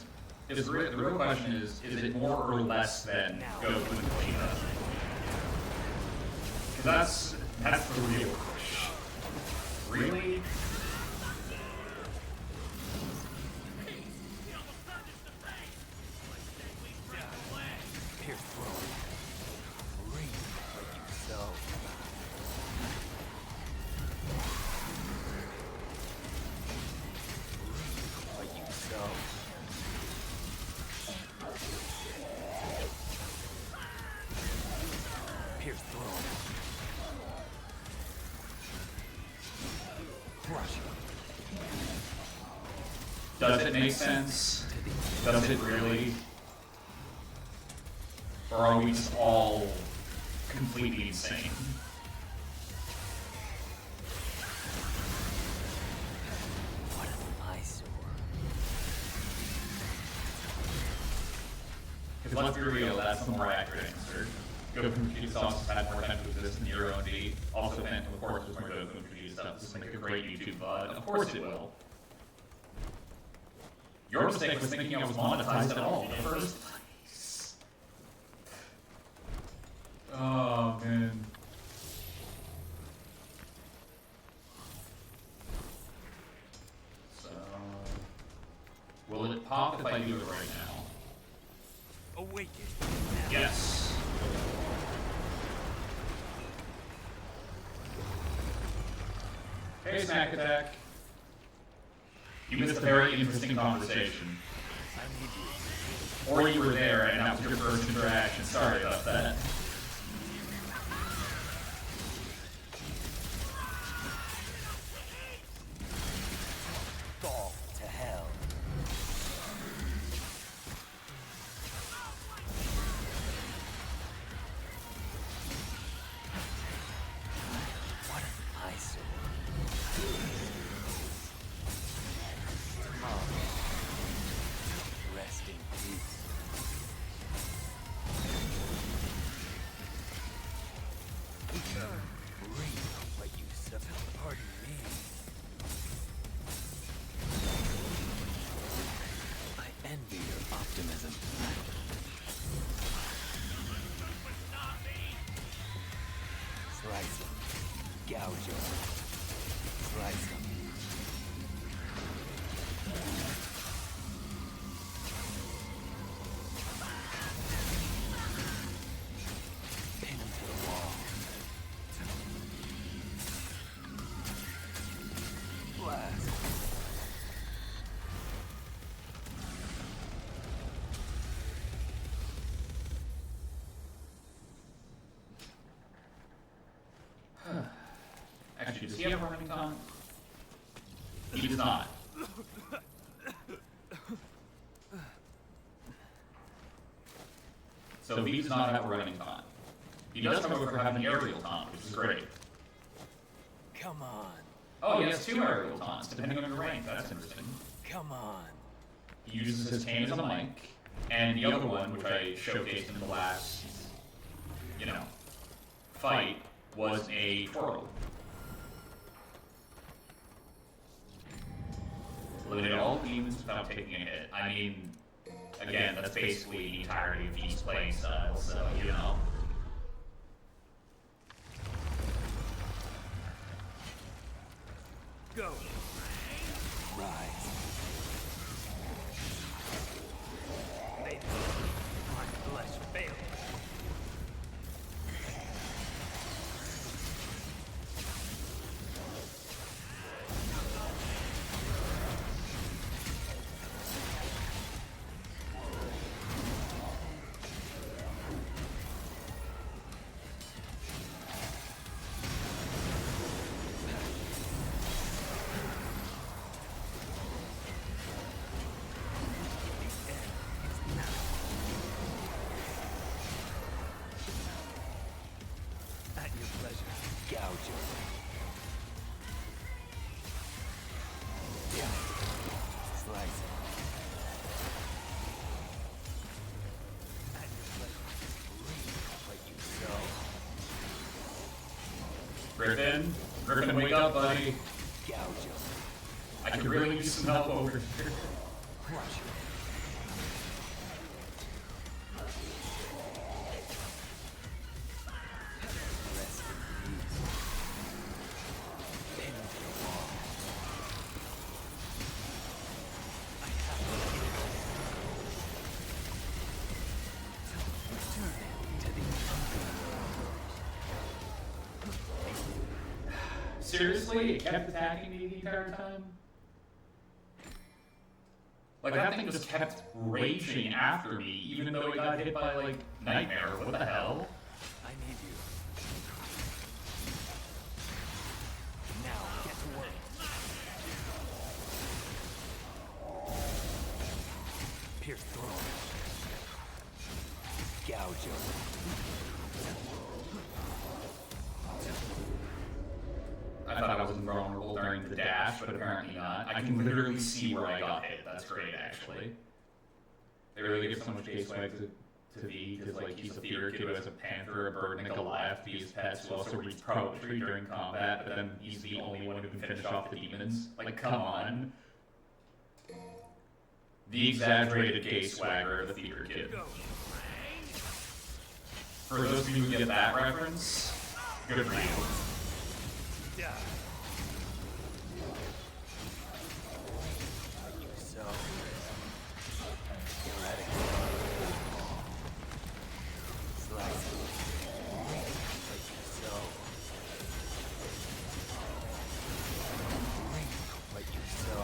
the real question is it more or less than Goku and Vegeta? Because that's the real question. Really? Reap what you sow. Reap what you sow. Pierce through. Crush. Does it make sense? Does it really? Or are we just all completely insane? What an eyesore. Because let's be real, that's the more accurate answer. Goku Vegeta songs had more time to exist in Euro D. Also, Phantom, of course, was more Goku Vegeta stuff. This is like a great YouTube VOD. Of course it will. Your mistake was thinking I was monetized at all in the first place. Oh, man. So... will it pop if I do it right now? Awaken. Yes. Hey, Snack Attack. You missed a very interesting conversation. I need you. Or you were there and that was your first interaction. Sorry about that. Fall to hell. What an eyesore. Rest in peace. Reap what you sow. Pardon me. I envy your optimism. Slice them. Gouge them. Slice them. Pin them to the wall. Blast. Actually, does he have a running taunt? He does not. So he does not have a running taunt. He does, however, have an aerial taunt, which is great. Come on. Oh, he has two aerial taunts, depending on your rank. That's interesting. Come on. He uses his cane as a mic, and the other one, which I showcased in the last, fight, was a twirl. Eliminate all demons without taking a hit. I mean, again, that's basically the entirety of V's playing style, so, Go. Rise. May my flesh fail. At your pleasure. Gouge him. Yeah. Slice him. At your pleasure. Reap what you sow. Griffin, wake up, buddy. Gouge him. I could really use some help over here. Crush him. Rest in peace. Pin him to the wall. I have to kill. Turn him. seriously, it kept attacking me the entire time? Like, that thing just kept raging after me, even though it got hit by, like, Nightmare. What the hell? I need you. Now, get to work. Pierce through. Gouge him. I thought I was invulnerable during the dash, but apparently not. I can literally see where I got hit. That's great, actually. They really give so much case swag to V, because, like, he's a theater kid who has a panther, a bird, and a goliath to be his pets, who also reads poetry during combat, but then he's the only one who can finish off the demons. Like, come on. The exaggerated gay swagger of the theater kid. For those of you who get that reference, good for you. Yeah. So, get ready. Slice. Like so. Like so.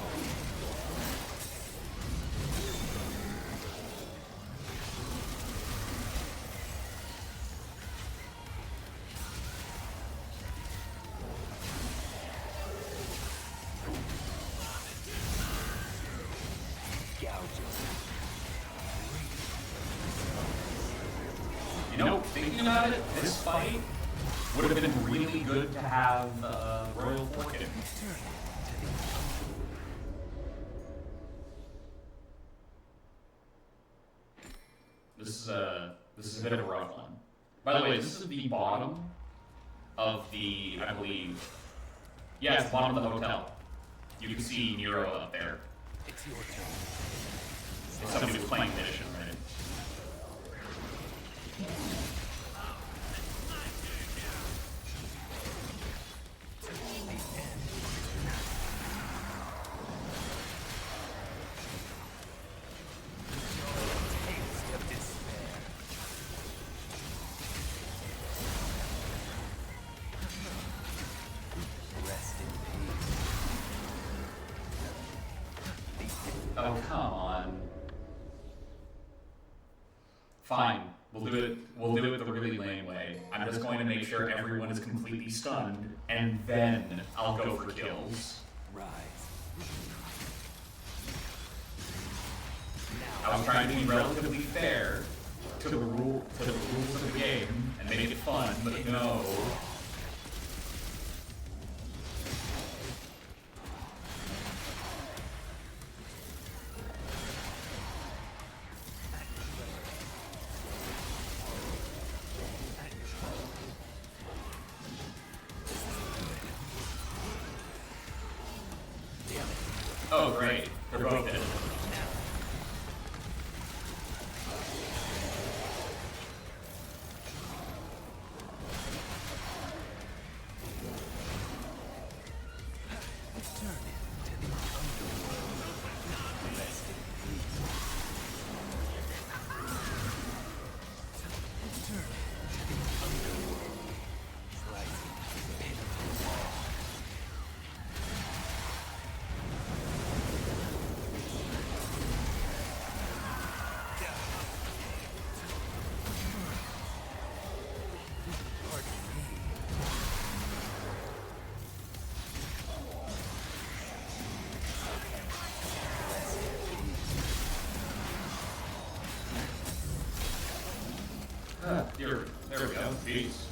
You know, thinking about it, this fight would have been really good to have Royal Fork in. This is a bit of a rough one. By the way, this is the bottom of the, I believe, yeah, it's the bottom of the hotel. You can see Nero up there. It's your turn. It's somebody who's playing Mission, right? Taste of despair. Rest in peace. Oh, come on. Fine. We'll do it the really lame way. I'm just going to make sure everyone is completely stunned, and then I'll go for kills. Rise. I was trying to be relatively fair to the rules of the game and make it fun, but no. Oh, great. They're both dead. Here, there we go. Jeez.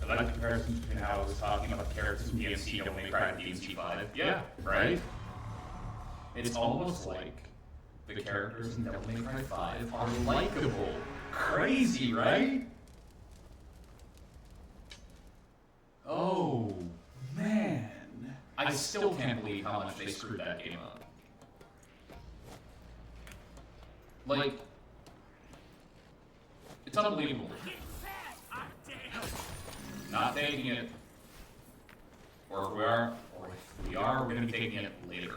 I like the comparison between how I was talking about the characters in DMC Devil May Cry and DMC 5. Yeah, right? It's almost like the characters in Devil May Cry 5 are likable. Crazy, right? Oh, man. I still can't believe how much they screwed that game up. Like, it's unbelievable. Not taking it. Or if we are, we're going to be taking it later.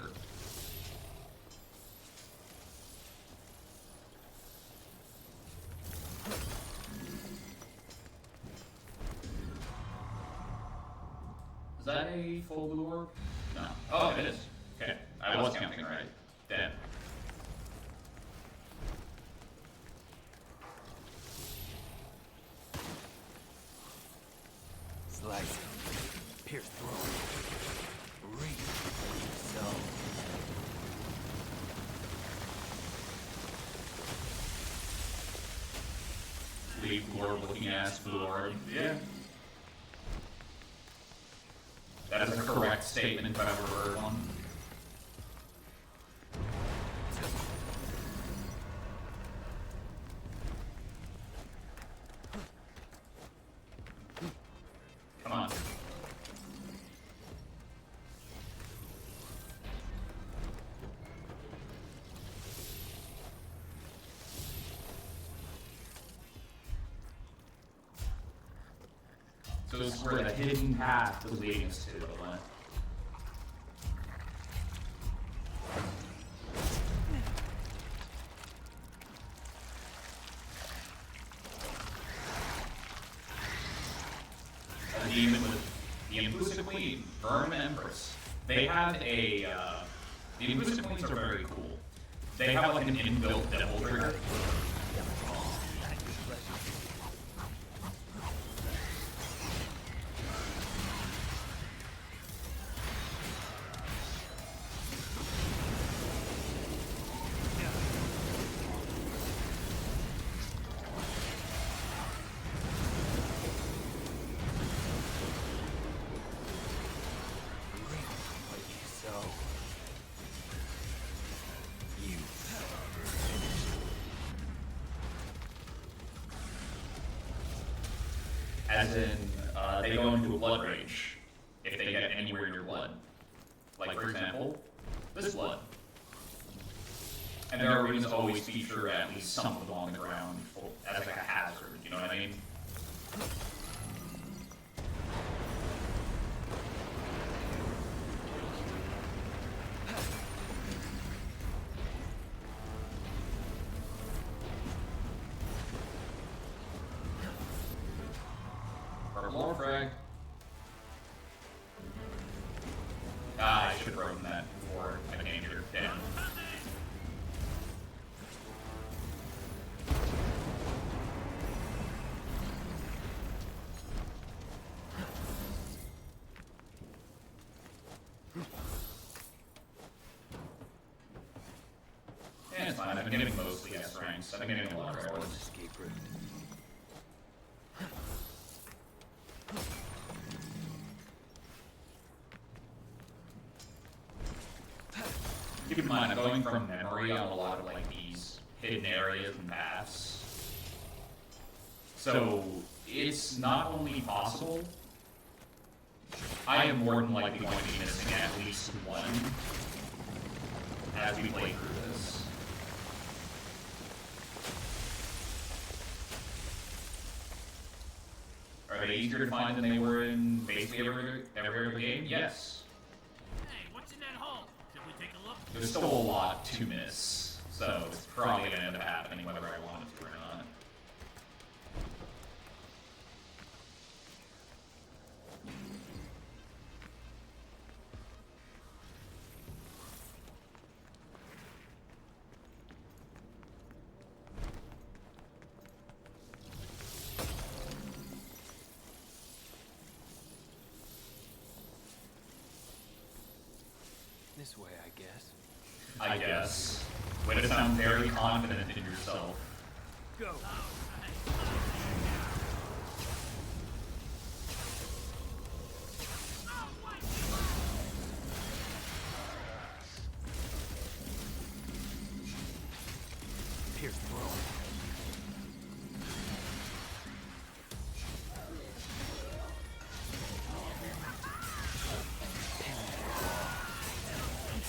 Is that a full blue orb? No. Oh, it is. Okay. I was counting right. Damn. Slice, pierce through, reach, so. Leave orb looking ass blue orb. Yeah. That is a correct statement if I've ever heard one. Come on. So this is where the hidden path was leading us to, wasn't it? A demon with the Impulsive Queen, Verm Empress. They have a, the Impulsive Queens are very cool. They have like an inbuilt devil trigger. As in, they go into a blood rage if they get anywhere in your blood. Like, for example, this blood. And their arenas always feature at least something along the ground as like a hazard, you know what I mean? More frag. Ah, I should have broken that before I came here. Damn. Yeah, it's fine. I've been getting mostly S ranks. I've been getting a lot of rewards. Escape route. Keep in mind, I'm going from memory on a lot of like these hidden areas and paths. So it's not only possible, I am more than likely going to be missing at least one as we play through this. Are they easier to find than they were in basically every other game? Yes. Hey, what's in that hole? Should we take a look? There's still a lot to miss, so it's probably going to end up happening whether I want it to or not. This way, I guess. I guess. Way to sound very confident in yourself. Go. Pierce through.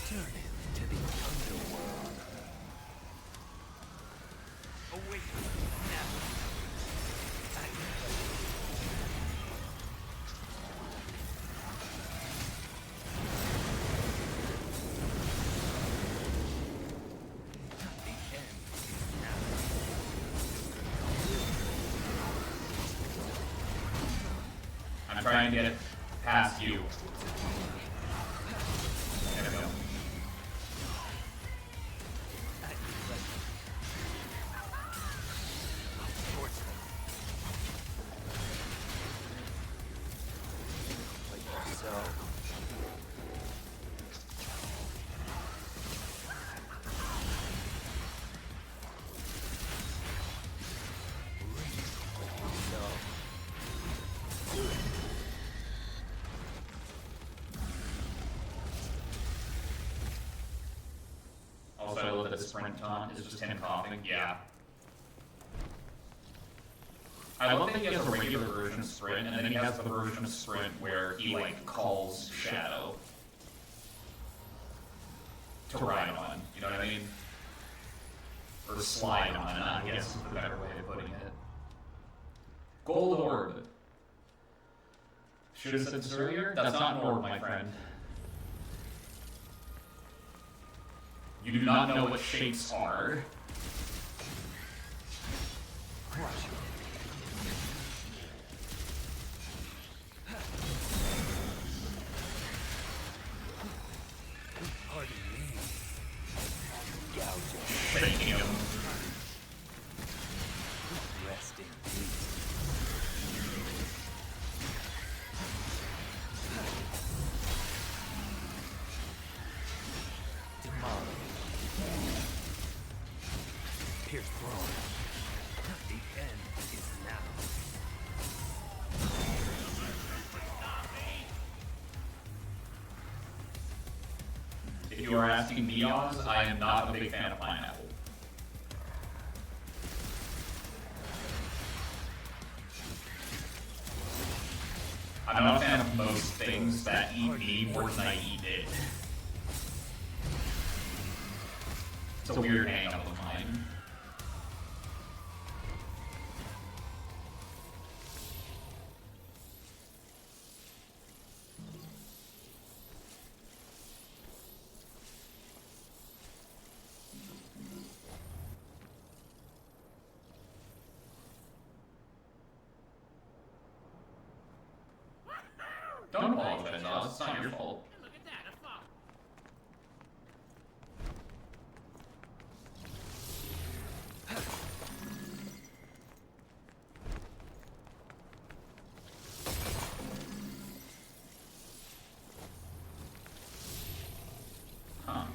Turn to the underworld. Awaken now. I'm trying to get Past you. There we go. Also, I love that the sprint taunt is just him coughing. Yeah. I love that he has a regular version of sprint, and then he has the version of sprint where he, like, calls Shadow to ride on. You know what I mean? Or slide on, I guess is the better way of putting it. Gold orb. Should have said this earlier? That's not an orb, my friend. You do not know what shapes are. Shaking him. Rest in peace. Tomorrow. Pierce throne. The end is now. If you are asking me, Oz, I am not a big fan of pineapple. I'm not a fan of most things that eat me more than I eat it. It's a weird hang-up of mine. Don't apologize, Oz. It's not your fault. Look at that, a fox. Huh.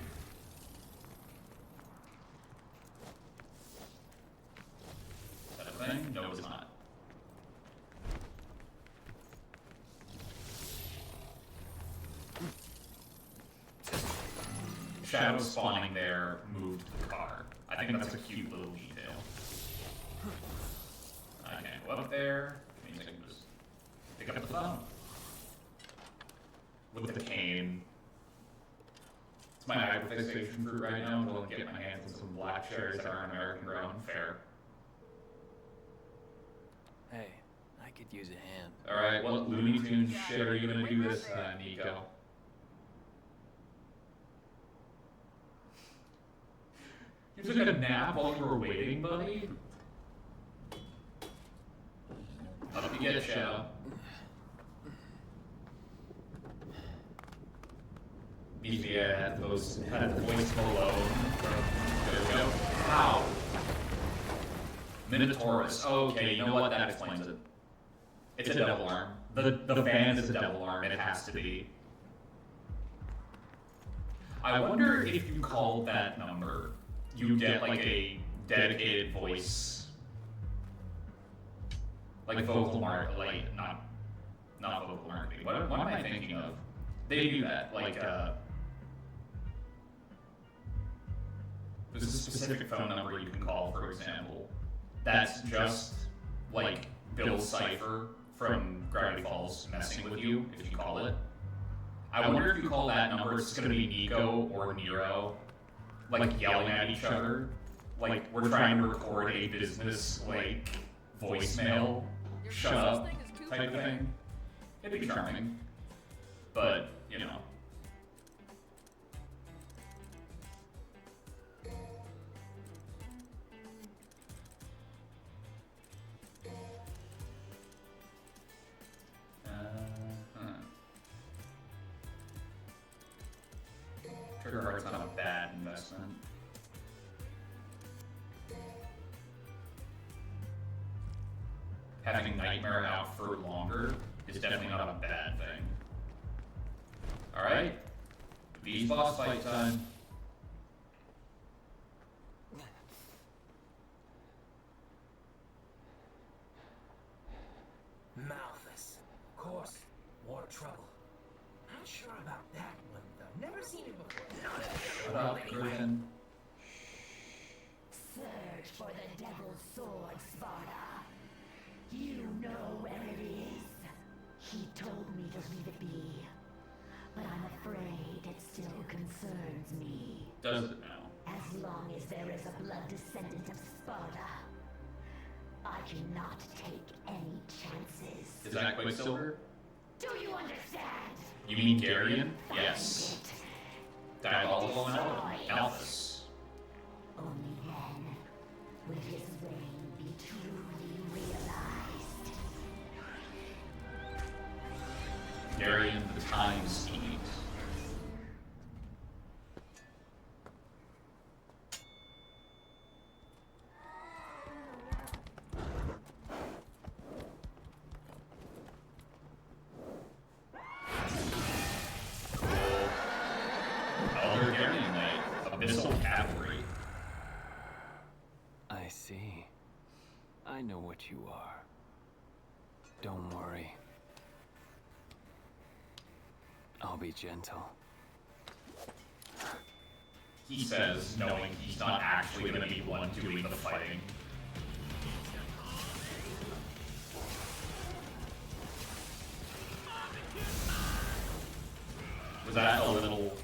Is that a thing? No, it's not. Shadow spawning there moved the car. I think that's a cute little detail. I can't go up there. It means I can just pick up the phone. With the cane. It's my hyperfixation fruit right now until I get my hands on some black cherries that aren't American grown. Fair. Hey, I could use a hand. Alright, what Looney Tunes shit are you gonna do this time, Nico? You took a nap while you were waiting, buddy? Up you get, Shadow. BVA had the voice below. There we go. Ow! Minotaurus. Okay, you know what? That explains it. It's a devil arm. The band is a devil arm, and it has to be. I wonder if you called that number, you get like a dedicated voice, like vocal like not vocal marketing. What am I thinking of? They do that. Like there's a specific phone number you can call, for example. That's just like Bill Cipher from Gravity Falls messing with you if you call it. I wonder if you call that number, it's going to be Nico or Nero, like yelling at each other, like we're trying to record a business like voicemail, shut up type of thing. It'd be charming, but you know. Trigger Heart's not a bad investment. Having Nightmare out for longer is definitely not a bad thing. Alright. V's boss fight time. Malthus. Of course. More trouble. Not sure about that one, though. Never seen it before. Not Shut up, Griffin. Search for the Devil's Sword, Sparta. You know where it is. He told me to leave it be. But I'm afraid it still concerns me. Does it now? As long as there is a blood descendant of Sparta, I cannot take any chances. Is that Quicksilver? Do you understand? You mean Darien? Yes. Diabolical Malthus. Only then will his reign be truly realized. Darien the Time Steed. Elder Darien Knight, Abyssal Cavalry. I see. I know what you are. Don't worry. I'll be gentle. He says, knowing he's not actually going to be one doing the fighting. Was that a little...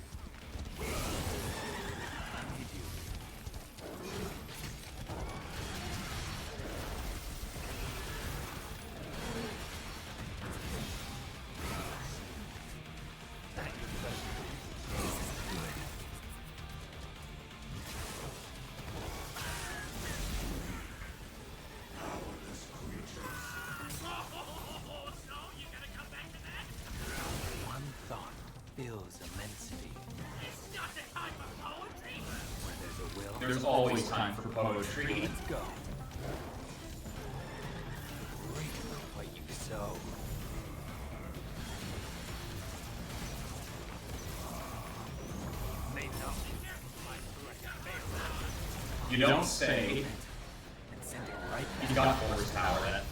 One thought fills immensity. It's not the time for poetry. Where there's a will, There's always time for poetry. let's go. Reap what you sow. May not be You don't say. and send it right back. He's got horsepower. That.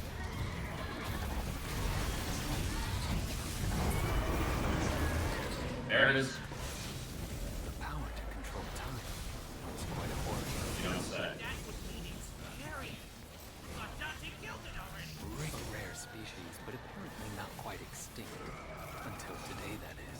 There it is. The power to control time. It's quite important. You don't say. That would mean it's scary. But Dante killed it already. Great rare species, but apparently not quite extinct. Until today, that is.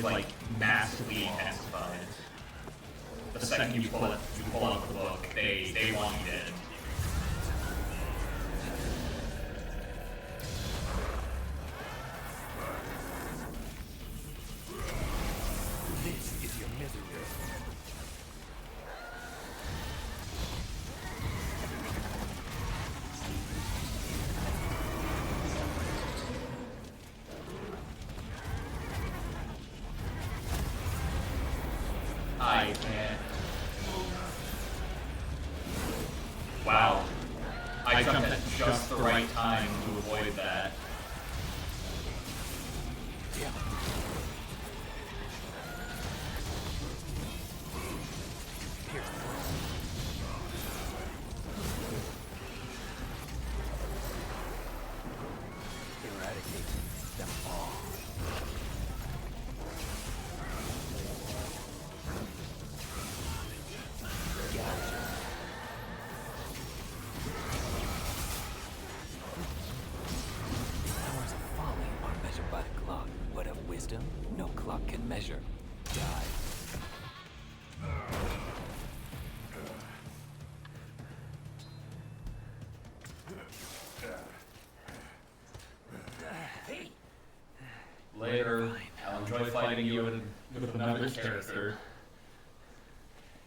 like massively intensified. The second you pull out the book, they want you dead. This is your misery. I can't. Wow. I jumped at just the right time to avoid that. Yeah. Pierce the force. Eradicate them all. Gotcha. Powers of folly are measured by the clock, but of wisdom, no clock can measure. Die. Hey, Later, I'll enjoy fighting you with another character.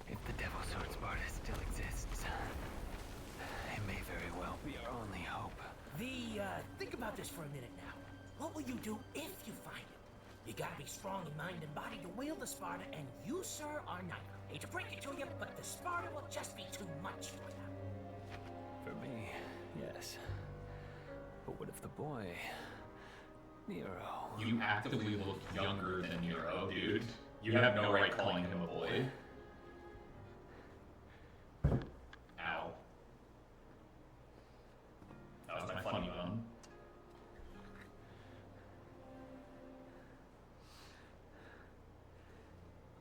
If the Devil Sword Sparta still exists, it may very well be our only hope. Think about this for a minute now. What will you do if you find him? You gotta be strong in mind and body to wield the Sparta, and you, sir, are neither. Hate to break it to you, but the Sparta will just be too much for you. For me, yes. But what if the boy, Nero? You actively look younger than Nero, dude. You have no right calling him a boy. Ow. That was my funny bone.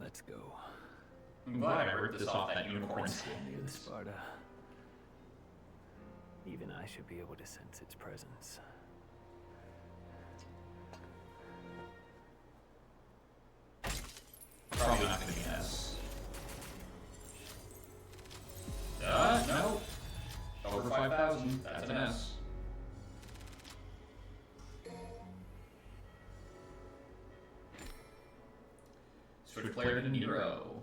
Let's go. I'm glad I ripped this off that unicorn skin. Near the Sparta. Even I should be able to sense its presence. Probably not gonna be an S. No. Over 5,000. That's an S. Switch player to Nero.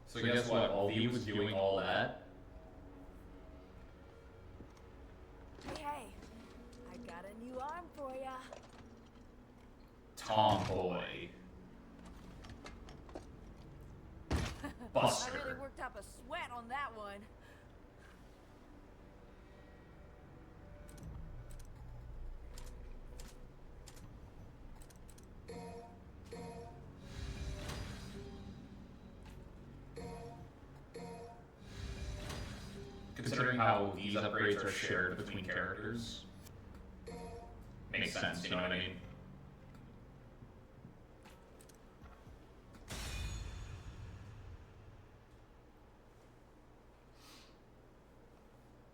So guess what? While he was doing all that, Hey, I got a new arm for ya. Tomboy. Buster. I really worked up a sweat on that one. Considering how these upgrades are shared between characters, makes sense, you know what I mean?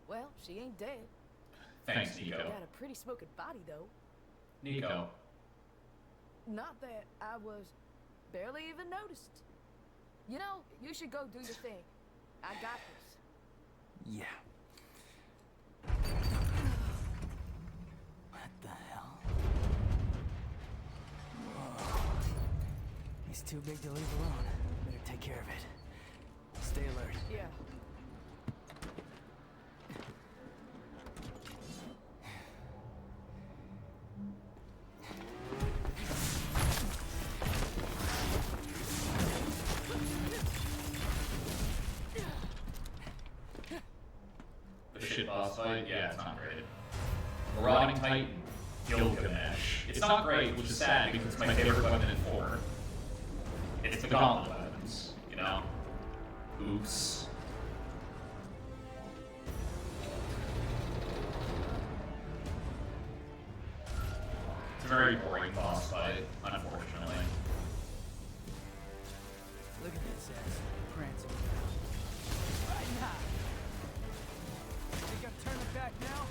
Well, she ain't dead. Thanks, Nico. Got a pretty smoking body, though. Nico. Not that I was barely even noticed. You know, you should go do your thing. I got this. Yeah. What the hell? Whoa. He's too big to leave alone. Better take care of it. Stay alert. Yeah. The shit boss fight? Yeah, it's not great. Marauding Titan, Gilgamesh. It's not great, which is sad because it's my favorite weapon in 4. It's the gauntlet weapons, you know? Oops. It's a very boring boss fight, unfortunately. Look at this ass prancing around. Right now. Think I'm turning back back now?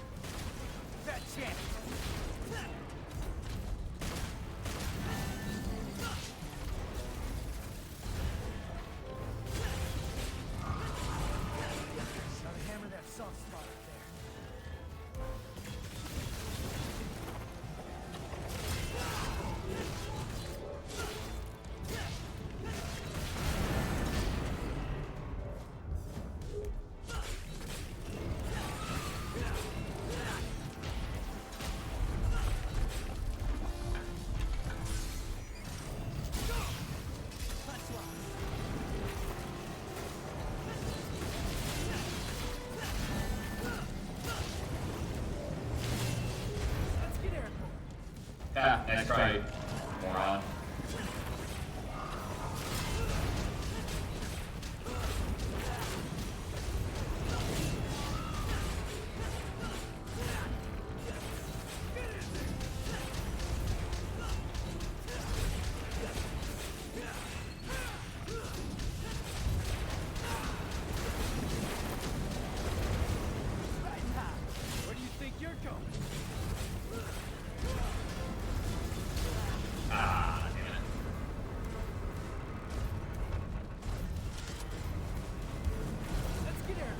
That chance. Gotta hammer that soft spot up there. Yeah, nice try, moron. Where do you think you're going? Ah, damn it. Let's get air.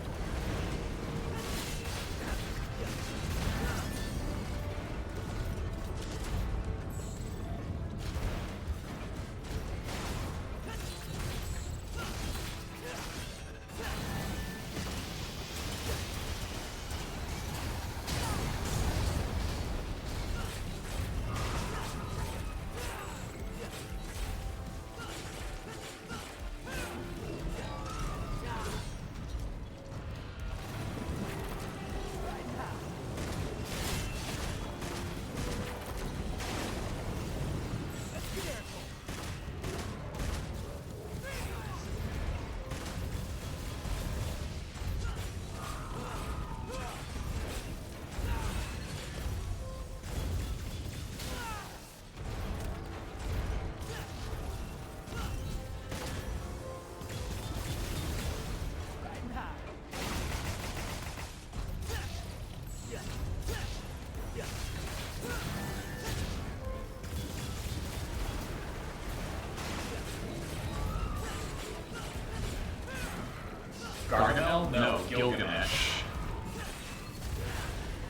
Gargamel? No, Gilgamesh.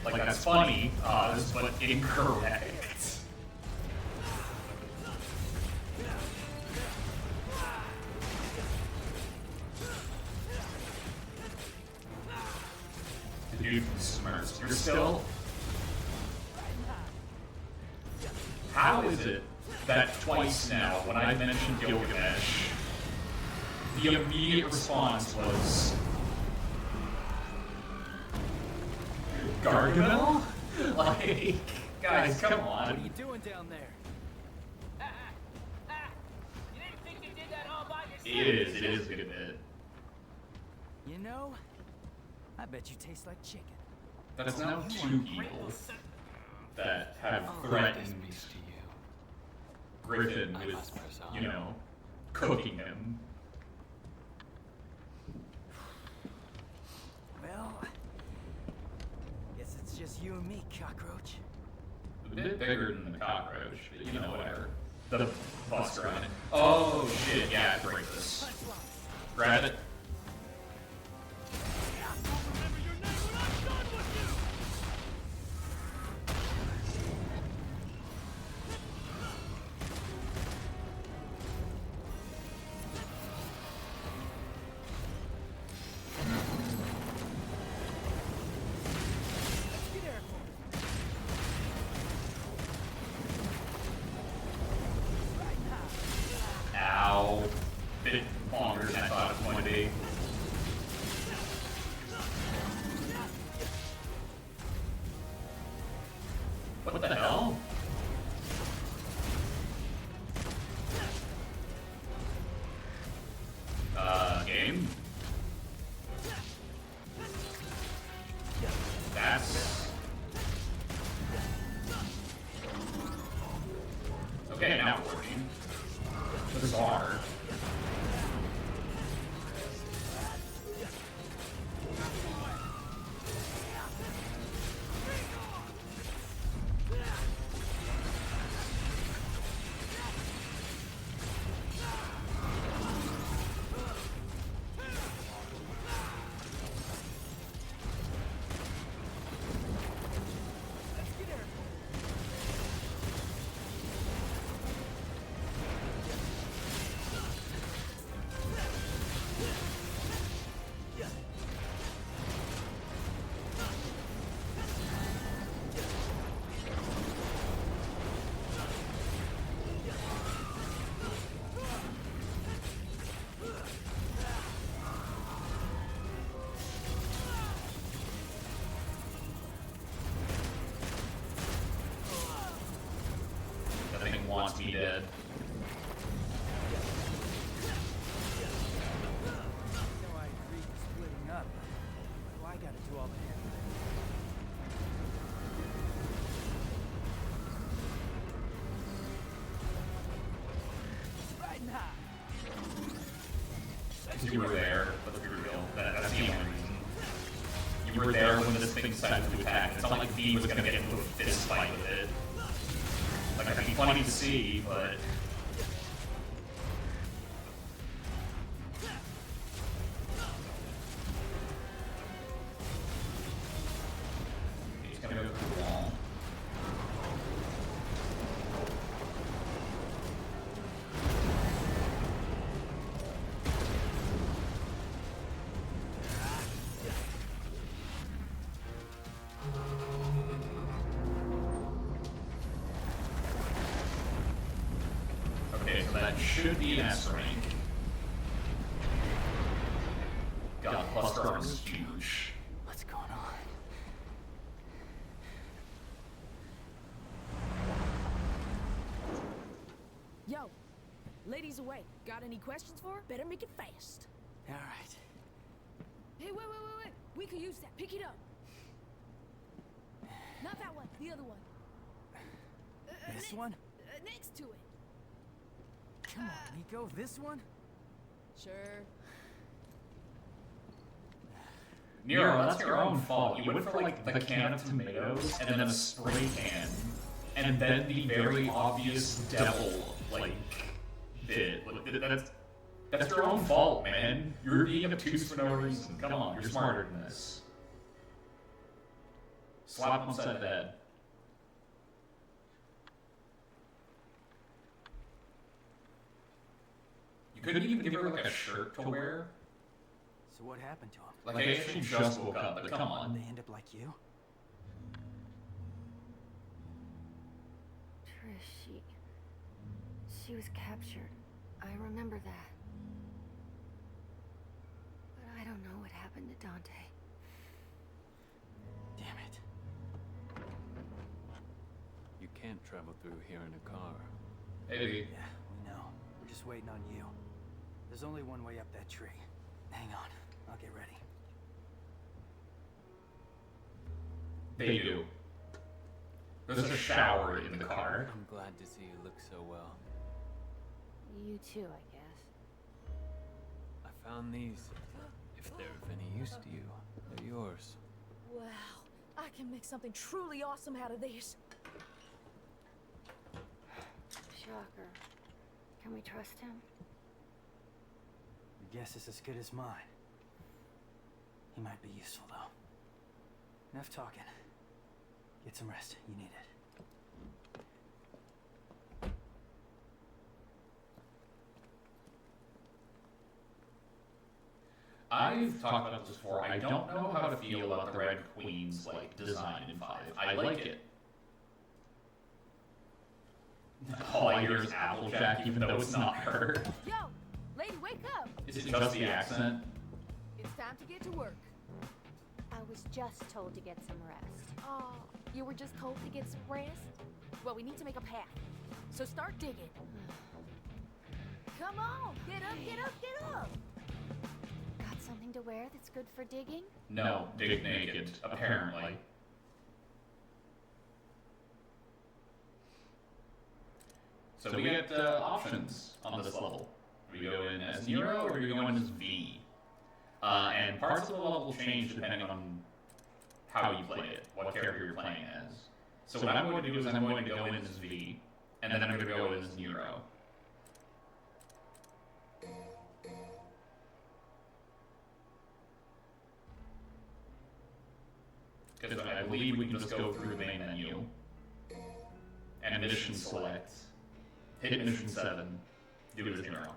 Like, that's funny, but incorrect. The dude from Smurfs. You're still... How is it that twice now, when I mentioned Gilgamesh, the immediate response was... Gargamel? Like, guys, come on. What are you doing down there? You didn't think you did that all by yourself? It is a good bit. You know, I bet you taste like chicken. That's now two people that have threatened Peace to you. Griffin I with, must press on. you know, cooking him. Well, guess it's just you and me, cockroach. A bit bigger than the cockroach, but you know, whatever. The bus ride. Oh shit, yeah, break this. Grab it. Ow. Bit longer than I thought it was going to be. What the hell? Game? That's... Okay, now it's working. Bizarre. because you were there. Let's be real. That's the only reason. You were there when this thing decided to attack. It's not like V was gonna get into a fist fight with it. Like, that'd be funny to see, but... He's gonna go through the wall. Okay, so that should be an S rank. God, Cluster Arm's huge. What's going on? Yo, ladies away. Got any questions for her? Better make it fast. All right. Hey, wait. We could use that. Pick it up. Not that one. The other one. This one? Next to it. Come on, Nico. This one? Sure. Nero, that's your own fault. You went for like the can of tomatoes and then a spray can, and then the very obvious devil like bit. That's your own fault, man. You're being obtuse for no reason. Come on, you're smarter than this. Slap him upside the head. You couldn't even give her like a shirt to wear. So what happened to him? Like, I actually just woke up, but come on. They end up like you? Trish, she was captured. I remember that. But I don't know what happened to Dante. Damn it. You can't travel through here in a car. Maybe. Yeah, we know. We're just waiting on you. There's only one way up that tree. Hang on. I'll get ready. They do. There's a shower in the car. I'm glad to see you look so well. You too, I guess. I found these. If they're of any use to you, they're yours. Wow. I can make something truly awesome out of these. Shocker. Can we trust him? Your guess is as good as mine. He might be useful, though. Enough talking. Get some rest. You need it. I've talked about this before. I don't know how to feel about the Red Queen's like design in 5. I like it. All I hear is Applejack, even though it's not her. Yo, lady, wake up. Is it just the accent? It's time to get to work. I was just told to get some rest. Oh, you were just told to get some rest? Well, we need to make a path. So start digging. Come on, get up. Got something to wear that's good for digging? No, dig naked, apparently. So we get options on this level. Do we go in as Nero or do we go in as V? And parts of the level will change depending on how you play it, what character you're playing as. So what I'm going to do is I'm going to go in as V, and then I'm going to go in as Nero. Because I believe we can just go through the main menu, and mission select, hit mission 7, do it as Nero.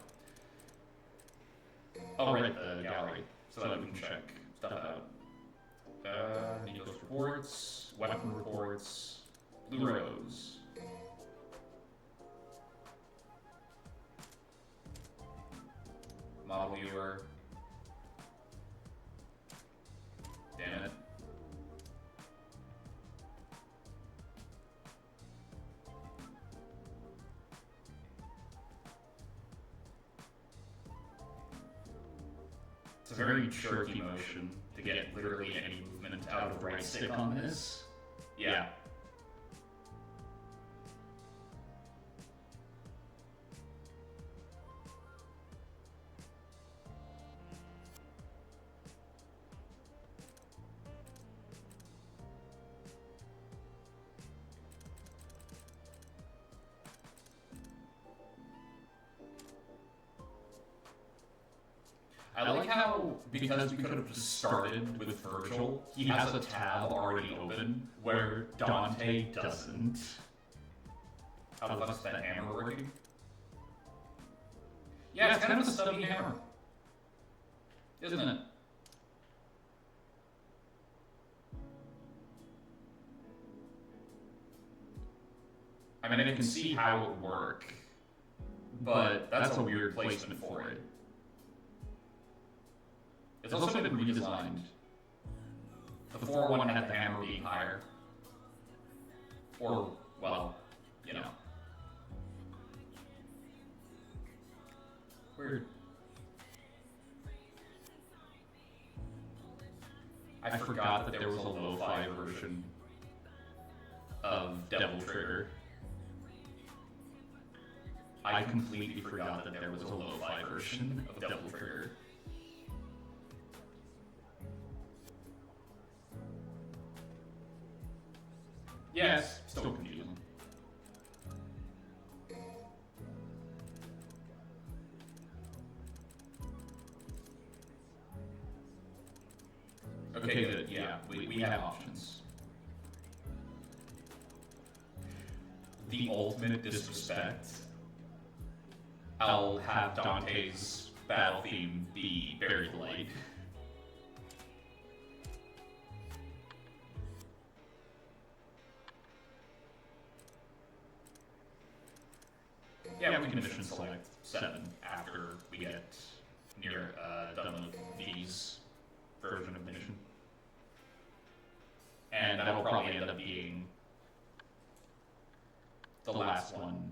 Oh, right, the gallery, so that we can check stuff out. Nico's reports, weapon reports, Blue Rose. Model viewer. Damn it. It's a very jerky motion to get literally any movement out of the right stick on this. Yeah. I like how, because we could have just started with Virgil, he has a tab already open where Dante doesn't. How the fuck's that hammer working? Yeah, it's kind of a stubby hammer. Isn't it? I mean, I can see how it would work, but that's a weird placement for it. It's also been redesigned. The 4-1 had the hammer being higher. Or, well, you know. Weird. I forgot that there was a lo-fi version of Devil Trigger. I completely forgot that there was a lo-fi version of Devil Trigger. Yeah, it's still confusing. Okay, good. Yeah, we have options. The ultimate disrespect. I'll have Dante's battle theme be Buried Light. Yeah, we can mission select 7 after we get near done with V's version of mission. And that'll probably end up being the last one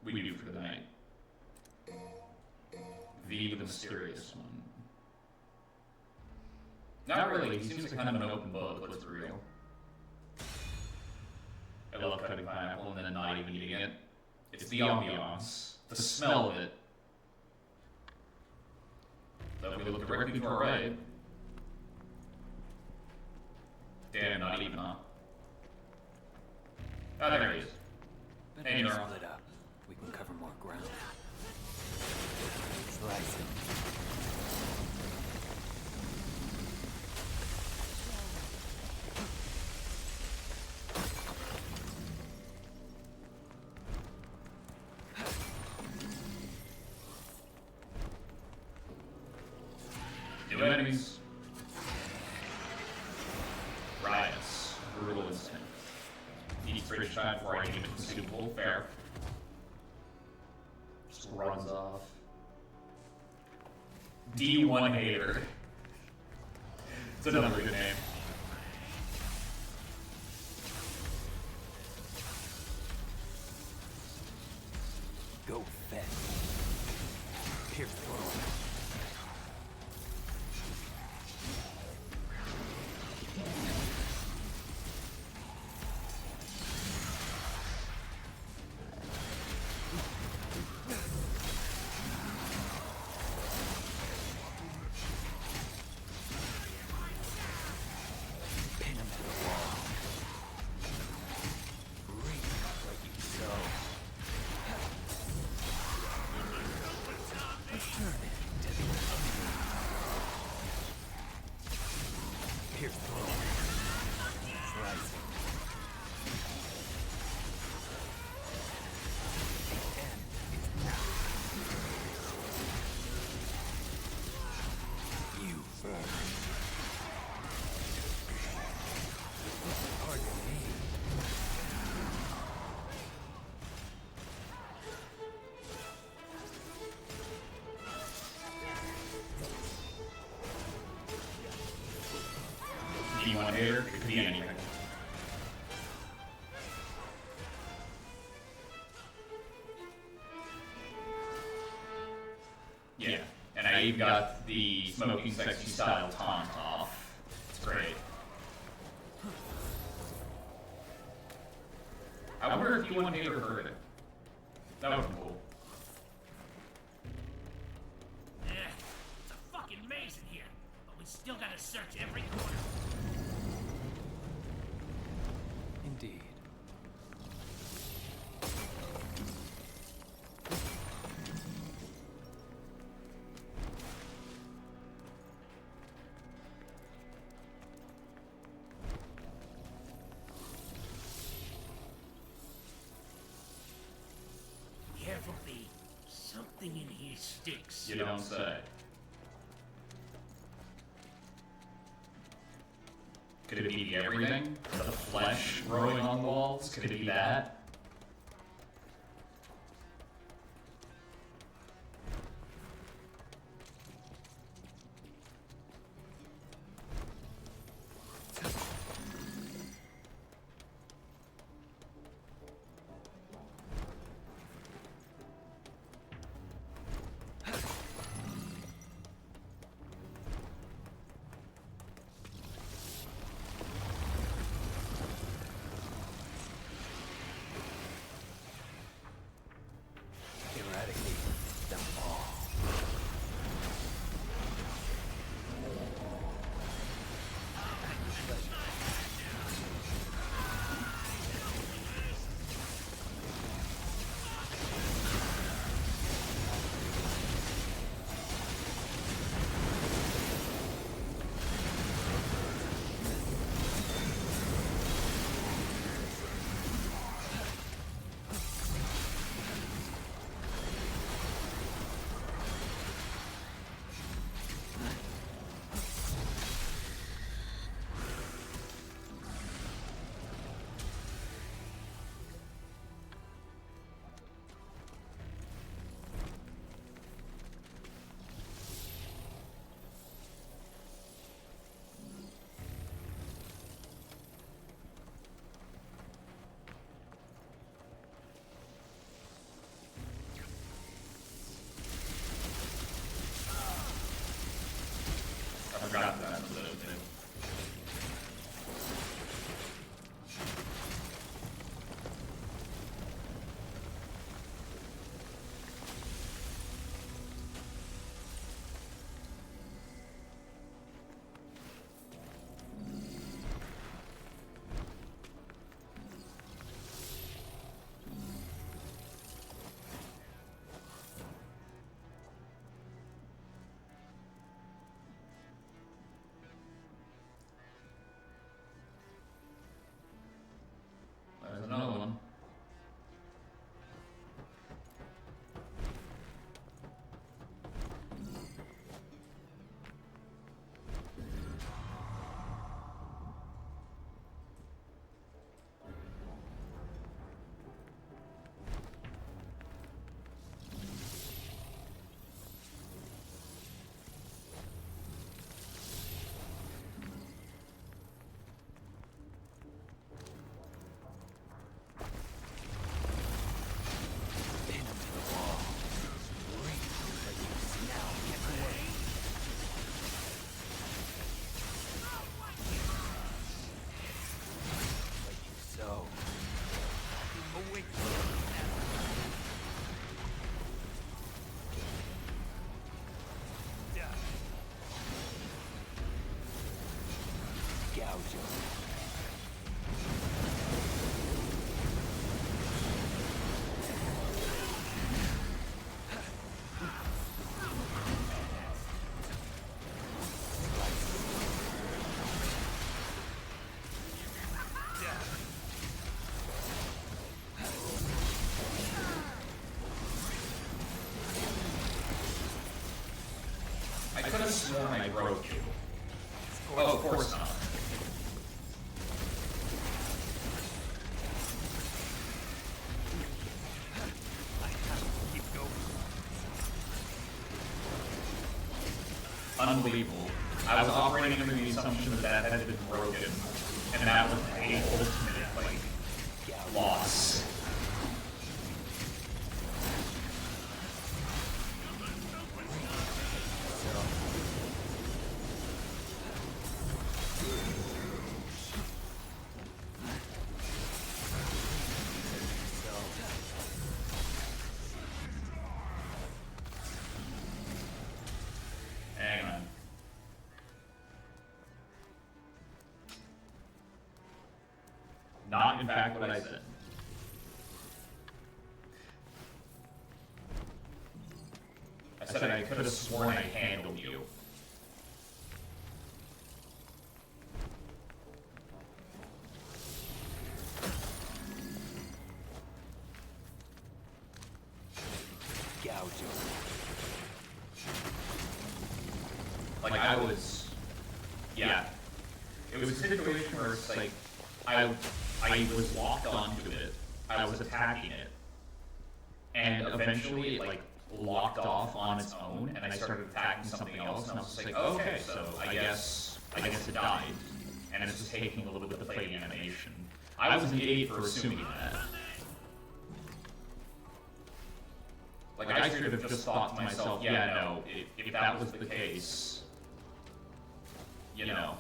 we do for the night. V, the mysterious one. Not really, he seems like kind of an open book, let's be real. I love cutting pineapple and then not even eating it. It's the ambiance, the smell of it. So if we look directly to our right, damn, not even, huh? Oh, there he is. Hey, Nora. Split up. We can cover more ground. Slice him. New enemies. Riots. Brutal instinct. Eats rich time before I deem it consumable. Fair. Just runs off. D1 Hater. It's another good name. Go fetch. Pierce forward. Pin him to the wall. Breathe like you sow. Return it to the pierce through. Slice him. The end is now. You first. Pardon me. D1 Hater, it could be anything. Yeah, and I even got the smoking sexy style taunt off. It's great. I wonder if D1 Hater heard it. That would be cool. Yeah, it's a fucking maze in here, but we still gotta search every corner. Indeed. careful, B. Something in here stinks. You don't say. Could it be everything? The flesh growing on the walls? Could it be that? Eradicate them all. I forgot that was a thing. There's another one. I could have sworn I broke you. Oh, of course not. Unbelievable. I was operating under the assumption that that had been broken, and that was a ultimate, like, loss. Hang on. Not in fact what I said. I said I could have sworn I handled you. I was locked onto it, I was attacking it, and eventually it like locked off on its own, and I started attacking something else, and I was just like, okay, so I guess it died, and it's just taking a little bit to play the animation. I was an idiot for assuming that. Like, I should have just thought to myself, yeah, no, if that was the case, you know,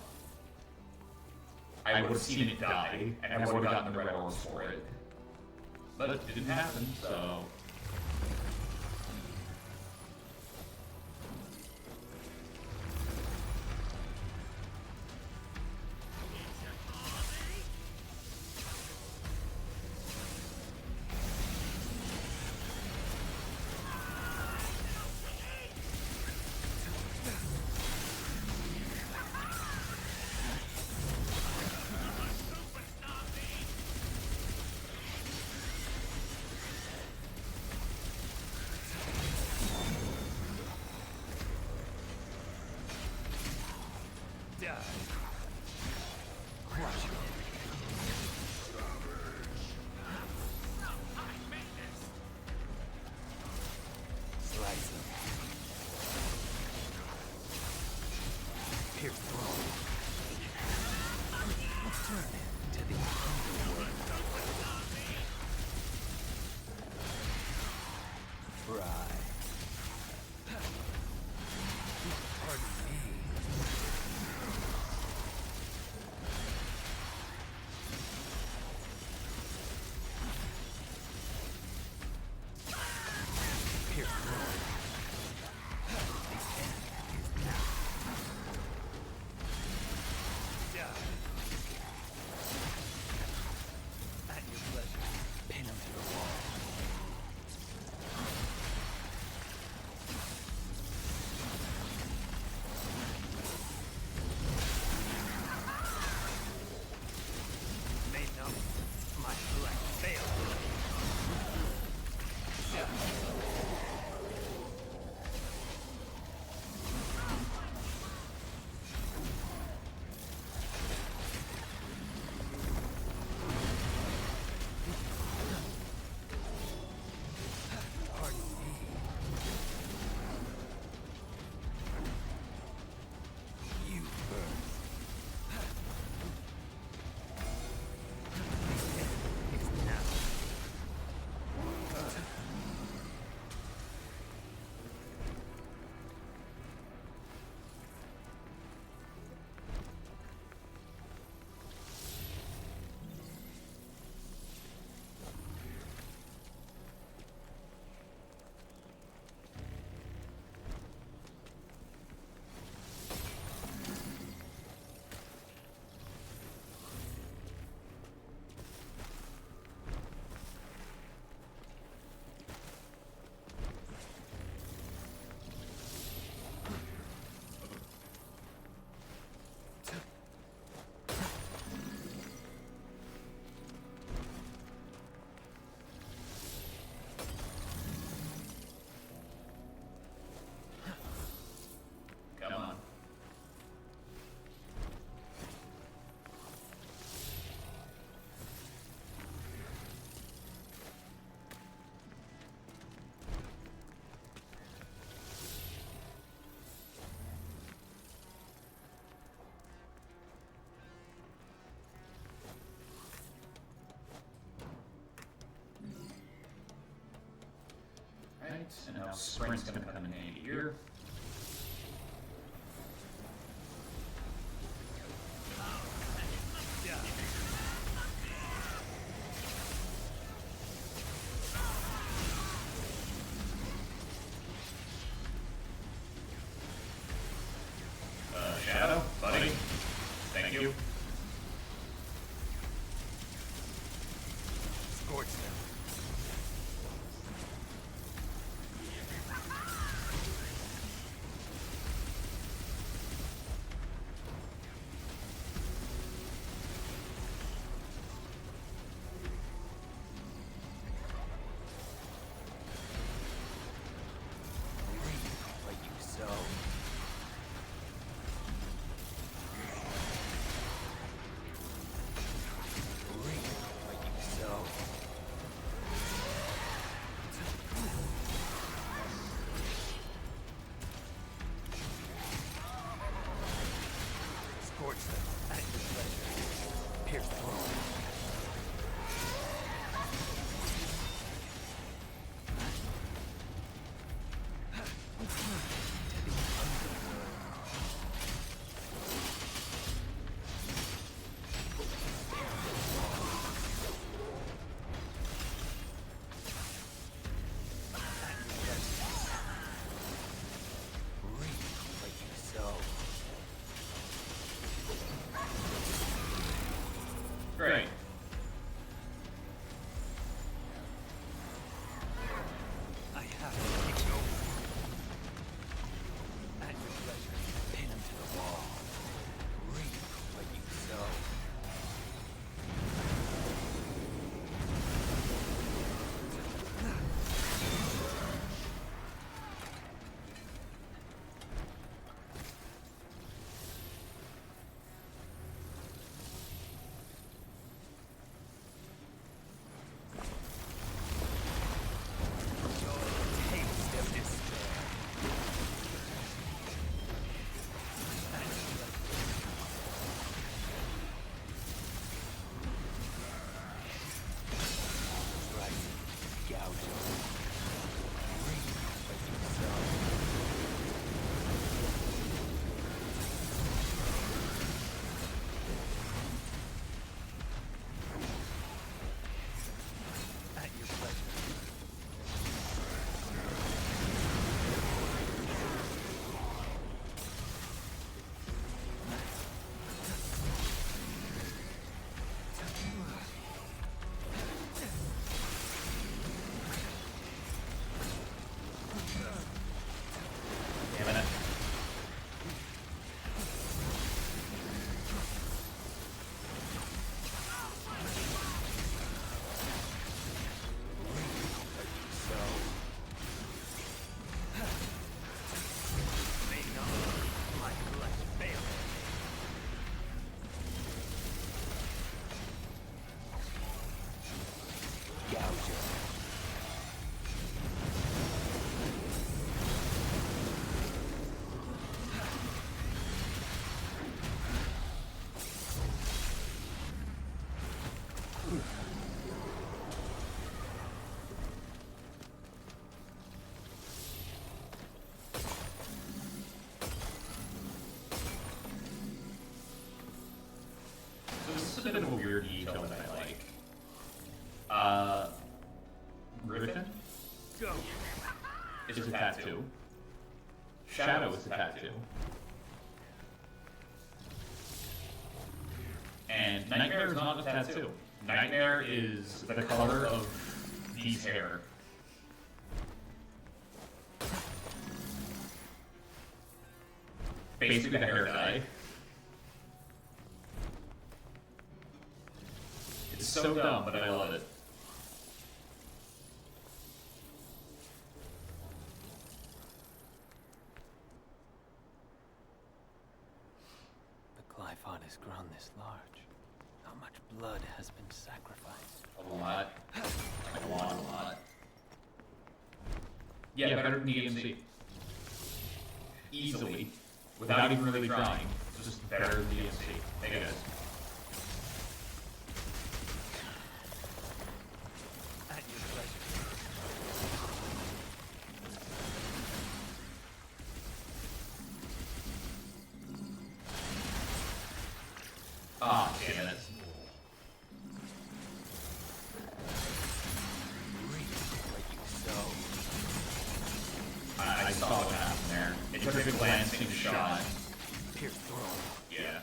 I would have seen it die, and I would have gotten the red orbs for it. But it didn't happen, so... Come on. Right, and now sprint's gonna come in handy here. Shadow, buddy. Thank you. Scorch them. is a tattoo. Shadow is a tattoo. And Nightmare is not a tattoo. Nightmare is the color of Dee's hair. Basically the hair dye. It's so dumb, but I love it. The Glyphon has grown this large. How much blood has been sacrificed? A lot. Like a lot. Yeah, better than DMC. Easily. Without even really trying. Just better than DMC. Hey guys. At your pleasure. Ah, damn it. I saw what happened there. It took a glancing shot. Pierce through. Yeah.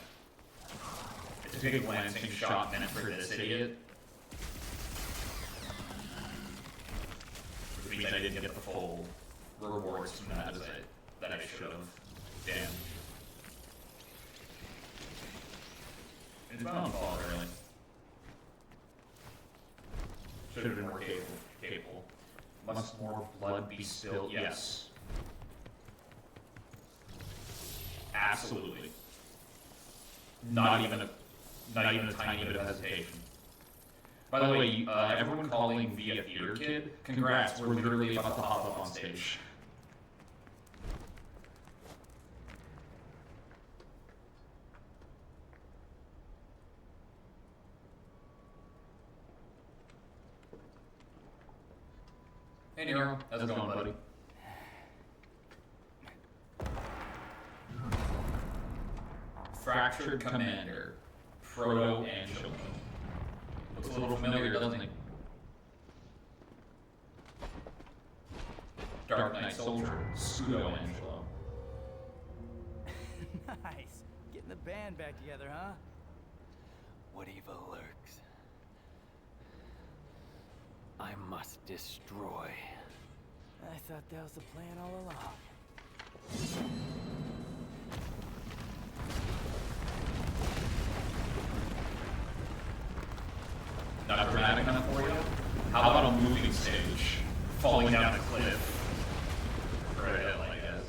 It took a glancing shot meant for this idiot. Which means I didn't get the full rewards from that that I should have. Damn. It's my own fault, really. Should have been more capable. Must more blood be spilled? Yes. Absolutely. Not even a tiny bit of hesitation. By the way, everyone calling me a theater kid, congrats, we're literally about to hop up on stage. Hey Nero, how's it going, buddy? Fractured Commander, Proto-Angelo. Looks a little familiar, doesn't he? Dark Knight Soldier, Pseudo-Angelo. Nice. Getting the band back together, huh? What evil lurks? I must destroy. I thought that was the plan all along. Not dramatic enough for you? How about a moving stage? Falling down a cliff. Right ahead, I guess.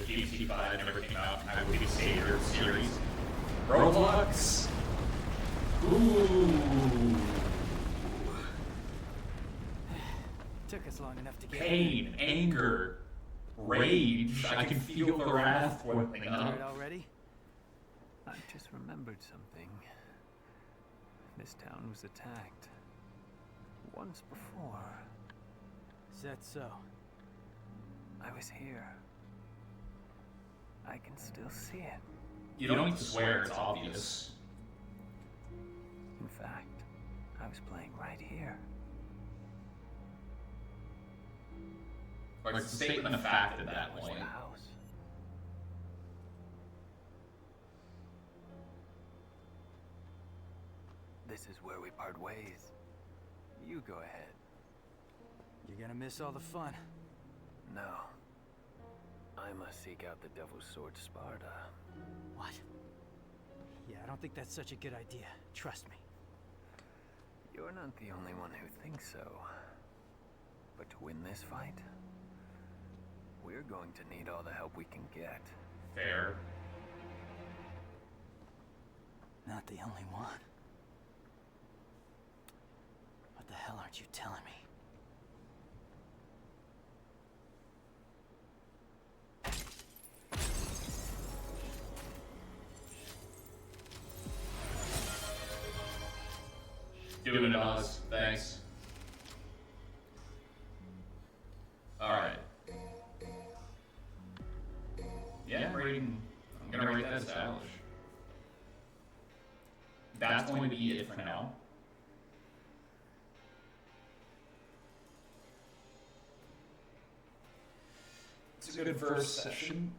DMC 5 never came out, and I would be the savior of the series. Roblox! Ooh! Took us long enough to get Pain, anger, rage. I can feel the wrath boiling Heard up. already? I just remembered something. This town was attacked. Once before. Is that so? I was here. I can still see it. You don't need to swear, it's obvious. In fact, I was playing right here. Like, it's a statement of fact at that Was point. the house. This is where we part ways. You go ahead. You're gonna miss all the fun. No. I must seek out the Devil's Sword Sparta. What? Yeah, I don't think that's such a good idea. Trust me. You're not the only one who thinks so. But to win this fight, we're going to need all the help we can get. Fair. Not the only one. What the hell aren't you telling me? Doing it, Oz. Thanks. Alright. Yeah, I'm gonna rate that established. That's going to be it for now. It's a good first session.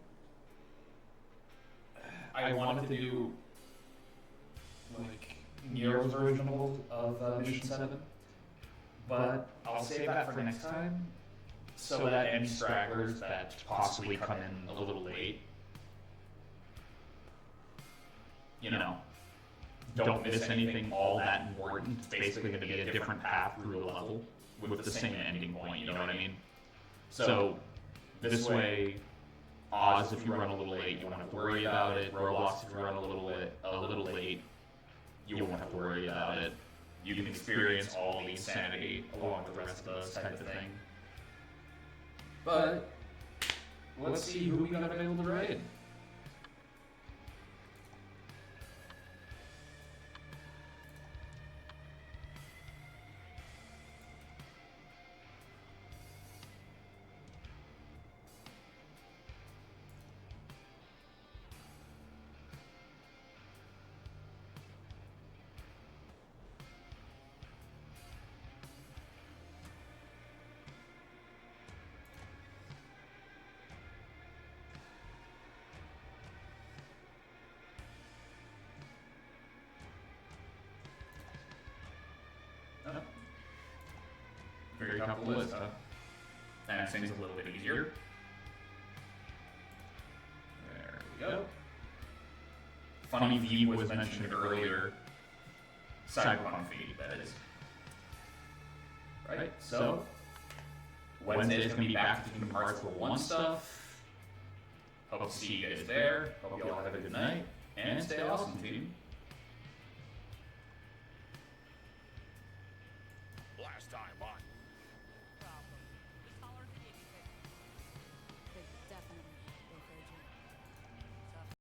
I wanted to do like Nero's version of Mission 7, but I'll save that for next time so that any stragglers that possibly come in a little late, you know, don't miss anything all that important. It's basically going to be a different path through a level with the same ending point, you know what I mean? So this way, Oz, if you run a little late, you won't have to worry about it. Roblox, if you run a little late, you won't have to worry about it. You can experience all the insanity along with the rest of us type of thing. But let's see who we got available to raid. Very top of the list, huh? That makes things a little bit easier. There we go. Funny V was mentioned earlier. Cyberpunk V, that is. Right, so Wednesday is going to be back to Kingdom Hearts 1 stuff. Hope to see you guys there. Hope you all have a good night. And stay awesome, team.